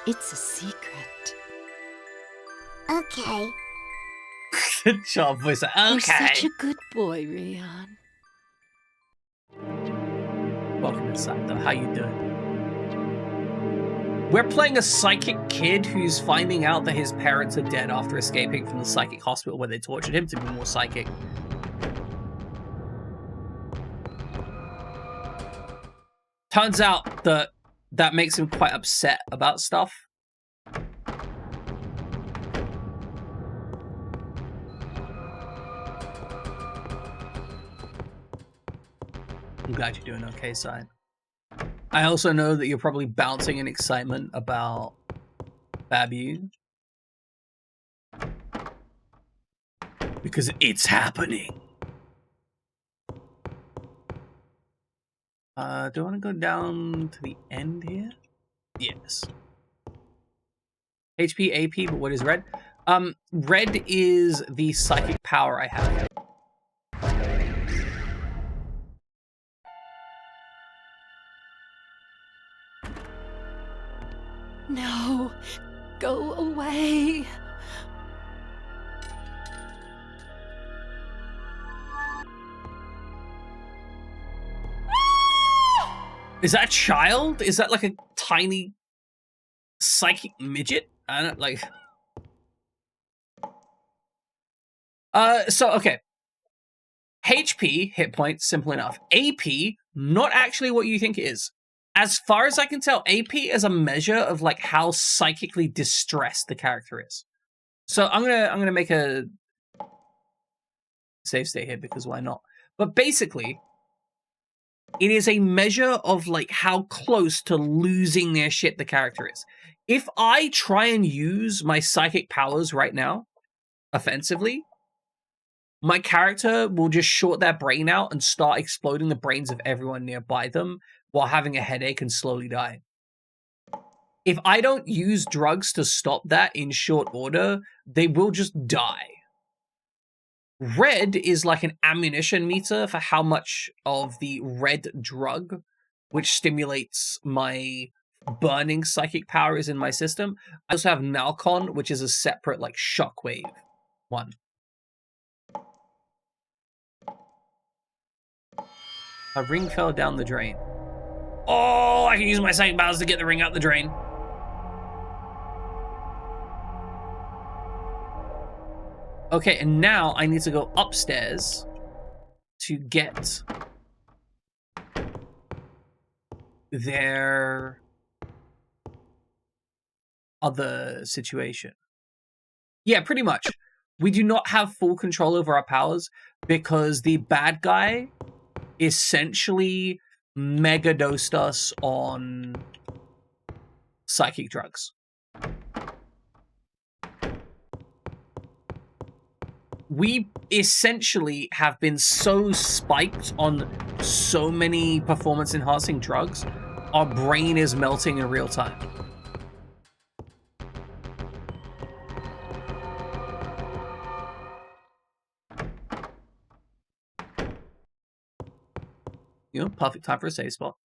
it's a secret. Okay. Sharp voice. Okay. You're such a good boy, Rion. Welcome inside, though. How you doing? We're playing a psychic kid who's finding out that his parents are dead after escaping from the psychic hospital where they tortured him to be more psychic. Turns out that that makes him quite upset about stuff. I'm glad you're doing okay, Sai. I also know that you're probably bouncing in excitement about Babu. Because it's happening. Do I want to go down to the end here? Yes. HP, AP, but what is red? Red is the psychic power I have. No, go away. Is that a child? Is that like a tiny psychic midget? I don't like. So okay. HP, hit points, simple enough. AP, not actually what you think it is. As far as I can tell, AP is a measure of like how psychically distressed the character is. So I'm gonna make a save state here because why not? But basically, it is a measure of like how close to losing their shit the character is. If I try and use my psychic powers right now, offensively, my character will just short their brain out and start exploding the brains of everyone nearby them while having a headache and slowly die. If I don't use drugs to stop that in short order, they will just die. Red is like an ammunition meter for how much of the red drug, which stimulates my burning psychic power, is in my system. I also have Malcon, which is a separate like shockwave one. A ring fell down the drain. Oh, I can use my psychic powers to get the ring out the drain. Okay, and now I need to go upstairs to get their other situation. Yeah, pretty much. We do not have full control over our powers because the bad guy essentially mega dosed us on psychic drugs. We essentially have been so spiked on so many performance enhancing drugs, our brain is melting in real time. You know, perfect time for a save spot.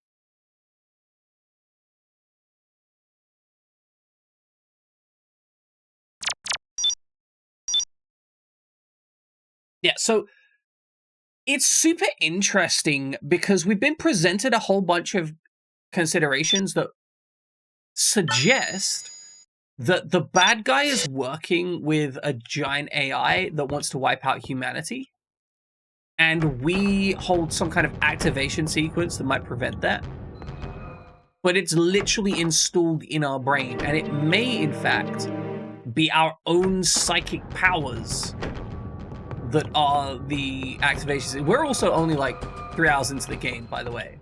Yeah, so it's super interesting because we've been presented a whole bunch of considerations that suggest that the bad guy is working with a giant AI that wants to wipe out humanity. And we hold some kind of activation sequence that might prevent that. But it's literally installed in our brain, and it may, in fact, be our own psychic powers that are the activations. We're also only like 3 hours into the game, by the way.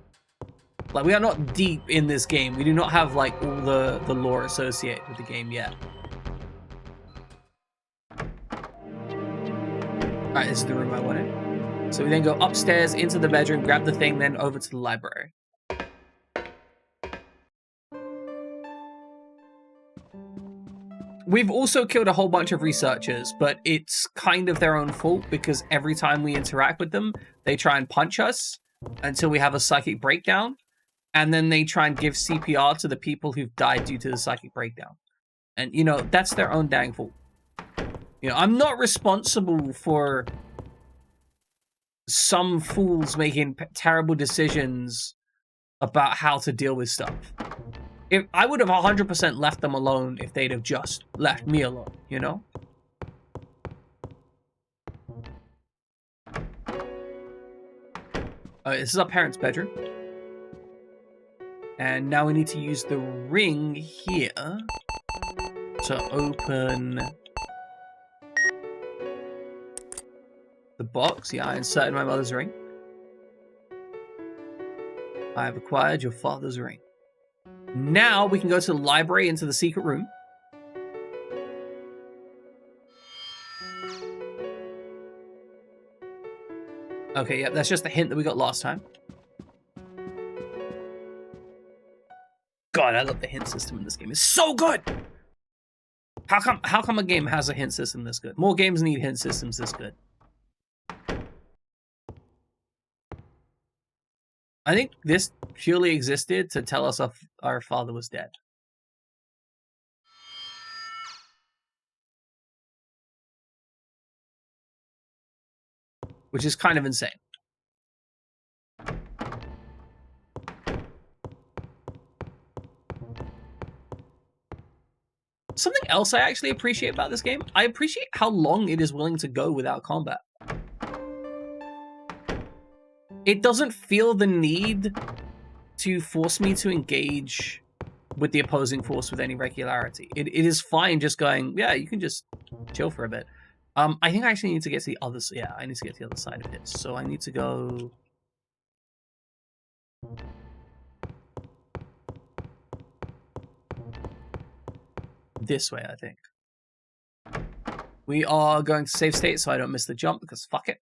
Like, we are not deep in this game. We do not have like all the lore associated with the game yet. Alright, this is the room I wanted. So we then go upstairs into the bedroom, grab the thing, then over to the library. We've also killed a whole bunch of researchers, but it's kind of their own fault because every time we interact with them, they try and punch us until we have a psychic breakdown, and then they try and give CPR to the people who've died due to the psychic breakdown. And, you know, that's their own dang fault. You know, I'm not responsible for some fools making terrible decisions about how to deal with stuff. If I would have 100% left them alone if they'd have just left me alone, you know? This is our parents' bedroom. And now we need to use the ring here to open the box. Yeah, I inserted my mother's ring. I have acquired your father's ring. Now we can go to the library, into the secret room. Okay, yeah, that's just the hint that we got last time. God, I love the hint system in this game. It's so good! How come a game has a hint system this good? More games need hint systems this good. I think this purely existed to tell us if our father was dead. Which is kind of insane. Something else I actually appreciate about this game, I appreciate how long it is willing to go without combat. It doesn't feel the need to force me to engage with the opposing force with any regularity. It is fine just going, yeah, you can just chill for a bit. I think I actually need to get to the other side. Yeah, I need to get to the other side of it. So I need to go... this way, I think. We are going to save state so I don't miss the jump, because fuck it.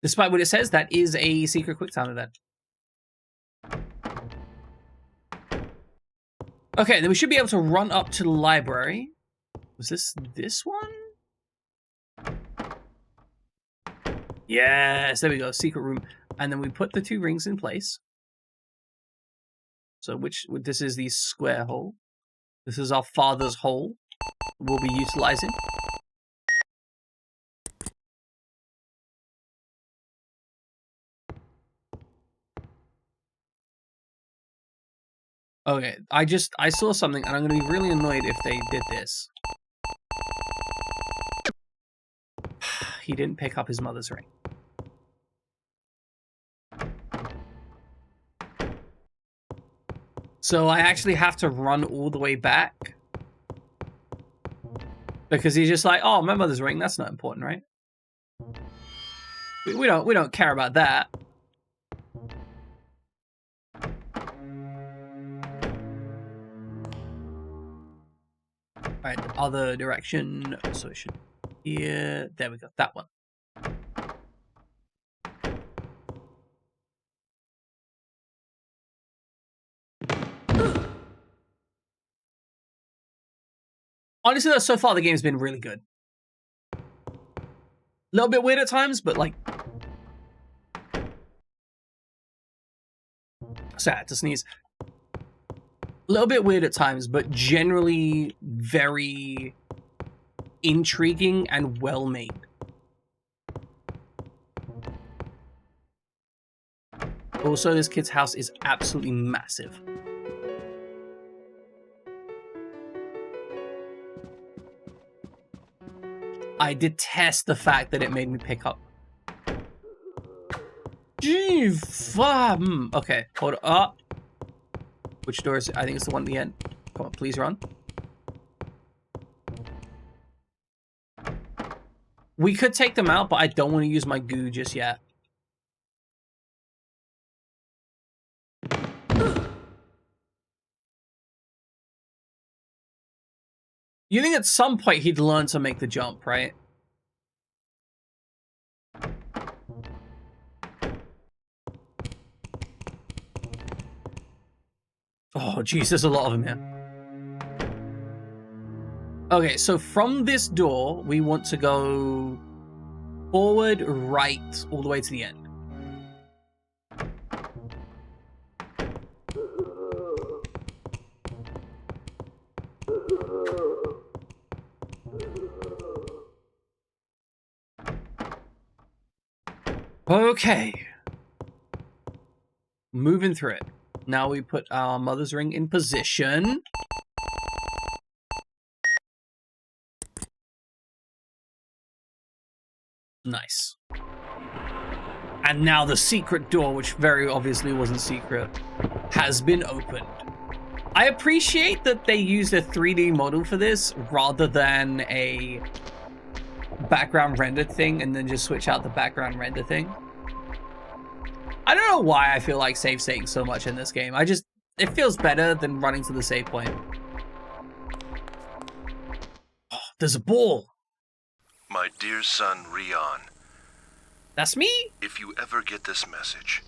Despite what it says, that is a secret QuickTime event. Okay, then we should be able to run up to the library. Was this one? Yes, there we go, secret room. And then we put the 2 rings in place. So this is the square hole. This is our father's hole we'll be utilizing. Okay, I saw something and I'm gonna be really annoyed if they did this. He didn't pick up his mother's ring. So I actually have to run all the way back. Because he's just like, oh, my mother's ring, that's not important, right? We don't care about that. Alright, the other direction. So it should be here. There we go, that one. Honestly, though, so far the game's been really good. A little bit weird at times, but like... Sorry, I had to sneeze. A little bit weird at times, but generally very intriguing and well made. Also, this kid's house is absolutely massive. I detest the fact that it made me pick up. Gee, okay, hold up. Which door is it? I think it's the one at the end. Come on, please run. We could take them out, but I don't want to use my goo just yet. You think at some point he'd learn to make the jump, right? Oh, jeez, there's a lot of them here. Okay, so from this door, we want to go forward, right, all the way to the end. Okay. Moving through it. Now we put our mother's ring in position. Nice. And now the secret door, which very obviously wasn't secret, has been opened. I appreciate that they used a 3D model for this rather than a background rendered thing and then just switch out the background render thing. I don't know why I feel like save stating so much in this game. It feels better than running to the save point. Oh, there's a ball. My dear son, Rion. That's me? If you ever get this message,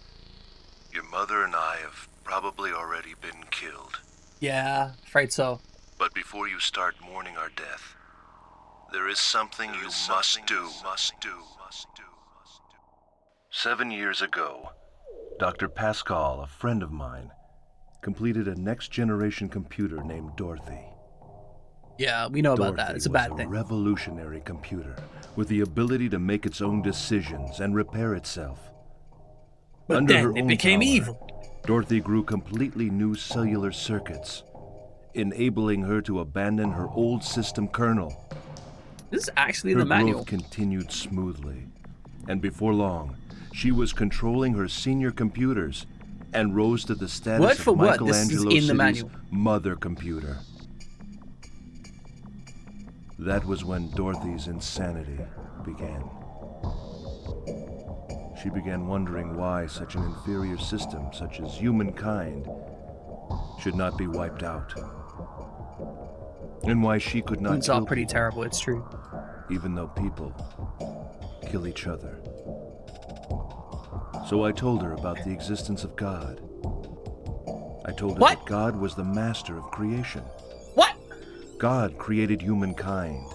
your mother and I have probably already been killed. Yeah, afraid so. But before you start mourning our death, there is something you must do. 7 years ago, Dr. Pascal, a friend of mine, completed a next-generation computer named Dorothy. Yeah, we know about that. It's a bad thing. Dorothy was a revolutionary computer with the ability to make its own decisions and repair itself. But then it became evil. Dorothy grew completely new cellular circuits, enabling her to abandon her old system kernel. This is actually the manual. Her growth continued smoothly, and before long, she was controlling her senior computers and rose to the status of Michelangelo City's mother computer. That was when Dorothy's insanity began. She began wondering why such an inferior system, such as humankind, should not be wiped out. And why she could not kill pretty people, terrible, it's true. even though people kill each other. So I told her about the existence of God. I told her What? that God was the master of creation. What? God created humankind,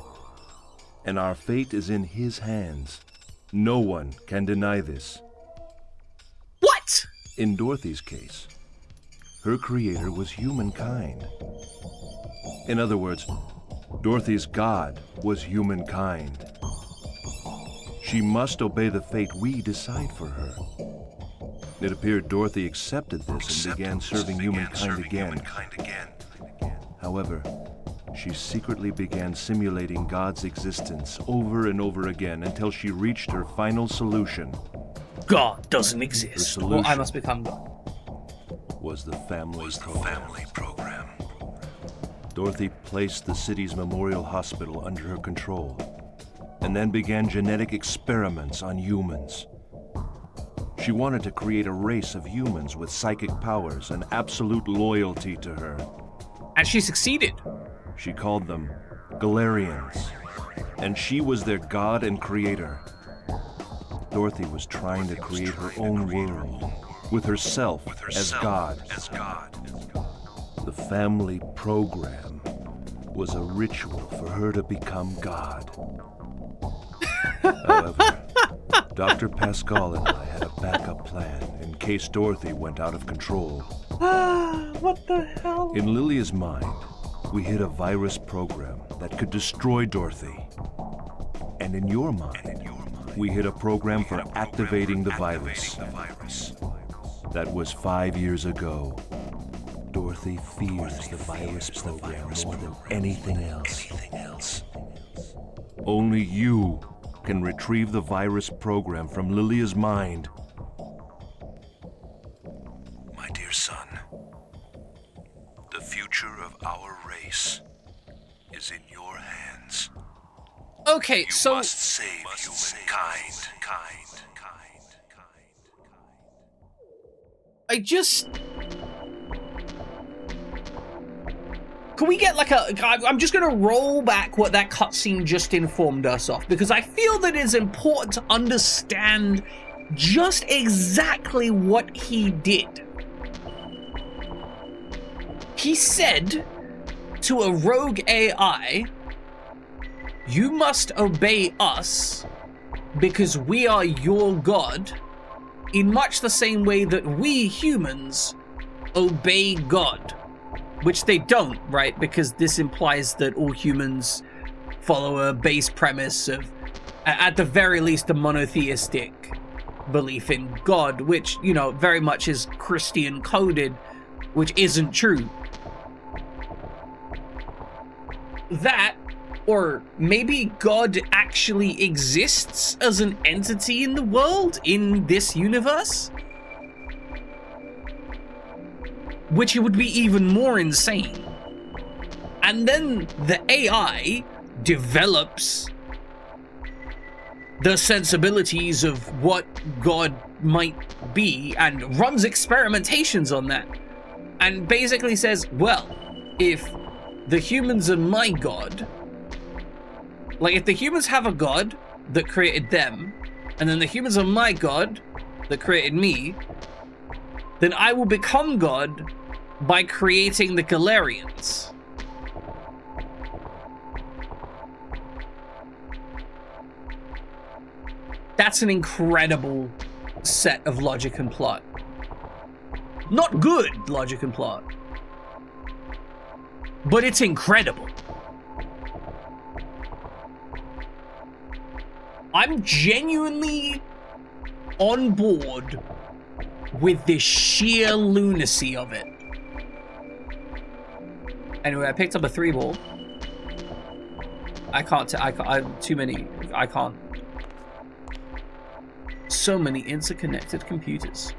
and our fate is in his hands. No one can deny this. What? In Dorothy's case, her creator was humankind. In other words, Dorothy's God was humankind. She must obey the fate we decide for her. It appeared Dorothy accepted this and began serving humankind again. However, she secretly began simulating God's existence over and over again until she reached her final solution. God doesn't exist. The solution Or I must become God. was the family program. Dorothy placed the city's Memorial Hospital under her control, and then began genetic experiments on humans. She wanted to create a race of humans with psychic powers and absolute loyalty to her. And she succeeded. She called them Galarians, and she was their god and creator. Dorothy was trying to create her own world, with herself as God. The family program was a ritual for her to become God. However, Dr. Pascal and I had a backup plan in case Dorothy went out of control. What the hell? In Lilia's mind, we hid a virus program that could destroy Dorothy. And in your mind, we hid a program for activating the virus. That was 5 years ago. Dorothy fears the virus program more than anything else. Only you can retrieve the virus program from Lilia's mind. My dear son, the future of our race is in your hands. Okay, You so must save humankind. I just... Can we get like a... I'm just going to roll back what that cutscene just informed us of, because I feel that it's important to understand just exactly what he did. He said to a rogue AI, "You must obey us because we are your god," in much the same way that we humans obey God. Which they don't, right? Because this implies that all humans follow a base premise of, at the very least, a monotheistic belief in God, which, you know, very much is Christian coded, which isn't true. That, or maybe God actually exists as an entity in the world, in this universe? Which it would be even more insane. And then the AI develops the sensibilities of what God might be and runs experimentations on that. And basically says, well, if the humans are my god, like if the humans have a god that created them, and then the humans are my god that created me, then I will become God by creating the Galarians. That's an incredible set of logic and plot. Not good logic and plot, but it's incredible. I'm genuinely on board with the sheer lunacy of it. Anyway, I picked up a 3-ball. I can't. Too many. I can't. So many interconnected computers.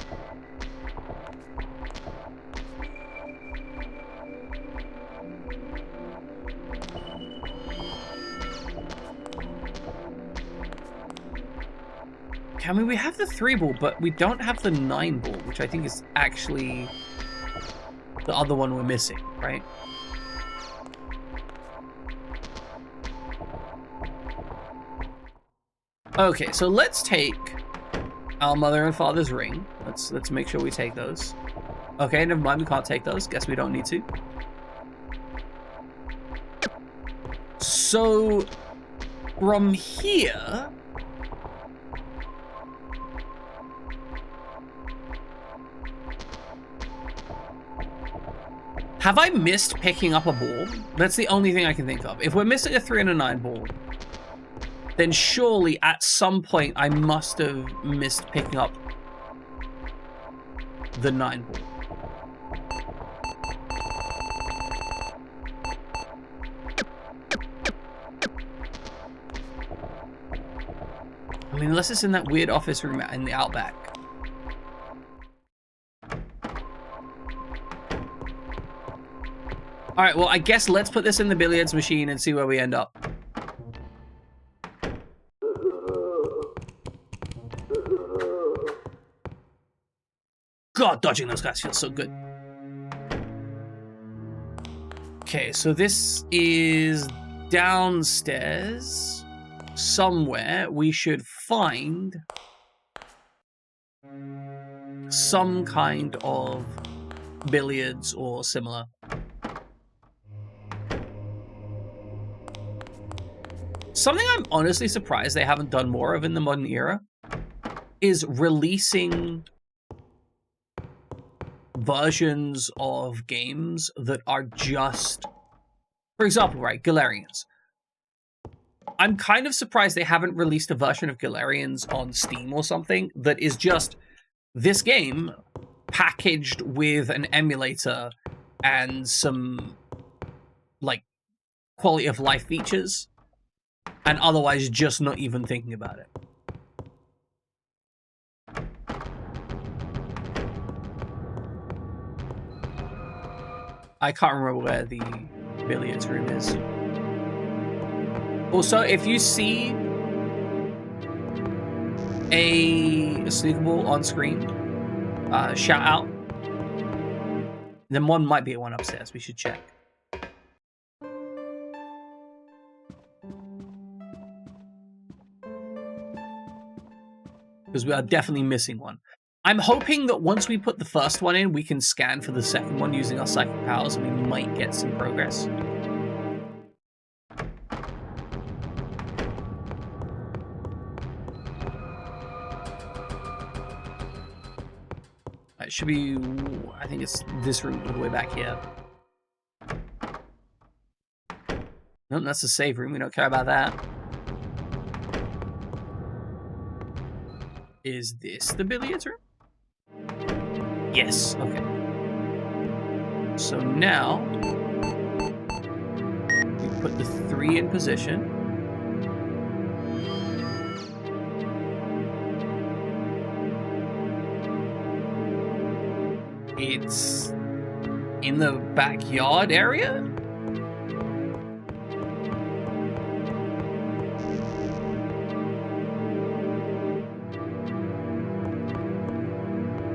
I mean, we have the 3-ball, but we don't have the 9-ball, which I think is actually the other one we're missing, right? Okay, so let's take Our mother and father's ring. Let's make sure we take those. Okay, never mind, we can't take those. Guess we don't need to. So, from here... Have I missed picking up a ball? That's the only thing I can think of. If we're missing a 3 and a 9 ball, then surely at some point I must have missed picking up the 9 ball. I mean, unless it's in that weird office room in the Outback. Alright, well, I guess let's put this in the billiards machine and see where we end up. God, dodging those guys feels so good. Okay, so this is downstairs. Somewhere we should find some kind of billiards or similar. Something I'm honestly surprised they haven't done more of in the modern era is releasing versions of games that are just, for example, right, Galarians. I'm kind of surprised they haven't released a version of Galarians on Steam or something that is just this game packaged with an emulator and some, like, quality of life features, and otherwise just not even thinking about it. I can't remember where the billiards room is. Also, if you see a snooker ball on screen, shout out. Then one might be one upstairs. We should check. Because we are definitely missing one. I'm hoping that once we put the first one in, we can scan for the second one using our psychic powers, and we might get some progress. It should be, I think it's this room all the way back here. Nope, that's the save room. We don't care about that. Is this the billiards room? Yes, okay. So now, we put the 3 in position. It's in the backyard area?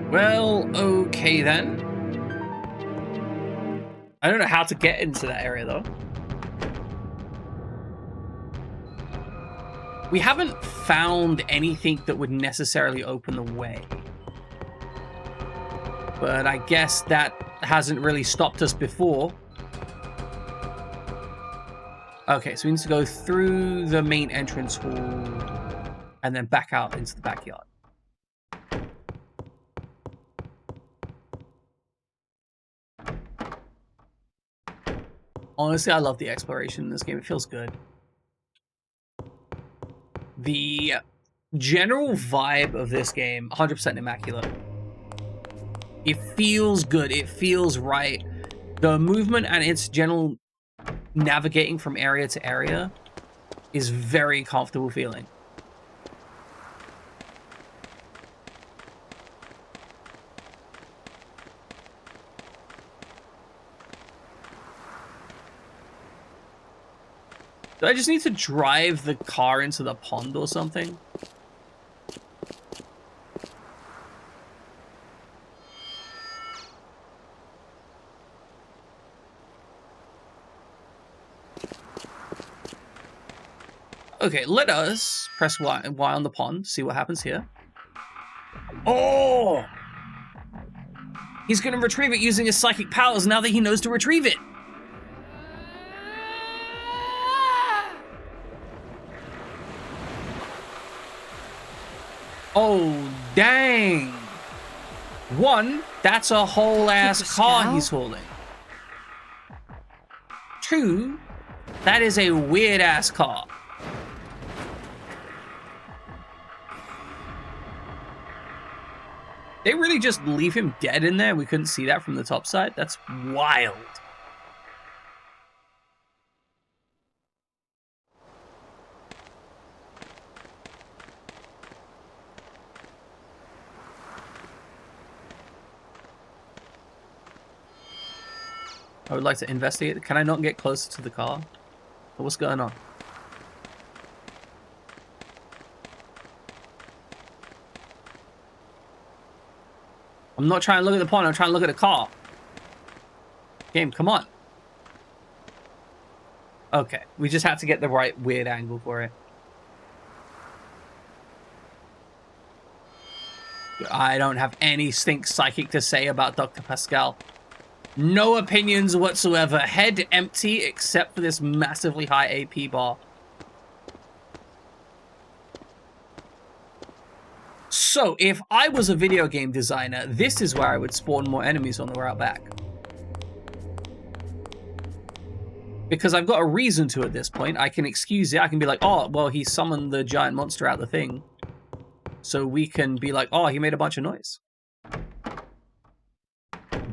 Well, okay then. I don't know how to get into that area though. We haven't found anything that would necessarily open the way. But I guess that hasn't really stopped us before. Okay, so we need to go through the main entrance hall and then back out into the backyard. Honestly, I love the exploration in this game. It feels good. The general vibe of this game, 100% immaculate. It feels good. It feels right. The movement and its general navigating from area to area is very comfortable feeling. Do I just need to drive the car into the pond or something? Okay, let us press Y on the pond, see what happens here. Oh! He's gonna retrieve it using his psychic powers now that he knows to retrieve it. Oh, dang. One, that's a whole ass car he's hauling. Two, that is a weird ass car. They really just leave him dead in there? We couldn't see that from the top side? That's wild. I would like to investigate. Can I not get closer to the car? What's going on? I'm not trying to look at the pond, I'm trying to look at the car. Game, come on. Okay, we just have to get the right weird angle for it. I don't have any stink psychic to say about Dr. Pascal. No opinions whatsoever. Head empty except for this massively high AP bar. So, if I was a video game designer, this is where I would spawn more enemies on the route back. Because I've got a reason to at this point. I can excuse it. I can be like, oh, well, he summoned the giant monster out the thing. So we can be like, oh, he made a bunch of noise.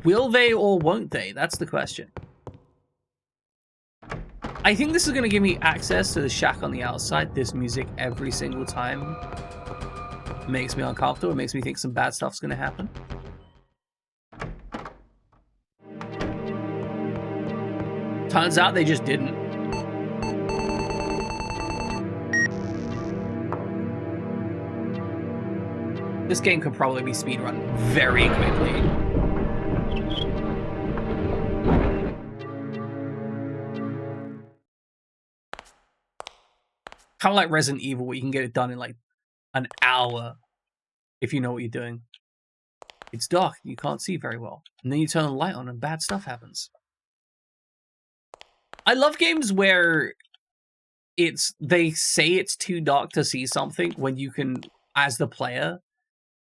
Will they or won't they? That's the question. I think this is going to give me access to the shack on the outside. This music every single time makes me uncomfortable. It makes me think some bad stuff's going to happen. Turns out they just didn't. This game could probably be speedrun very quickly. Kind of like Resident Evil, where you can get it done in like an hour if you know what you're doing. It's dark, you can't see very well. And then you turn the light on and bad stuff happens. I love games where they say it's too dark to see something when you can, as the player,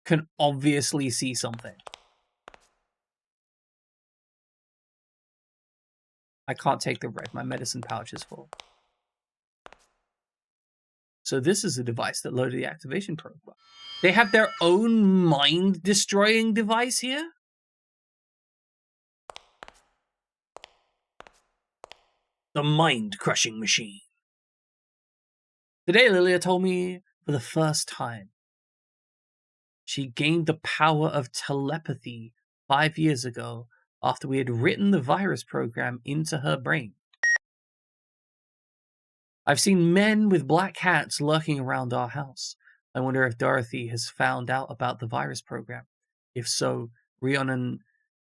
can obviously see something. I can't take the red, my medicine pouch is full. So this is a device that loaded the activation program. They have their own mind-destroying device here? The mind-crushing machine. Today, Lilia told me for the first time she gained the power of telepathy 5 years ago after we had written the virus program into her brain. I've seen men with black hats lurking around our house. I wonder if Dorothy has found out about the virus program. If so, Rion and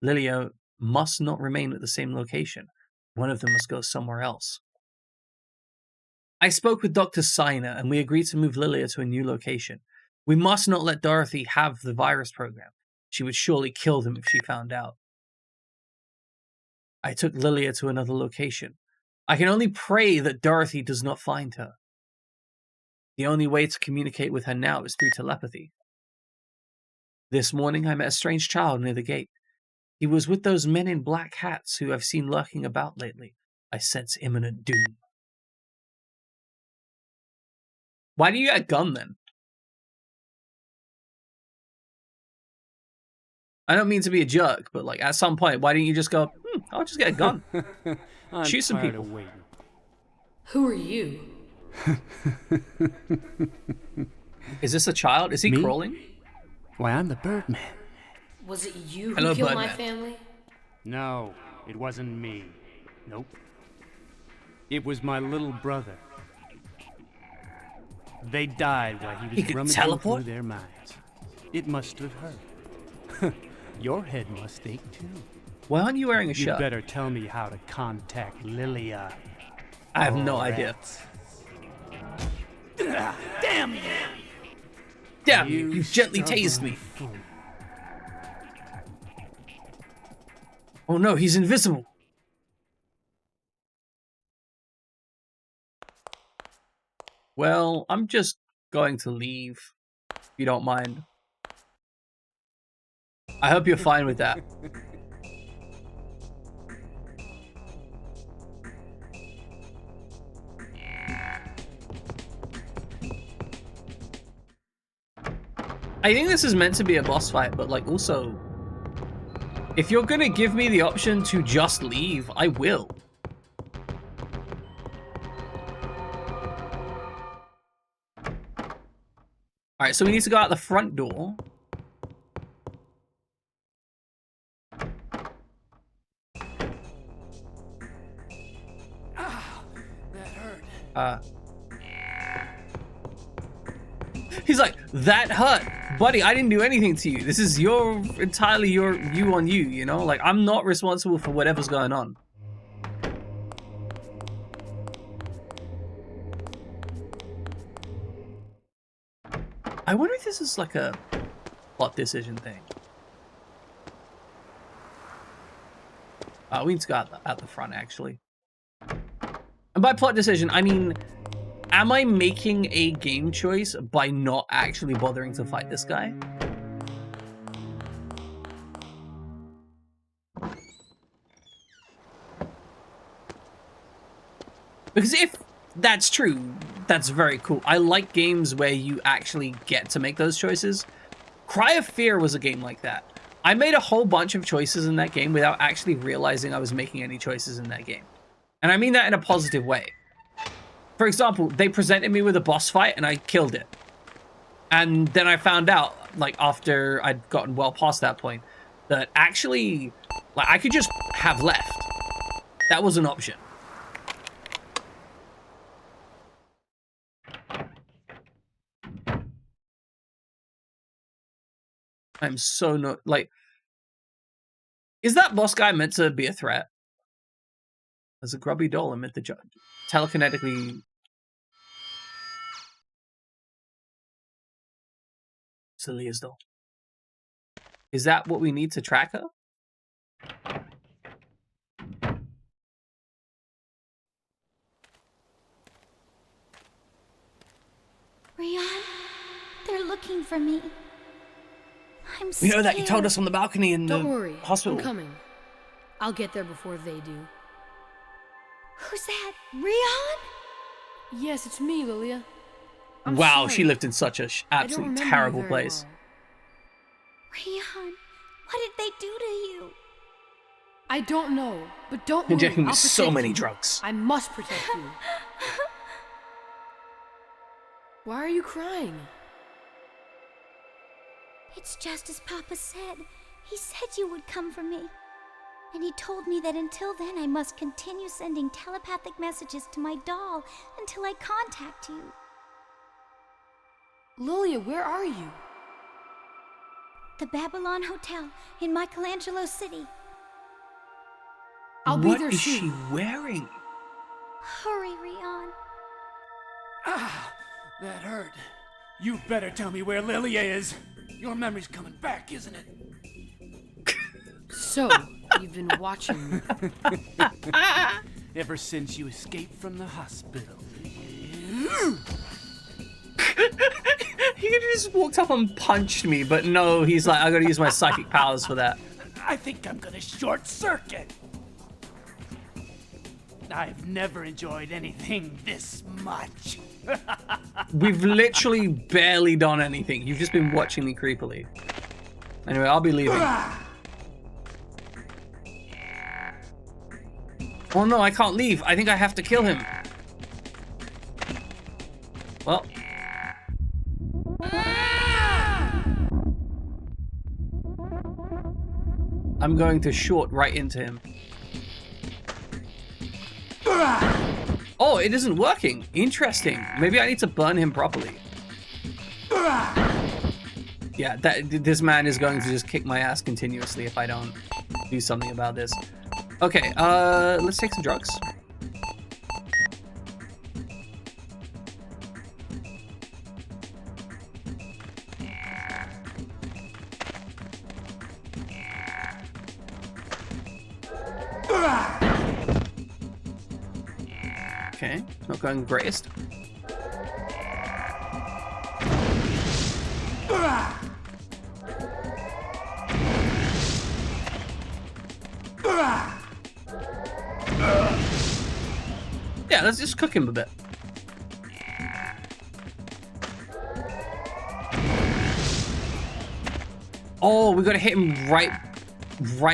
Lilia must not remain at the same location. One of them must go somewhere else. I spoke with Dr. Siner and we agreed to move Lilia to a new location. We must not let Dorothy have the virus program. She would surely kill them if she found out. I took Lilia to another location. I can only pray that Dorothy does not find her. The only way to communicate with her now is through telepathy. This morning I met a strange child near the gate. He was with those men in black hats who I've seen lurking about lately. I sense imminent doom. Why do you get a gun then? I don't mean to be a jerk, but like at some point, why didn't you just go, I'll just get a gun. Shoot some people. Who are you? Is this a child? Is he crawling? Why, I'm the Birdman. Was it you who Hello, killed my Birdman. family? No, it wasn't me. Nope. It was my little brother. They died while he He was could rummaging teleport? through their minds. It must have hurt. Your head must ache too. Why aren't you wearing a You shirt? better tell me how to contact Lilia. I have no idea. Damn you! Damn you, you gently tased me. Fool. Oh no, he's invisible. Well, I'm just going to leave, if you don't mind. I hope you're fine with that. I think this is meant to be a boss fight, but like also, if you're gonna give me the option to just leave, I will. Alright, so we need to go out the front door. That hurt. He's like, that hurt. Buddy, I didn't do anything to you. This is entirely you on you, you know? Like, I'm not responsible for whatever's going on. I wonder if this is like a plot decision thing. We need to go out the front, actually. And by plot decision, I mean, am I making a game choice by not actually bothering to fight this guy? Because if that's true, that's very cool. I like games where you actually get to make those choices. Cry of Fear was a game like that. I made a whole bunch of choices in that game without actually realizing I was making any choices in that game. And I mean that in a positive way. For example, they presented me with a boss fight and I killed it. And then I found out, like after I'd gotten well past that point, that actually, like I could just have left. That was an option. I'm so not, like, is that boss guy meant to be a threat? As a grubby doll, I'm meant to telekinetically... Celia's doll. Is that what we need to track her? Rion, they're looking for me. I'm We scared. know that you told us on the balcony in the Don't worry, hospital. I'm coming. I'll get there before they do. Who's that? Rion? Yes, it's me, Lilia. I'm Wow, sorry. she lived in such a I don't absolutely remember you terrible very place. Rion, what did they do to you? I don't know, but don't worry. Injecting me I'll with so protect many you. drugs. I must protect you. Why are you crying? It's just as Papa said. He said you would come for me. And he told me that until then I must continue sending telepathic messages to my doll until I contact you. Lilia, where are you? The Babylon Hotel in Michelangelo City. I'll be What there is soon. she wearing? Hurry, Rion. That hurt. You better tell me where Lilia is. Your memory's coming back, isn't it? So, you've been watching me. Ever since you escaped from the hospital. He could have just walked up and punched me, but no, he's like, I gotta use my psychic powers for that. I think I'm gonna short circuit. I've never enjoyed anything this much. We've literally barely done anything. You've just been watching me creepily. Anyway, I'll be leaving. Oh no, I can't leave. I think I have to kill him. Well. I'm going to short right into him. Oh, it isn't working. Interesting. Maybe I need to burn him properly. Yeah, this man is going to just kick my ass continuously if I don't do something about this. Okay, let's take some drugs. Okay, not going greatest. Yeah, let's just cook him a bit. Oh, we gotta hit him right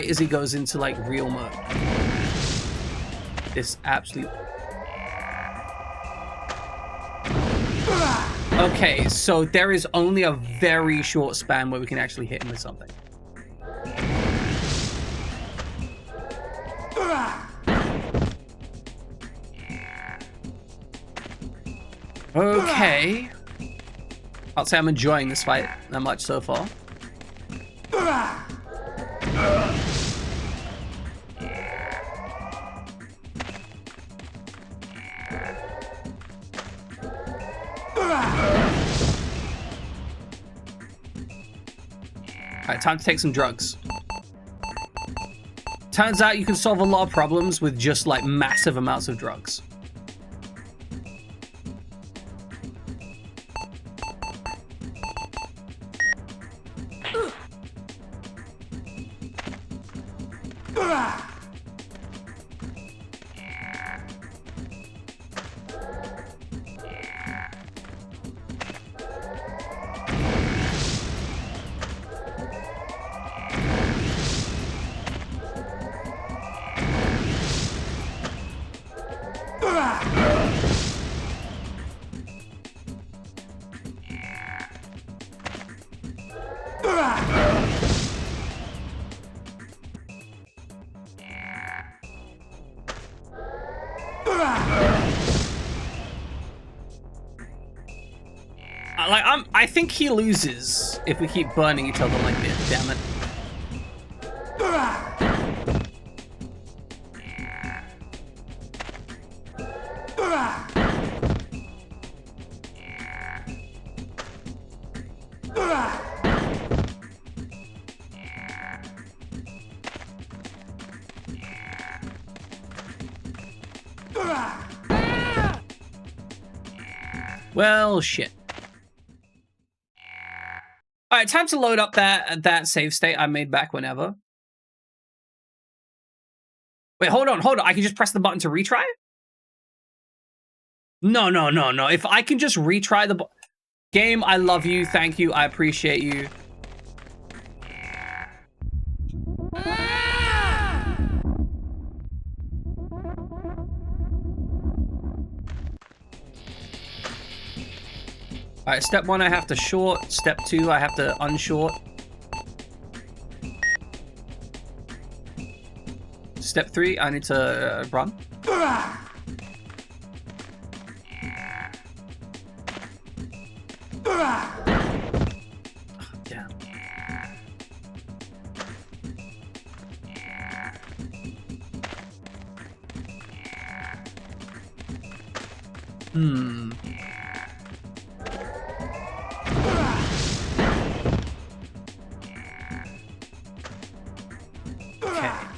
as he goes into like real mode. This absolute. Okay, so there is only a very short span where we can actually hit him with something. Okay. I'll say I'm enjoying this fight that much so far. Alright, time to take some drugs. Turns out you can solve a lot of problems with just like massive amounts of drugs. I think he loses if we keep burning each other like this, damn it. Well, shit. All right, time to load up that save state I made back whenever. Wait, hold on. I can just press the button to retry it? No. If I can just retry the game, I love you. Thank you. I appreciate you. All right, step 1, I have to short. Step 2, I have to unshort. Step 3, I need to run. Oh, damn.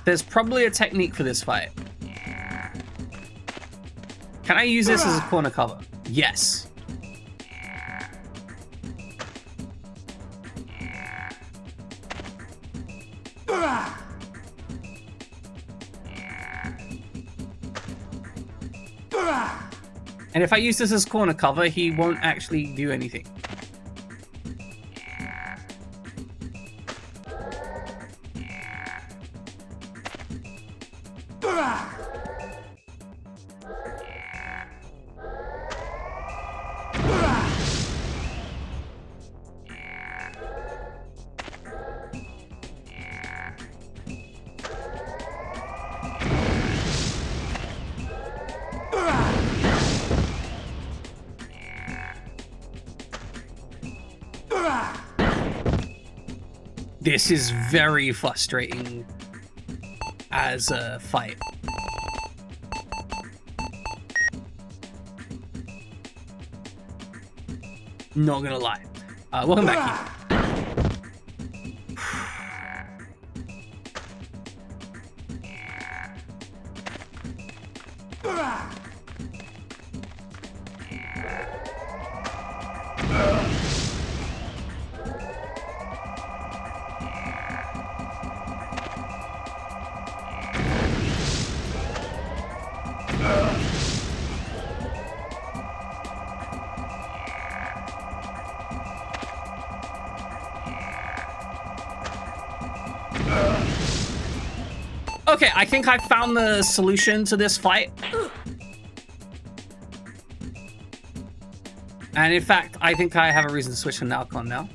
There's probably a technique for this fight. Can I use this as a corner cover? Yes. And if I use this as corner cover, he won't actually do anything. This is very frustrating as a fight. Not gonna lie. Welcome back, Okay, I think I found the solution to this fight. And in fact, I think I have a reason to switch to Nalcon now.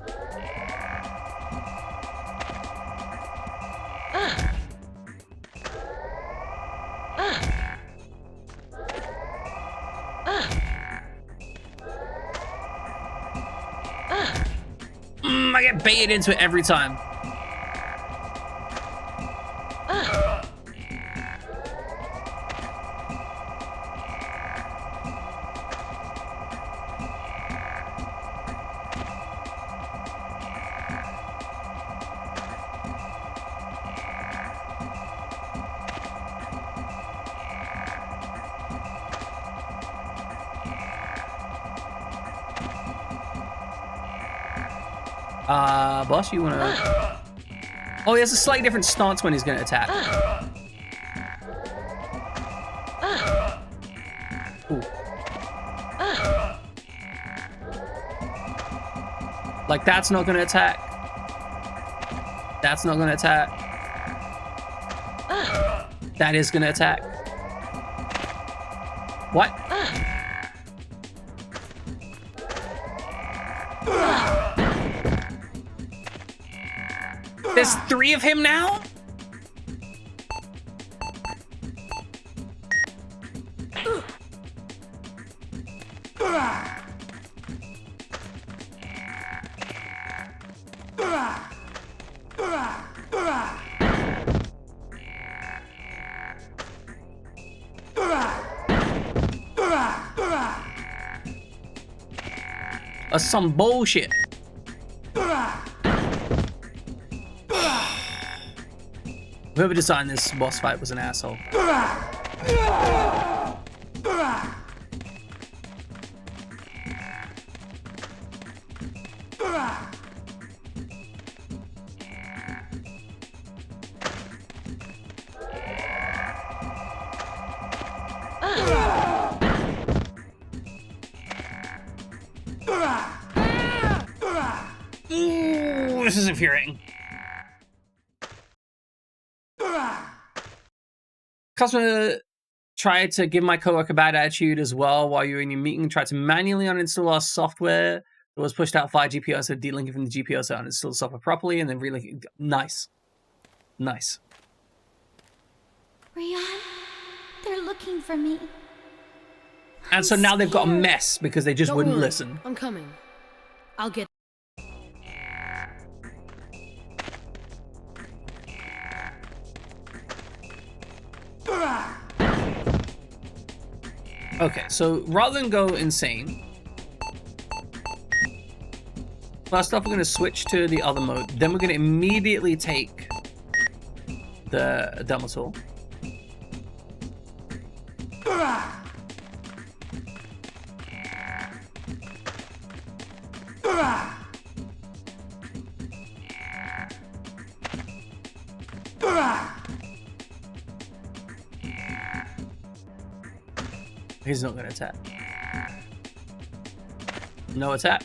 I get baited into it every time. Boss, you wanna... Oh, he has a slightly different stance when he's gonna attack. Ooh. Like, that's not gonna attack. That's not gonna attack. That is gonna attack. What? There's 3 of him now? That's some bullshit. Whoever designed this boss fight was an asshole. Ooh, this is infuriating. Customer tried to give my coworker a bad attitude as well while you were in your meeting. Tried to manually uninstall our software that was pushed out via GPO instead of delinking from the GPO to uninstall the software properly and then relinking. Nice. Nice. Rian, they're looking for me. And so now they've got a mess because they just wouldn't listen. I'm coming. I'll get... Okay, so rather than go insane, first off we're going to switch to the other mode, then we're going to immediately take the demo tool. He's not going to attack. No attack.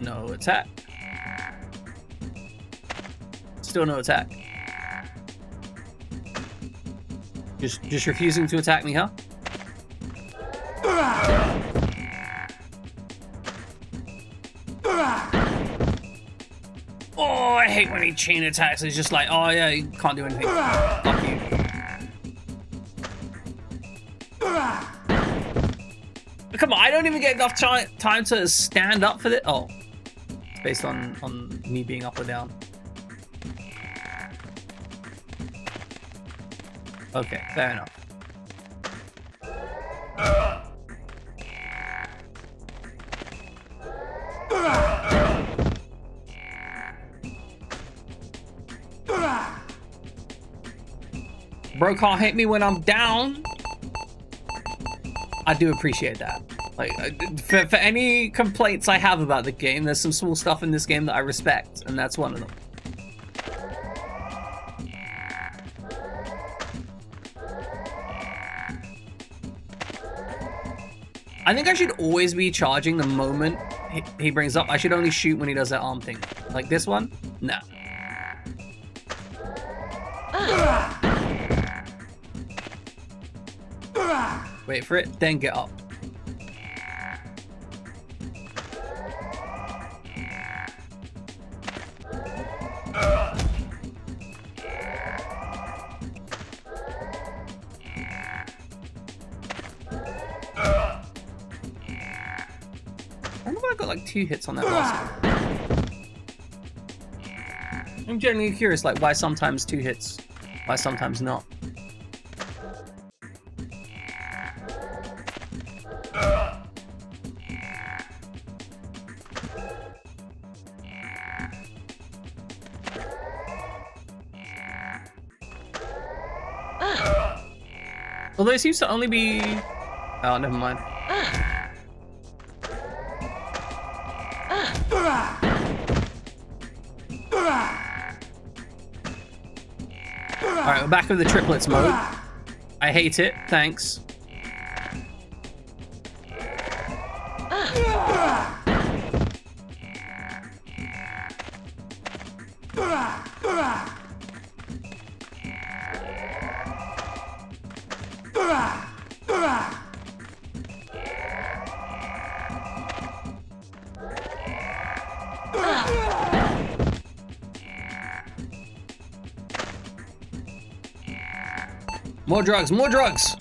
No attack. Still no attack. Just refusing to attack me, huh? Oh, I hate when he chain attacks. It's just like, oh yeah, you can't do anything. Fuck you. Come on, I don't even get enough time to stand up for this. Oh, it's based on me being up or down. Okay, fair enough. Bro can't hit me when I'm down. I do appreciate that. Like, for any complaints I have about the game, there's some small stuff in this game that I respect, and that's one of them. I think I should always be charging the moment he brings up. I should only shoot when he does that arm thing. Like this one? No. Wait for it, then get up. I wonder if I got like 2 hits on that last one. I'm genuinely curious, like why sometimes 2 hits, why sometimes not. Although it seems to only be... Oh, never mind. Alright, we're back with the triplets mode. I hate it, thanks. More drugs, more drugs!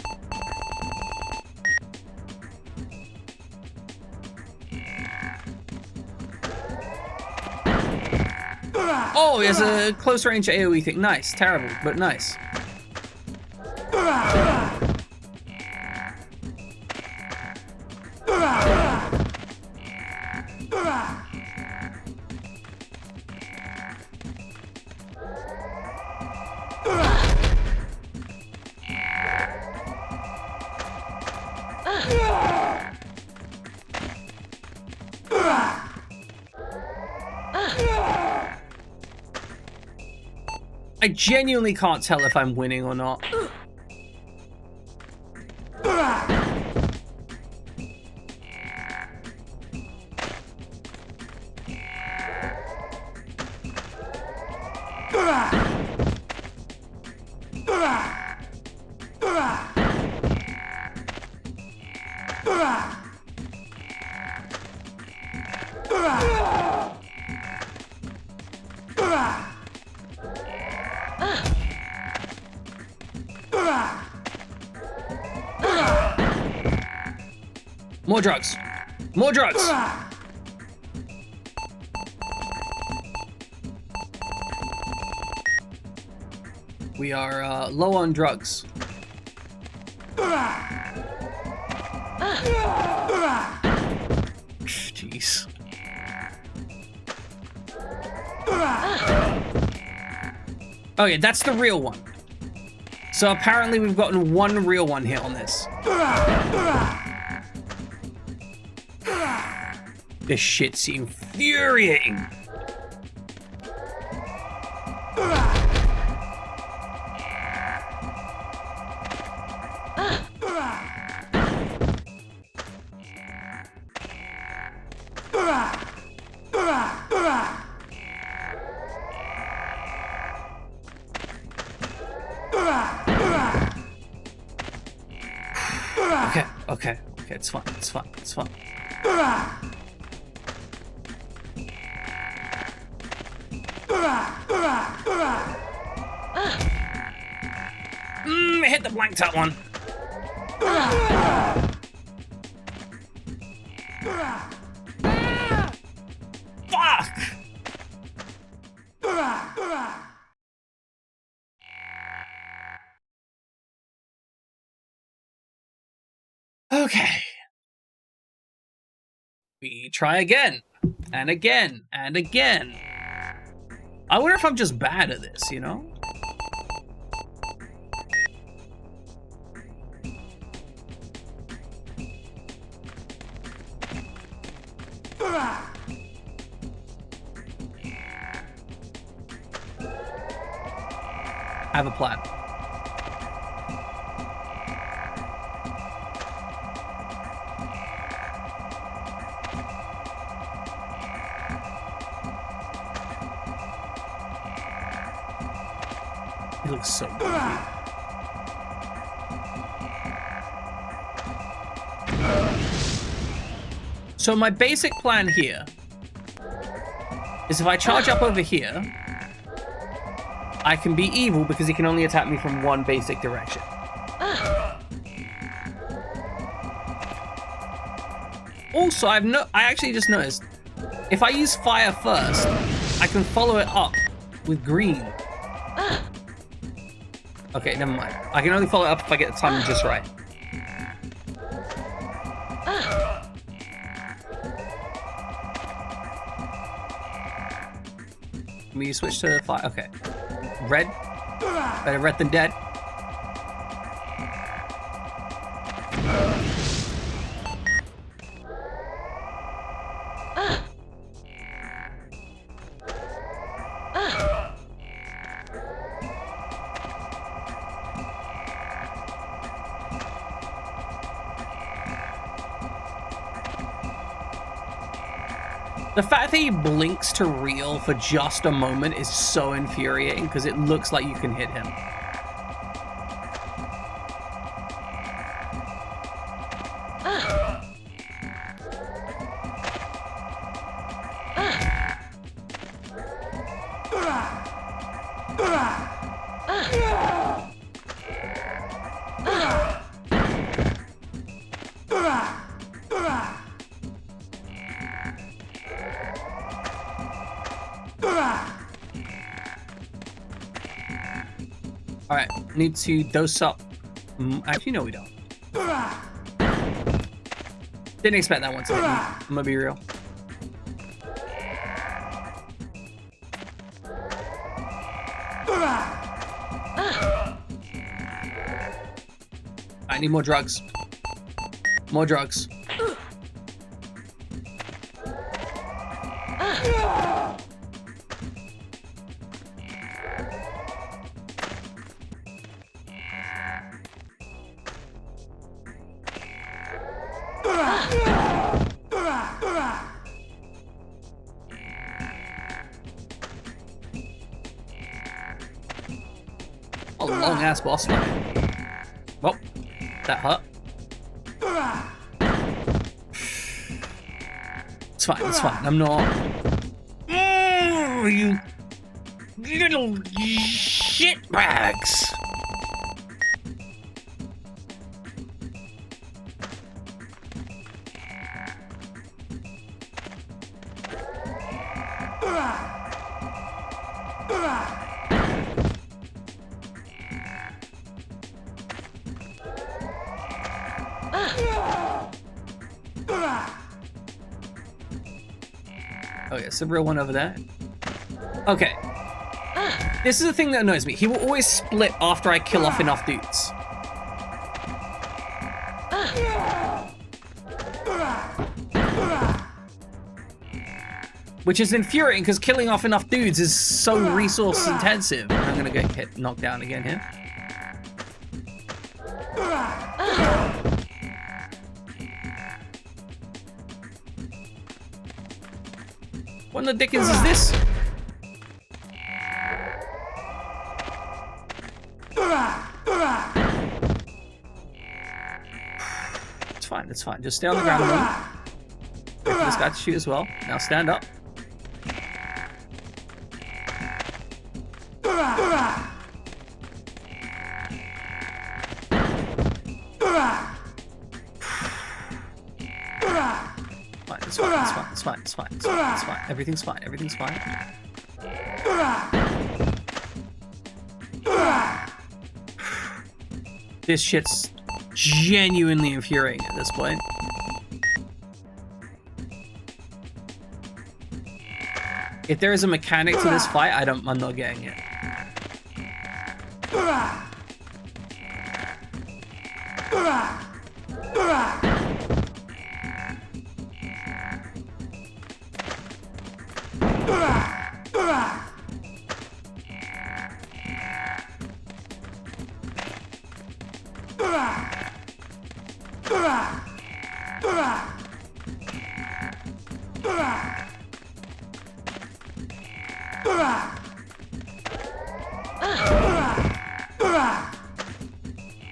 Oh, he has a close range AoE thing. Nice, terrible, but nice. I genuinely can't tell if I'm winning or not. More drugs. More drugs. We are low on drugs. Jeez. Oh yeah, that's the real one. So apparently we've gotten one real one hit on this. This shit's infuriating. Okay, it's fine, it's fine, it's fine. Hit the blanked out one. Fuck! Okay. We try again, and again, and again. I wonder if I'm just bad at this, you know? I have a plan. He looks so good. So my basic plan here is if I charge up over here, I can be evil because he can only attack me from one basic direction. Also, I actually just noticed, if I use fire first, I can follow it up with green. Okay, never mind. I can only follow it up if I get the timing just right. Let me switch to fire. Okay. Red. Better red than dead. The fact that he blinks to reel for just a moment is so infuriating because it looks like you can hit him. Alright, need to dose up. Actually, no, we don't. Didn't expect that one to hit me. I'm gonna be real. I need more drugs. More drugs. A long ass boss fight. Well, that hurt. It's fine, it's fine. I'm not. You little shitbags. Okay, so real one over there. Okay. This is the thing that annoys me. He will always split after I kill off enough dudes. Which is infuriating because killing off enough dudes is so resource intensive. I'm gonna get knocked down again here. What in the dickens is this? It's fine, it's fine. Just stay on the ground a moment. Wait for this guy to shoot as well. Now stand up. It's fine. Everything's fine. Everything's fine. This shit's genuinely infuriating at this point. If there is a mechanic to this fight, I'm not getting it.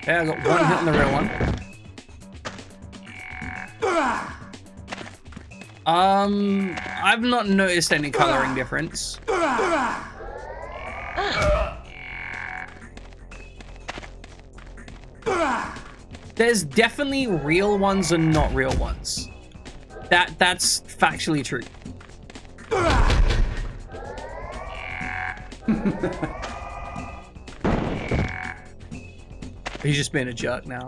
Okay, I got one hit on the real one. I've not noticed any coloring difference. There's definitely real ones and not real ones. That's factually true. He's just being a jerk now.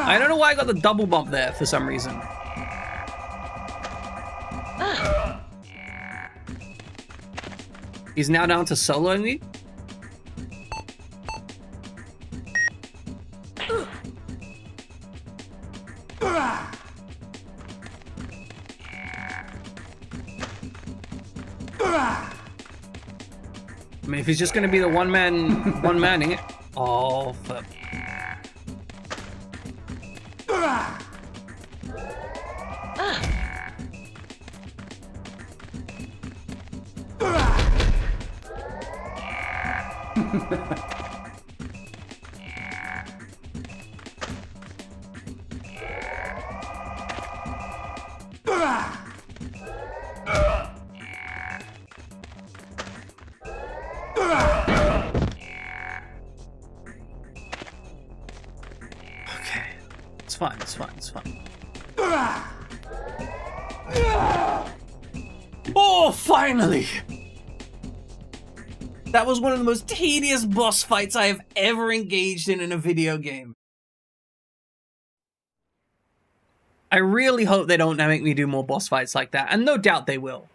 I don't know why I got the double bump there for some reason. He's now down to soloing me. I mean, if he's just going to be the one-manning it. Oh, fuck. Okay. It's fine, it's fine, it's fine. Oh, finally! That was one of the most tedious boss fights I have ever engaged in a video game. I really hope they don't make me do more boss fights like that, and no doubt they will.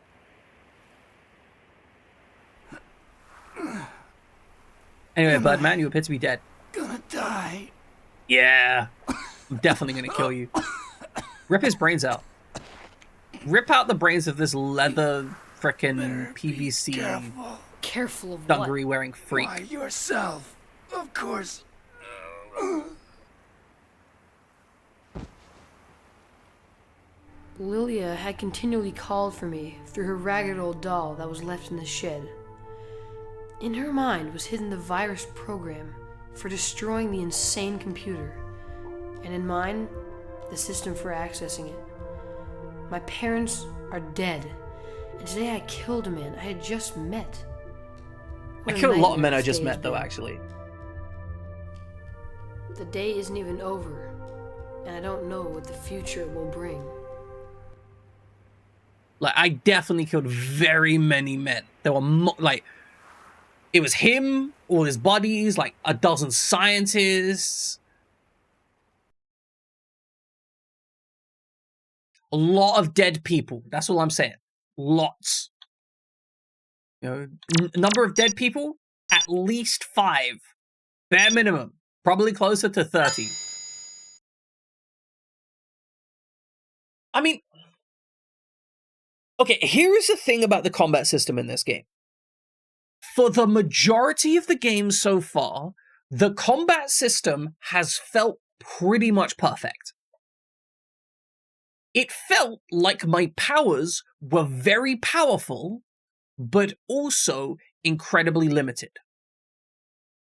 Anyway, Budman, you appear to be dead. Gonna die. Yeah, I'm definitely gonna kill you. Rip his brains out. Rip out the brains of this leather frickin' PVC Careful of what? dungaree wearing freak. Why, yourself. Of course. Lilia had continually called for me through her ragged old doll that was left in the shed. In her mind was hidden the virus program for destroying the insane computer, and in mine, the system for accessing it. My parents are dead, and today I killed a man I had just met. I What killed a lot of nightmare men I this just day has met, though, been. actually. The day isn't even over, and I don't know what the future will bring. Like, I definitely killed very many men. There were, like, it was him, all his buddies, like a dozen scientists. A lot of dead people. That's all I'm saying. Lots. You know, number of dead people? At least 5. Bare minimum. Probably closer to 30. I mean, okay, here is the thing about the combat system in this game. For the majority of the game so far, the combat system has felt pretty much perfect. It felt like my powers were very powerful, but also incredibly limited.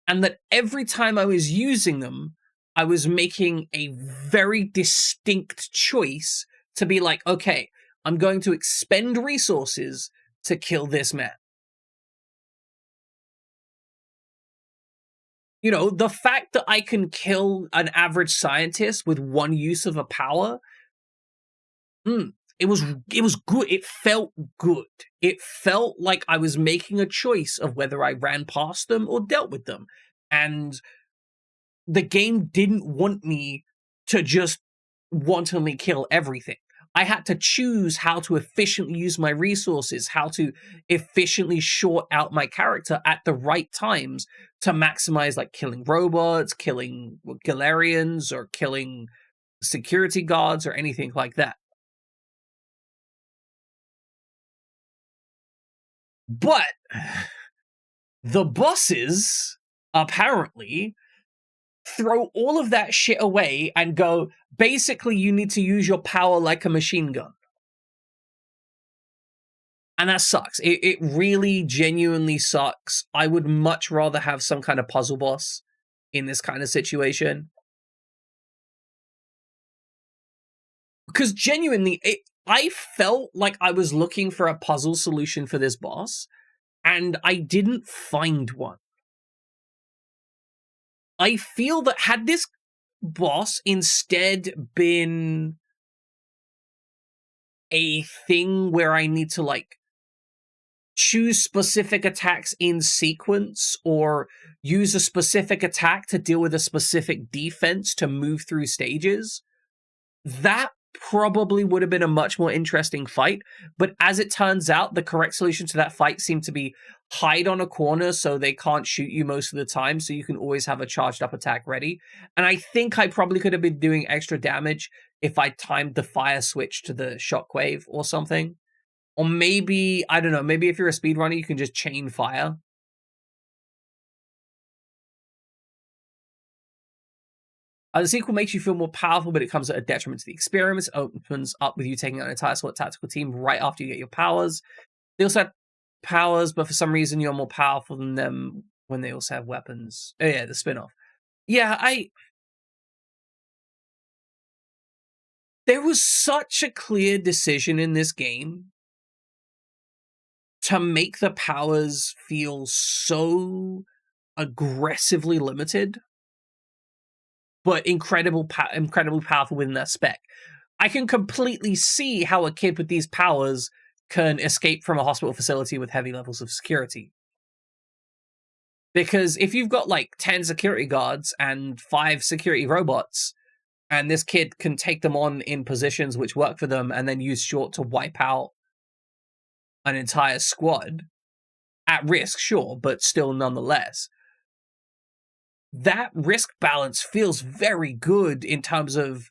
And that every time I was using them, I was making a very distinct choice to be like, okay, I'm going to expend resources to kill this man. You know, the fact that I can kill an average scientist with one use of a power, it was good. It felt good. It felt like I was making a choice of whether I ran past them or dealt with them. And the game didn't want me to just wantonly kill everything. I had to choose how to efficiently use my resources, how to efficiently short out my character at the right times to maximize, like, killing robots, killing Galarians, or killing security guards, or anything like that. But The bosses, apparently, throw all of that shit away and go, basically, you need to use your power like a machine gun. And that sucks. It really genuinely sucks. I would much rather have some kind of puzzle boss in this kind of situation. Because genuinely, I felt like I was looking for a puzzle solution for this boss, and I didn't find one. I feel that had this boss instead been a thing where I need to, like, choose specific attacks in sequence or use a specific attack to deal with a specific defense to move through stages, that probably would have been a much more interesting fight. But as it turns out, the correct solution to that fight seemed to be hide on a corner so they can't shoot you most of the time, so you can always have a charged up attack ready. And I think I probably could have been doing extra damage if I timed the fire switch to the shockwave or something. Or maybe, I don't know, maybe if you're a speedrunner, you can just chain fire. The sequel makes you feel more powerful, but it comes at a detriment to the experience. It opens up with you taking out an entire SWAT tactical team right after you get your powers. They also have powers, but for some reason you're more powerful than them when they also have weapons. Oh yeah, the spin-off. Yeah, there was such a clear decision in this game to make the powers feel so aggressively limited, but incredibly powerful within that spec. I can completely see how a kid with these powers can escape from a hospital facility with heavy levels of security. Because if you've got like 10 security guards and 5 security robots, and this kid can take them on in positions which work for them and then use short to wipe out an entire squad, at risk, sure, but still nonetheless, that risk balance feels very good in terms of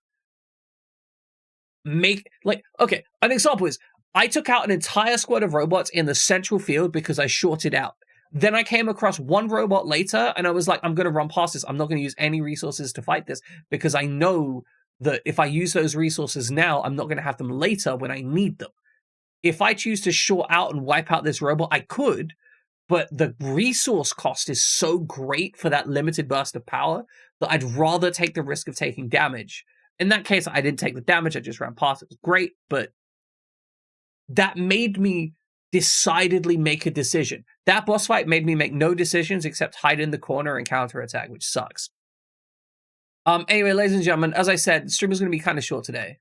okay, an example is, I took out an entire squad of robots in the central field because I shorted out. Then I came across one robot later, and I was like, I'm going to run past this. I'm not going to use any resources to fight this, because I know that if I use those resources now, I'm not going to have them later when I need them. If I choose to short out and wipe out this robot, I could, but the resource cost is so great for that limited burst of power that I'd rather take the risk of taking damage. In that case, I didn't take the damage, I just ran past it. It was great, but that made me decidedly make a decision. That boss fight made me make no decisions except hide in the corner and counterattack, which sucks. Anyway, ladies and gentlemen, as I said, the stream is going to be kind of short today.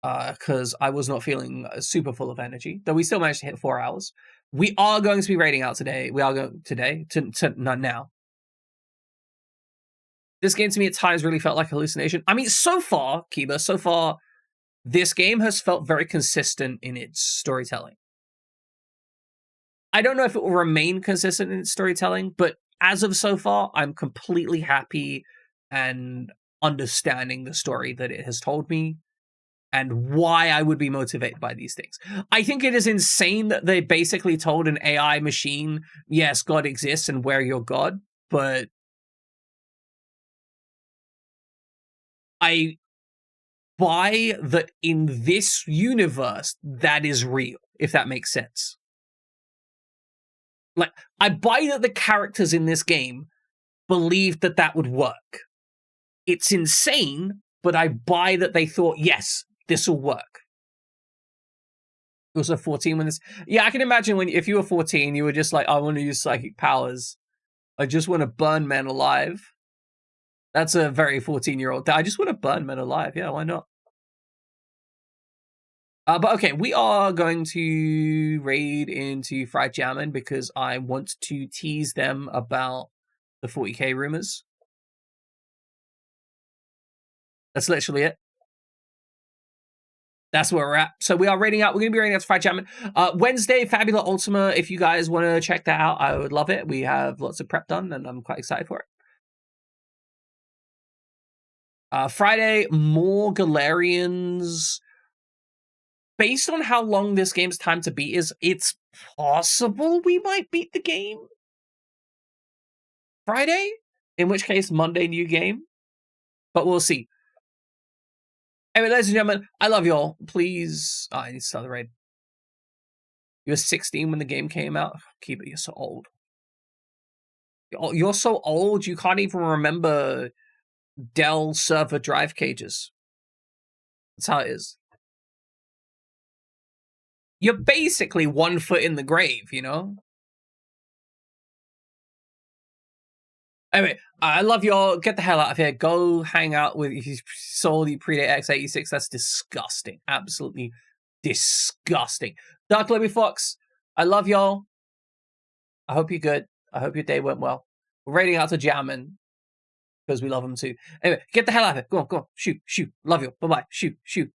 Because I was not feeling super full of energy, though we still managed to hit 4 hours. We are going to be raiding out today. We are going today, not now. This game to me at times really felt like a hallucination. I mean, so far, Kiba, so far, this game has felt very consistent in its storytelling. I don't know if it will remain consistent in its storytelling, but as of so far, I'm completely happy and understanding the story that it has told me and why I would be motivated by these things. I think it is insane that they basically told an AI machine, yes, God exists and we're your God, but I buy that in this universe, that is real, if that makes sense. Like, I buy that the characters in this game believed that that would work. It's insane, but I buy that they thought, yes, this will work. It was a 14 when this... Yeah, I can imagine if you were 14, you were just like, I want to use psychic powers. I just want to burn men alive. That's a very 14-year-old. I just want to burn men alive. Yeah, why not? But okay, we are going to raid into Fried Jammin because I want to tease them about the 40k rumors. That's literally it. That's where we're at. So we are raiding out. We're going to be raiding out to Fried Jammin. Wednesday, Fabula Ultima. If you guys want to check that out, I would love it. We have lots of prep done, and I'm quite excited for it. Friday, more Galarians. Based on how long this game's time to beat is, it's possible we might beat the game Friday, in which case Monday new game, but we'll see. Anyway, ladies and gentlemen, I love y'all. Please, I need to start the raid. You were 16 when the game came out. Keep it. You're so old. You're so old. You can't even remember Dell server drive cages. That's how it is. You're basically 1 foot in the grave, you know? Anyway, I love y'all. Get the hell out of here. Go hang out with you. Soul, you predate X86. That's disgusting. Absolutely disgusting. Dark Libby Fox, I love y'all. I hope you're good. I hope your day went well. We're raiding out to Jammin, because we love them too. Anyway, get the hell out of here. Go on, go on. Shoot, shoot. Love you. Bye-bye. Shoot, shoot.